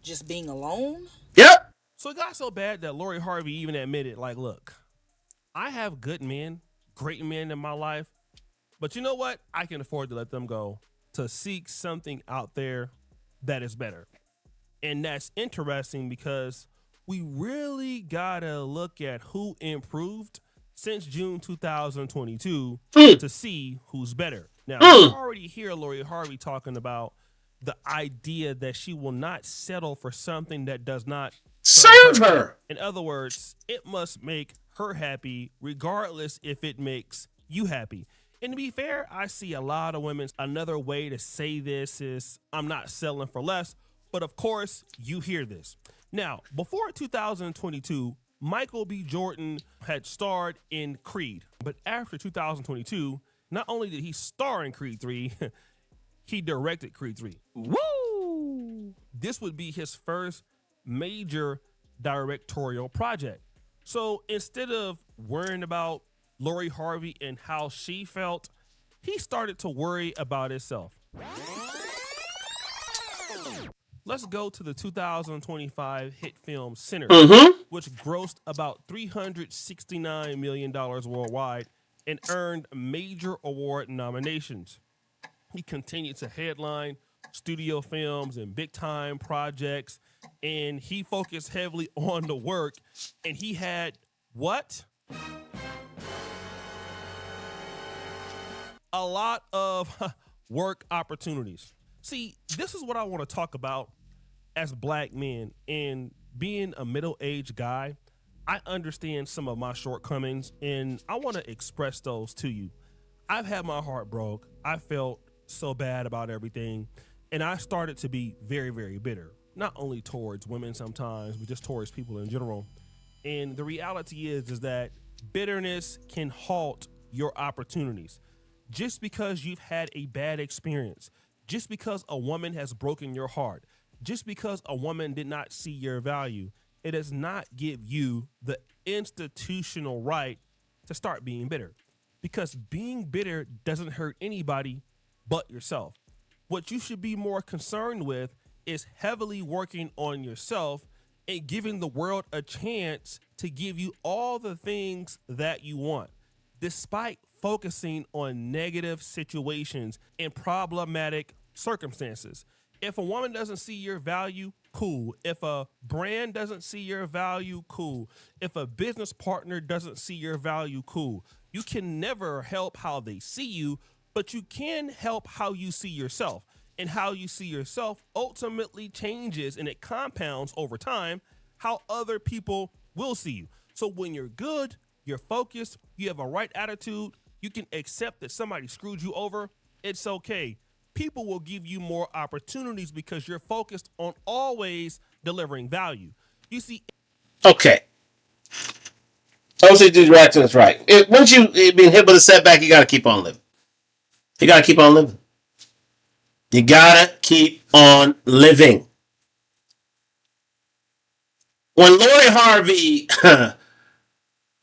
just being alone? Yep. So it got so bad that Lori Harvey even admitted, like, look, I have good men, great men in my life, but you know what? I can afford to let them go to seek something out there that is better. And that's interesting because we really gotta look at who improved since June 2022 to see who's better. Now, you already hear Lori Harvey talking about the idea that she will not settle for something that does not serve her. In other words, it must make her happy regardless if it makes you happy. And to be fair, I see a lot of women. Another way to say this is I'm not settling for less. But of course, you hear this. Now, before 2022, Michael B. Jordan had starred in Creed. But after 2022, not only did he star in Creed 3, he directed Creed 3. Woo! This would be his first major directorial project. So instead of worrying about Lori Harvey and how she felt, he started to worry about himself. Let's go to the 2025 hit film Sinners, which grossed about $369 million worldwide and earned major award nominations. He continued to headline studio films and big-time projects, and he focused heavily on the work, and he had what? A lot of work opportunities. See, this is what I want to talk about as black men. And being a middle-aged guy, I understand some of my shortcomings, and I want to express those to you. I've had my heart broke. I felt so bad about everything, and I started to be very, very bitter, not only towards women sometimes, but just towards people in general. And the reality is that bitterness can halt your opportunities. Just because you've had a bad experience, just because a woman has broken your heart, just because a woman did not see your value, it does not give you the institutional right to start being bitter. Because being bitter doesn't hurt anybody but yourself. What you should be more concerned with is heavily working on yourself and giving the world a chance to give you all the things that you want, despite focusing on negative situations and problematic circumstances. If a woman doesn't see your value, cool. If a brand doesn't see your value, cool. If a business partner doesn't see your value, cool. You can never help how they see you, but you can help how you see yourself. And how you see yourself ultimately changes, and it compounds over time how other people will see you. So when you're good, you're focused, you have a right attitude, you can accept that somebody screwed you over, it's okay. People will give you more opportunities because you're focused on always delivering value. You see. Okay. OC Direction is right. Once you've been hit with a setback, you got to keep on living. You got to keep on living. You gotta keep on living. When Lori Harvey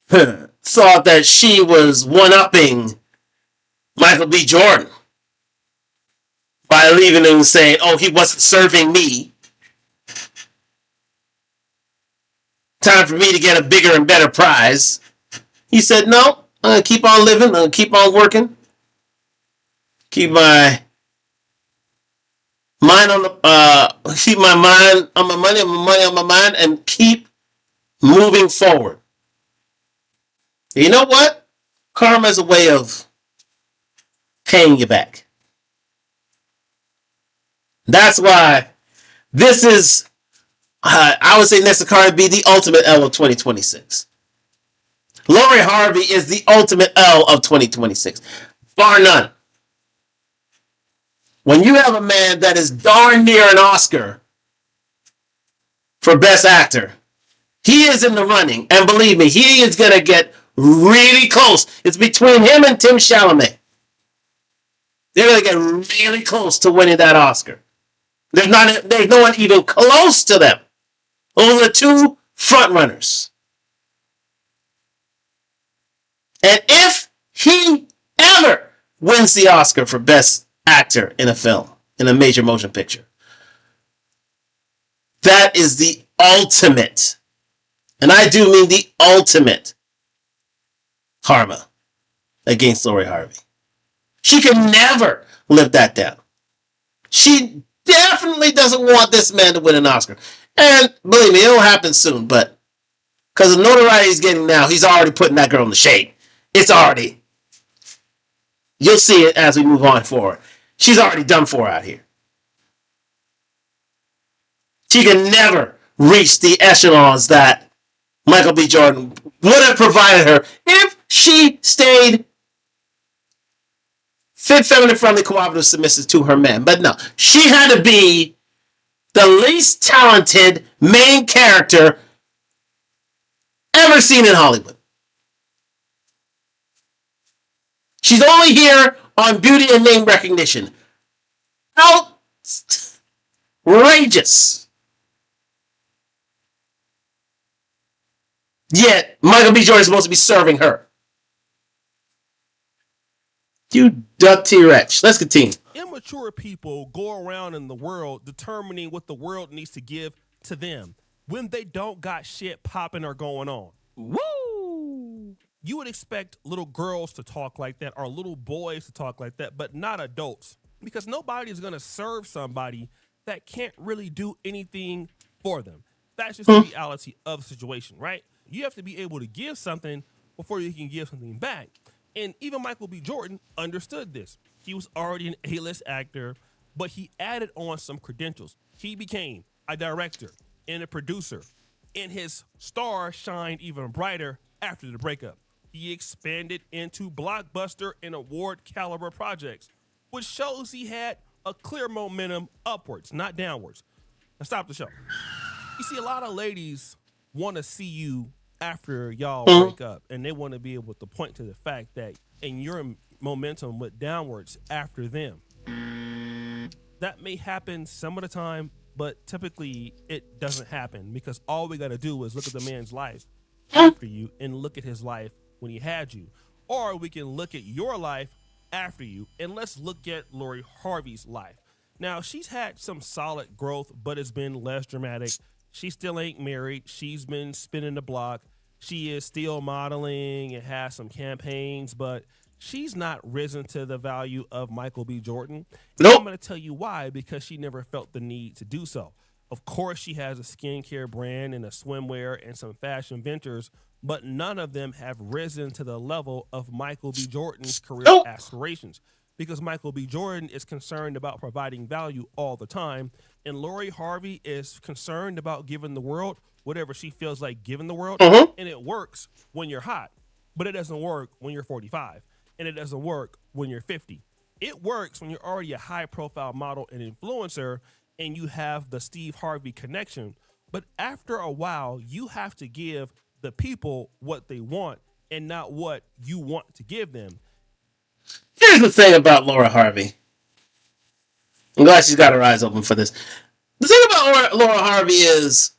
thought that she was one-upping Michael B. Jordan by leaving him saying, oh, he wasn't serving me. Time for me to get a bigger and better prize. He said, no, I'm going to keep on living. I'm going to keep on working. Keep my mind on the, keep my mind on my money, on my mind, and keep moving forward. You know what? Karma is a way of paying you back. That's why this is, I would say next to Cardi B, the ultimate L of 2026. Lori Harvey is the ultimate L of 2026. Bar none. When you have a man that is darn near an Oscar for Best Actor, he is in the running. And believe me, he is going to get really close. It's between him and Tim Chalamet. They're going to get really close to winning that Oscar. There's no one even close to them. Those are the two front runners. And if he ever wins the Oscar for Best Actor in a film, in a major motion picture, that is the ultimate, and I do mean the ultimate, karma against Lori Harvey. She can never live that down. She definitely doesn't want this man to win an Oscar. And believe me, it'll happen soon, but because the notoriety he's getting now, he's already putting that girl in the shade. It's already. You'll see it as we move on forward. She's already done for out here. She can never reach the echelons that Michael B. Jordan would have provided her if she stayed fit, feminine, friendly, cooperative, submissive to her man. But no, she had to be the least talented main character ever seen in Hollywood. She's only here on beauty and name recognition. Outrageous. Yet, Michael B. Jordan is supposed to be serving her. You dirty wretch. Let's continue. Immature people go around in the world determining what the world needs to give to them when they don't got shit popping or going on. Woo! You would expect little girls to talk like that or little boys to talk like that, but not adults. Because nobody is going to serve somebody that can't really do anything for them. That's just the reality of the situation, right? You have to be able to give something before you can give something back. And even Michael B. Jordan understood this. He was already an A-list actor, but he added on some credentials. He became a director and a producer, and his star shined even brighter after the breakup. He expanded into blockbuster and award caliber projects, which shows he had a clear momentum upwards, not downwards. Now stop the show. You see, a lot of ladies want to see you after y'all break up, and they want to be able to point to the fact that in your momentum went downwards after them. That may happen some of the time, but typically it doesn't happen because all we got to do is look at the man's life after you and look at his life when he had you. Or we can look at your life after you, and let's look at Lori Harvey's life. Now, she's had some solid growth, but it's been less dramatic. She still ain't married. She's been spinning the block. She is still modeling and has some campaigns, but she's not risen to the value of Michael B. Jordan. Nope. I'm going to tell you why, because she never felt the need to do so. Of course, she has a skincare brand and a swimwear and some fashion ventures, but none of them have risen to the level of Michael B. Jordan's career aspirations, because Michael B. Jordan is concerned about providing value all the time, and Lori Harvey is concerned about giving the world whatever she feels like giving the world, and it works when you're hot, but it doesn't work when you're 45, and it doesn't work when you're 50. It works when you're already a high-profile model and influencer, and you have the Steve Harvey connection, but after a while, you have to give the people what they want and not what you want to give them. Here's the thing about Laura Harvey. I'm glad she's got her eyes open for this. The thing about Laura Harvey is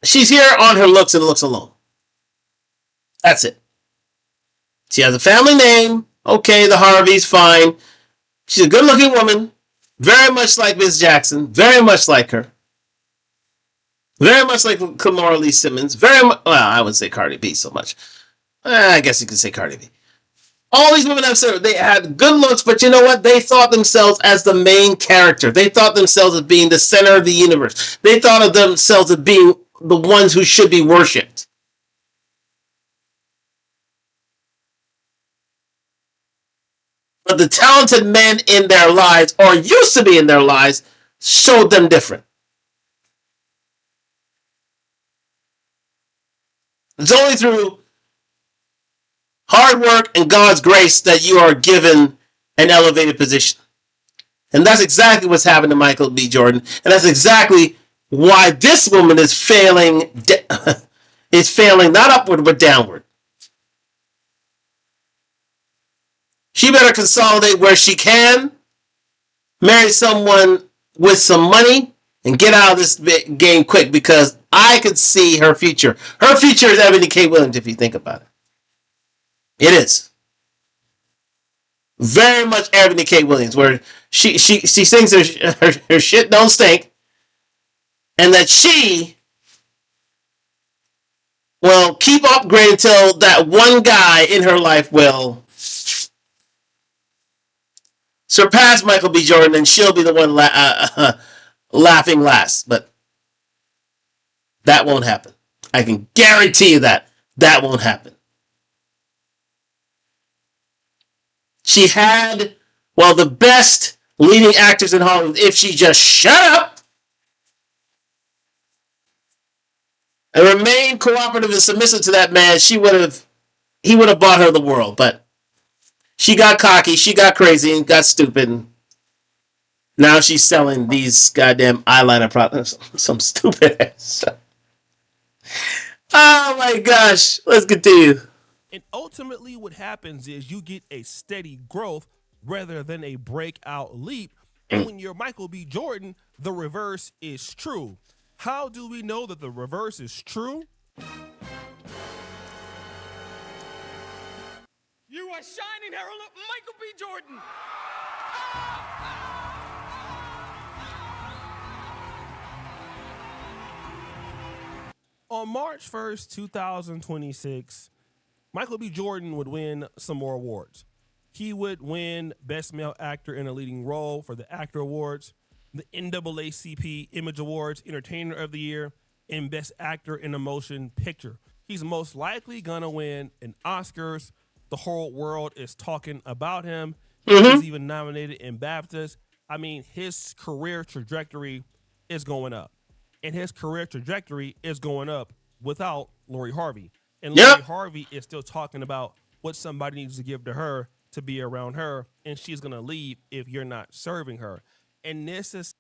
she's here on her looks and looks alone. That's it. She has a family name. Okay, the Harveys, fine. She's a good-looking woman. Very much like Miss Jackson. Very much like her. Very much like Kimora Lee Simmons. Very much. Well, I wouldn't say Cardi B so much. I guess you could say Cardi B. All these women have said they had good looks, but you know what? They thought themselves as the main character. They thought themselves as being the center of the universe. They thought of themselves as being the ones who should be worshipped. But the talented men in their lives, or used to be in their lives, showed them different. It's only through hard work and God's grace that you are given an elevated position. And that's exactly what's happened to Michael B. Jordan. And that's exactly why this woman is failing, not upward, but downward. She better consolidate where she can, marry someone with some money, and get out of this game quick, because I could see her future. Her future is Ebony K. Williams, if you think about it. It is. Very much Ebony K. Williams, where she sings her shit don't stink, and that she will keep upgrading until that one guy in her life will surpass Michael B. Jordan, and she'll be the one laughing last. But that won't happen. I can guarantee you that won't happen. She had, the best leading actors in Hollywood. If she just shut up and remained cooperative and submissive to that man, he would have bought her the world. But she got cocky, she got crazy, and got stupid. And now she's selling these goddamn eyeliner products. Some stupid ass. Oh my gosh. Let's continue. And ultimately what happens is you get a steady growth rather than a breakout leap. And when you're Michael B. Jordan, the reverse is true. How do we know that the reverse is true? You are shining herald of Michael B. Jordan. On March 1st, 2026, Michael B. Jordan would win some more awards. He would win Best Male Actor in a Leading Role for the ACTR Awards, the NAACP Image Awards, Entertainer of the Year, and Best Actor in a Motion Picture. He's most likely going to win an Oscars. The whole world is talking about him. He's even nominated in BAFTAs. I mean, his career trajectory is going up. And his career trajectory is going up without Lori Harvey. And Lori Harvey is still talking about what somebody needs to give to her to be around her, and she's going to leave if you're not serving her. And this is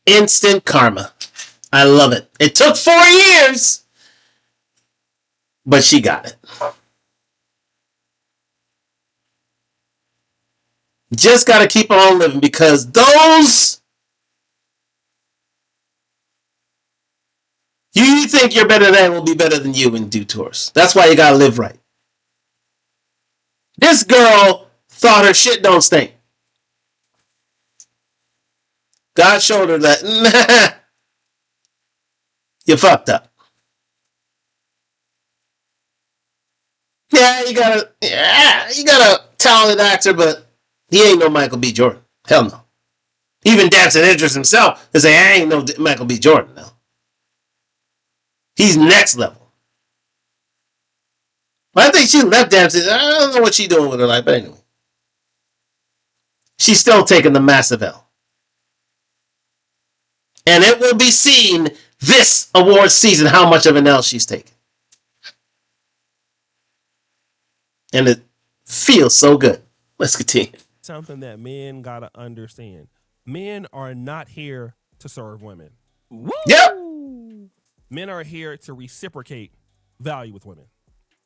instant karma. I love it. It took 4 years, but she got it. Just got to keep on living, because those you think you're better than will be better than you in due course. That's why you got to live right. This girl thought her shit don't stink. God showed her that, you fucked up. Yeah, you got a talented actor, but he ain't no Michael B. Jordan. Hell no. Even Dancing Idris himself is say, I ain't no Michael B. Jordan now. He's next level. But I think she left Dancing. I don't know what she's doing with her life, but anyway. She's still taking the massive L. And it will be seen this award season how much of an L she's taking. And it feels so good. Let's continue. Something that men got to understand. Men are not here to serve women. Woo! Yep. Men are here to reciprocate value with women.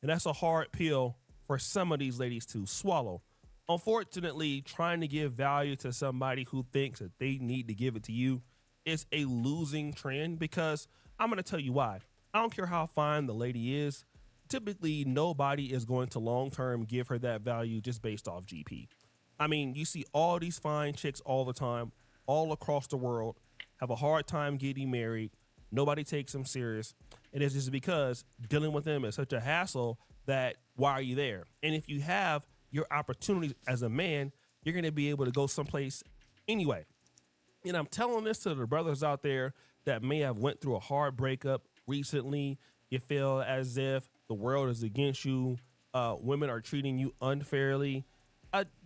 And that's a hard pill for some of these ladies to swallow. Unfortunately, trying to give value to somebody who thinks that they need to give it to you is a losing trend, because I'm going to tell you why. I don't care how fine the lady is. Typically, nobody is going to long term give her that value just based off GP. I mean, you see all these fine chicks all the time, all across the world, have a hard time getting married. Nobody takes them serious. And it's just because dealing with them is such a hassle that why are you there? And if you have your opportunities as a man, you're going to be able to go someplace anyway. And I'm telling this to the brothers out there that may have went through a hard breakup recently. You feel as if the world is against you. Women are treating you unfairly.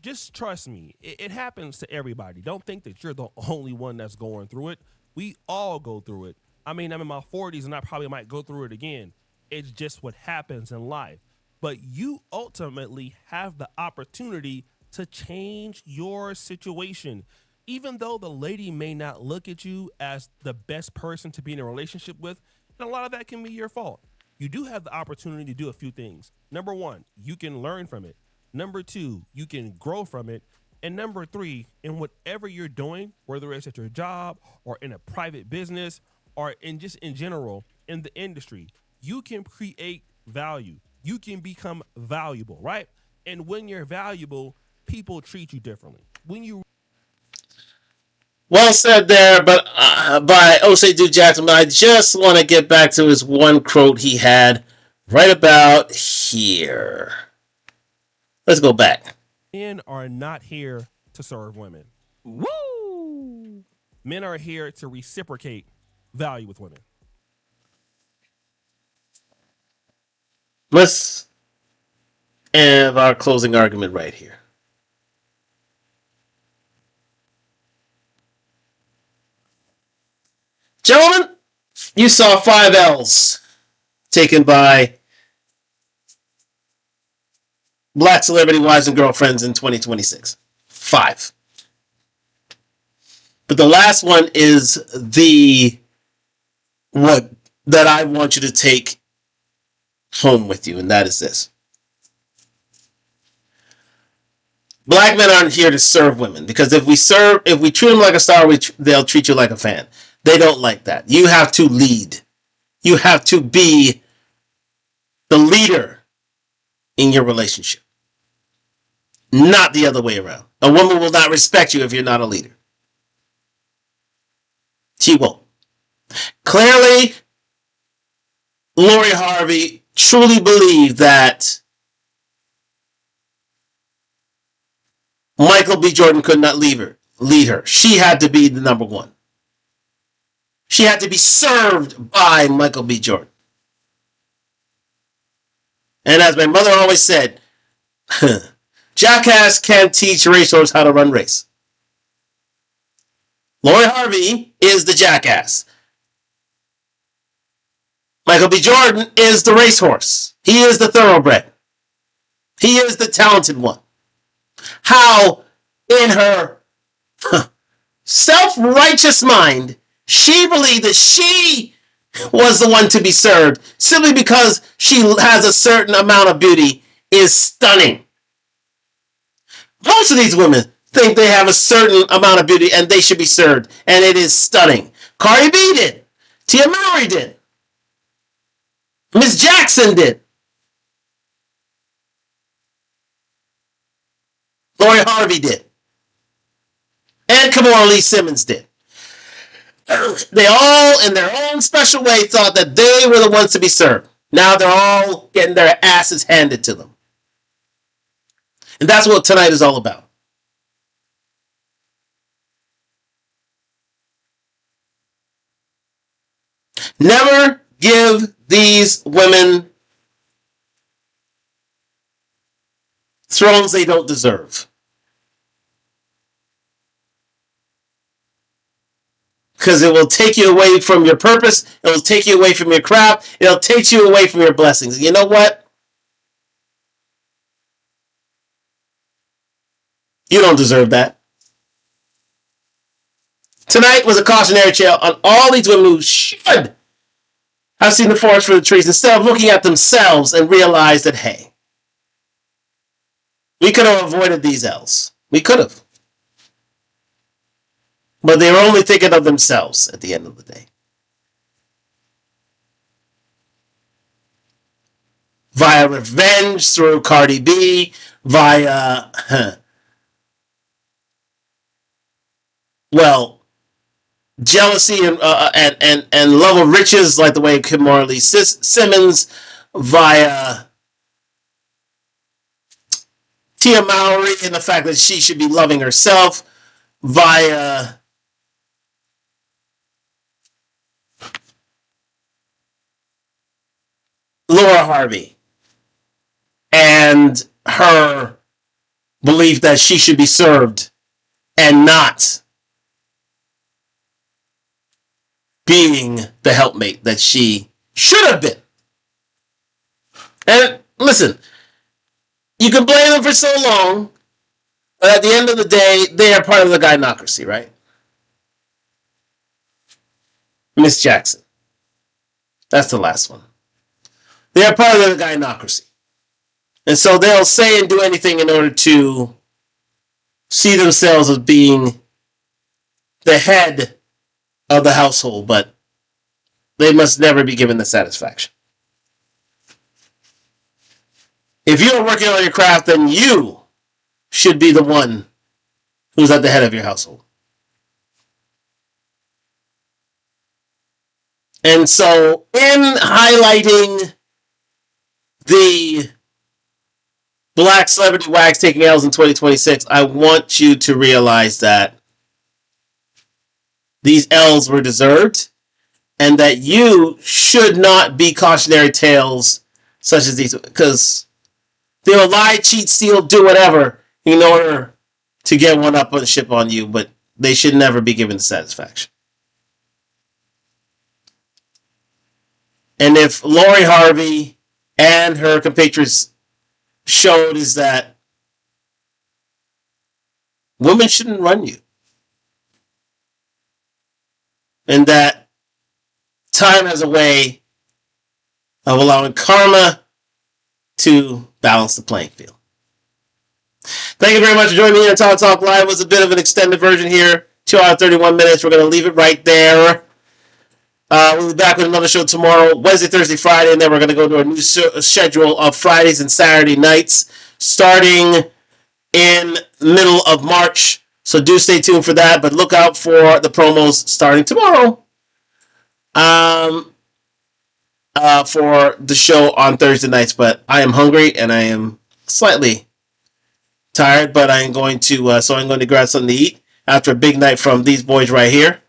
Just trust me. It happens to everybody. Don't think that you're the only one that's going through it. We all go through it. I mean, I'm in my 40s and I probably might go through it again. It's just what happens in life. But you ultimately have the opportunity to change your situation. Even though the lady may not look at you as the best person to be in a relationship with, and a lot of that can be your fault, you do have the opportunity to do a few things. Number one, you can learn from it. Number two, you can grow from it. And number three, in whatever you're doing, whether it's at your job or in a private business or in just in general in the industry, you can create value. You can become valuable, right? And when you're valuable, people treat you differently. When you Well said there, but by Osei Duke Jackson. But I just want to get back to his one quote he had right about here. Let's go back. Men are not here to serve women. Woo! Men are here to reciprocate value with women. Let's end our closing argument right here. Gentlemen, you saw 5 L's taken by black celebrity wives and girlfriends in 2026. 5. But the last one is the what that I want you to take home with you, and that is this. Black men aren't here to serve women, because if we treat them like a star, they'll treat you like a fan. They don't like that. You have to lead. You have to be the leader in your relationship, not the other way around. A woman will not respect you if you're not a leader. She won't. Clearly, Lori Harvey truly believed that Michael B. Jordan could not lead her. She had to be the number one. She had to be served by Michael B. Jordan. And as my mother always said, jackass can't teach racehorse how to run race. Lori Harvey is the jackass. Michael B. Jordan is the racehorse. He is the thoroughbred. He is the talented one. How, in her self-righteous mind, she believed that she was the one to be served simply because she has a certain amount of beauty is stunning. Most of these women think they have a certain amount of beauty and they should be served, and it is stunning. Cardi B did. Tia Mowry did. Miss Jackson did. Lori Harvey did. And Kimora Lee Simmons did. They all, in their own special way, thought that they were the ones to be served. Now they're all getting their asses handed to them. And that's what tonight is all about. Never give these women thrones they don't deserve. Because it will take you away from your purpose. It will take you away from your craft. It'll take you away from your blessings. And you know what? You don't deserve that. Tonight was a cautionary tale on all these women who should have seen the forest for the trees instead of looking at themselves and realize that, hey, We could have avoided these L's. We could have. But they were only thinking of themselves at the end of the day. Via revenge through Cardi B, via, well, jealousy and love of riches, like the way Kimora Lee Simmons, via Tia Mowry and the fact that she should be loving herself, via Laura Harvey and her belief that she should be served and not being the helpmate that she should have been. And listen, you can blame them for so long, but at the end of the day, they are part of the gynocracy, right? Miss Jackson. That's the last one. They are part of the gynocracy. And so they'll say and do anything in order to see themselves as being the head of the household, but they must never be given the satisfaction. If you are working on your craft, then you should be the one who's at the head of your household. And so, in highlighting the Black Celebrity Wags taking L's in 2026, I want you to realize that these L's were deserved and that you should not be cautionary tales such as these, because they will lie, cheat, steal, do whatever in order to get one up on the ship on you, but they should never be given the satisfaction. And if Lori Harvey and her compatriots showed is that women shouldn't run you, and that time has a way of allowing karma to balance the playing field. Thank you very much for joining me on Talk Talk Live. It was a bit of an extended version here, 2 hours 31 minutes. We're going to leave it right there. We'll be back with another show tomorrow, Wednesday, Thursday, Friday, and then we're going to go to a new schedule of Fridays and Saturday nights starting in middle of March. So do stay tuned for that, but look out for the promos starting tomorrow for the show on Thursday nights. But I am hungry and I am slightly tired, but I'm going to grab something to eat after a big night from these boys right here.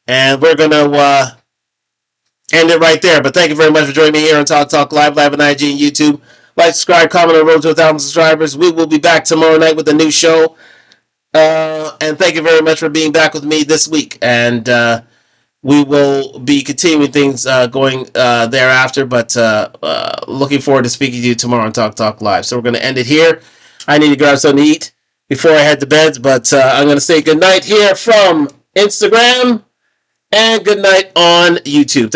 And we're going to end it right there. But thank you very much for joining me here on Talk Talk Live on IG and YouTube. Like, subscribe, comment on the road to 1,000 subscribers. We will be back tomorrow night with a new show. And thank you very much for being back with me this week. And we will be continuing things going thereafter. But looking forward to speaking to you tomorrow on Talk Talk Live. So we're going to end it here. I need to grab something to eat before I head to bed. But I'm going to say good night here from Instagram. And good night on YouTube.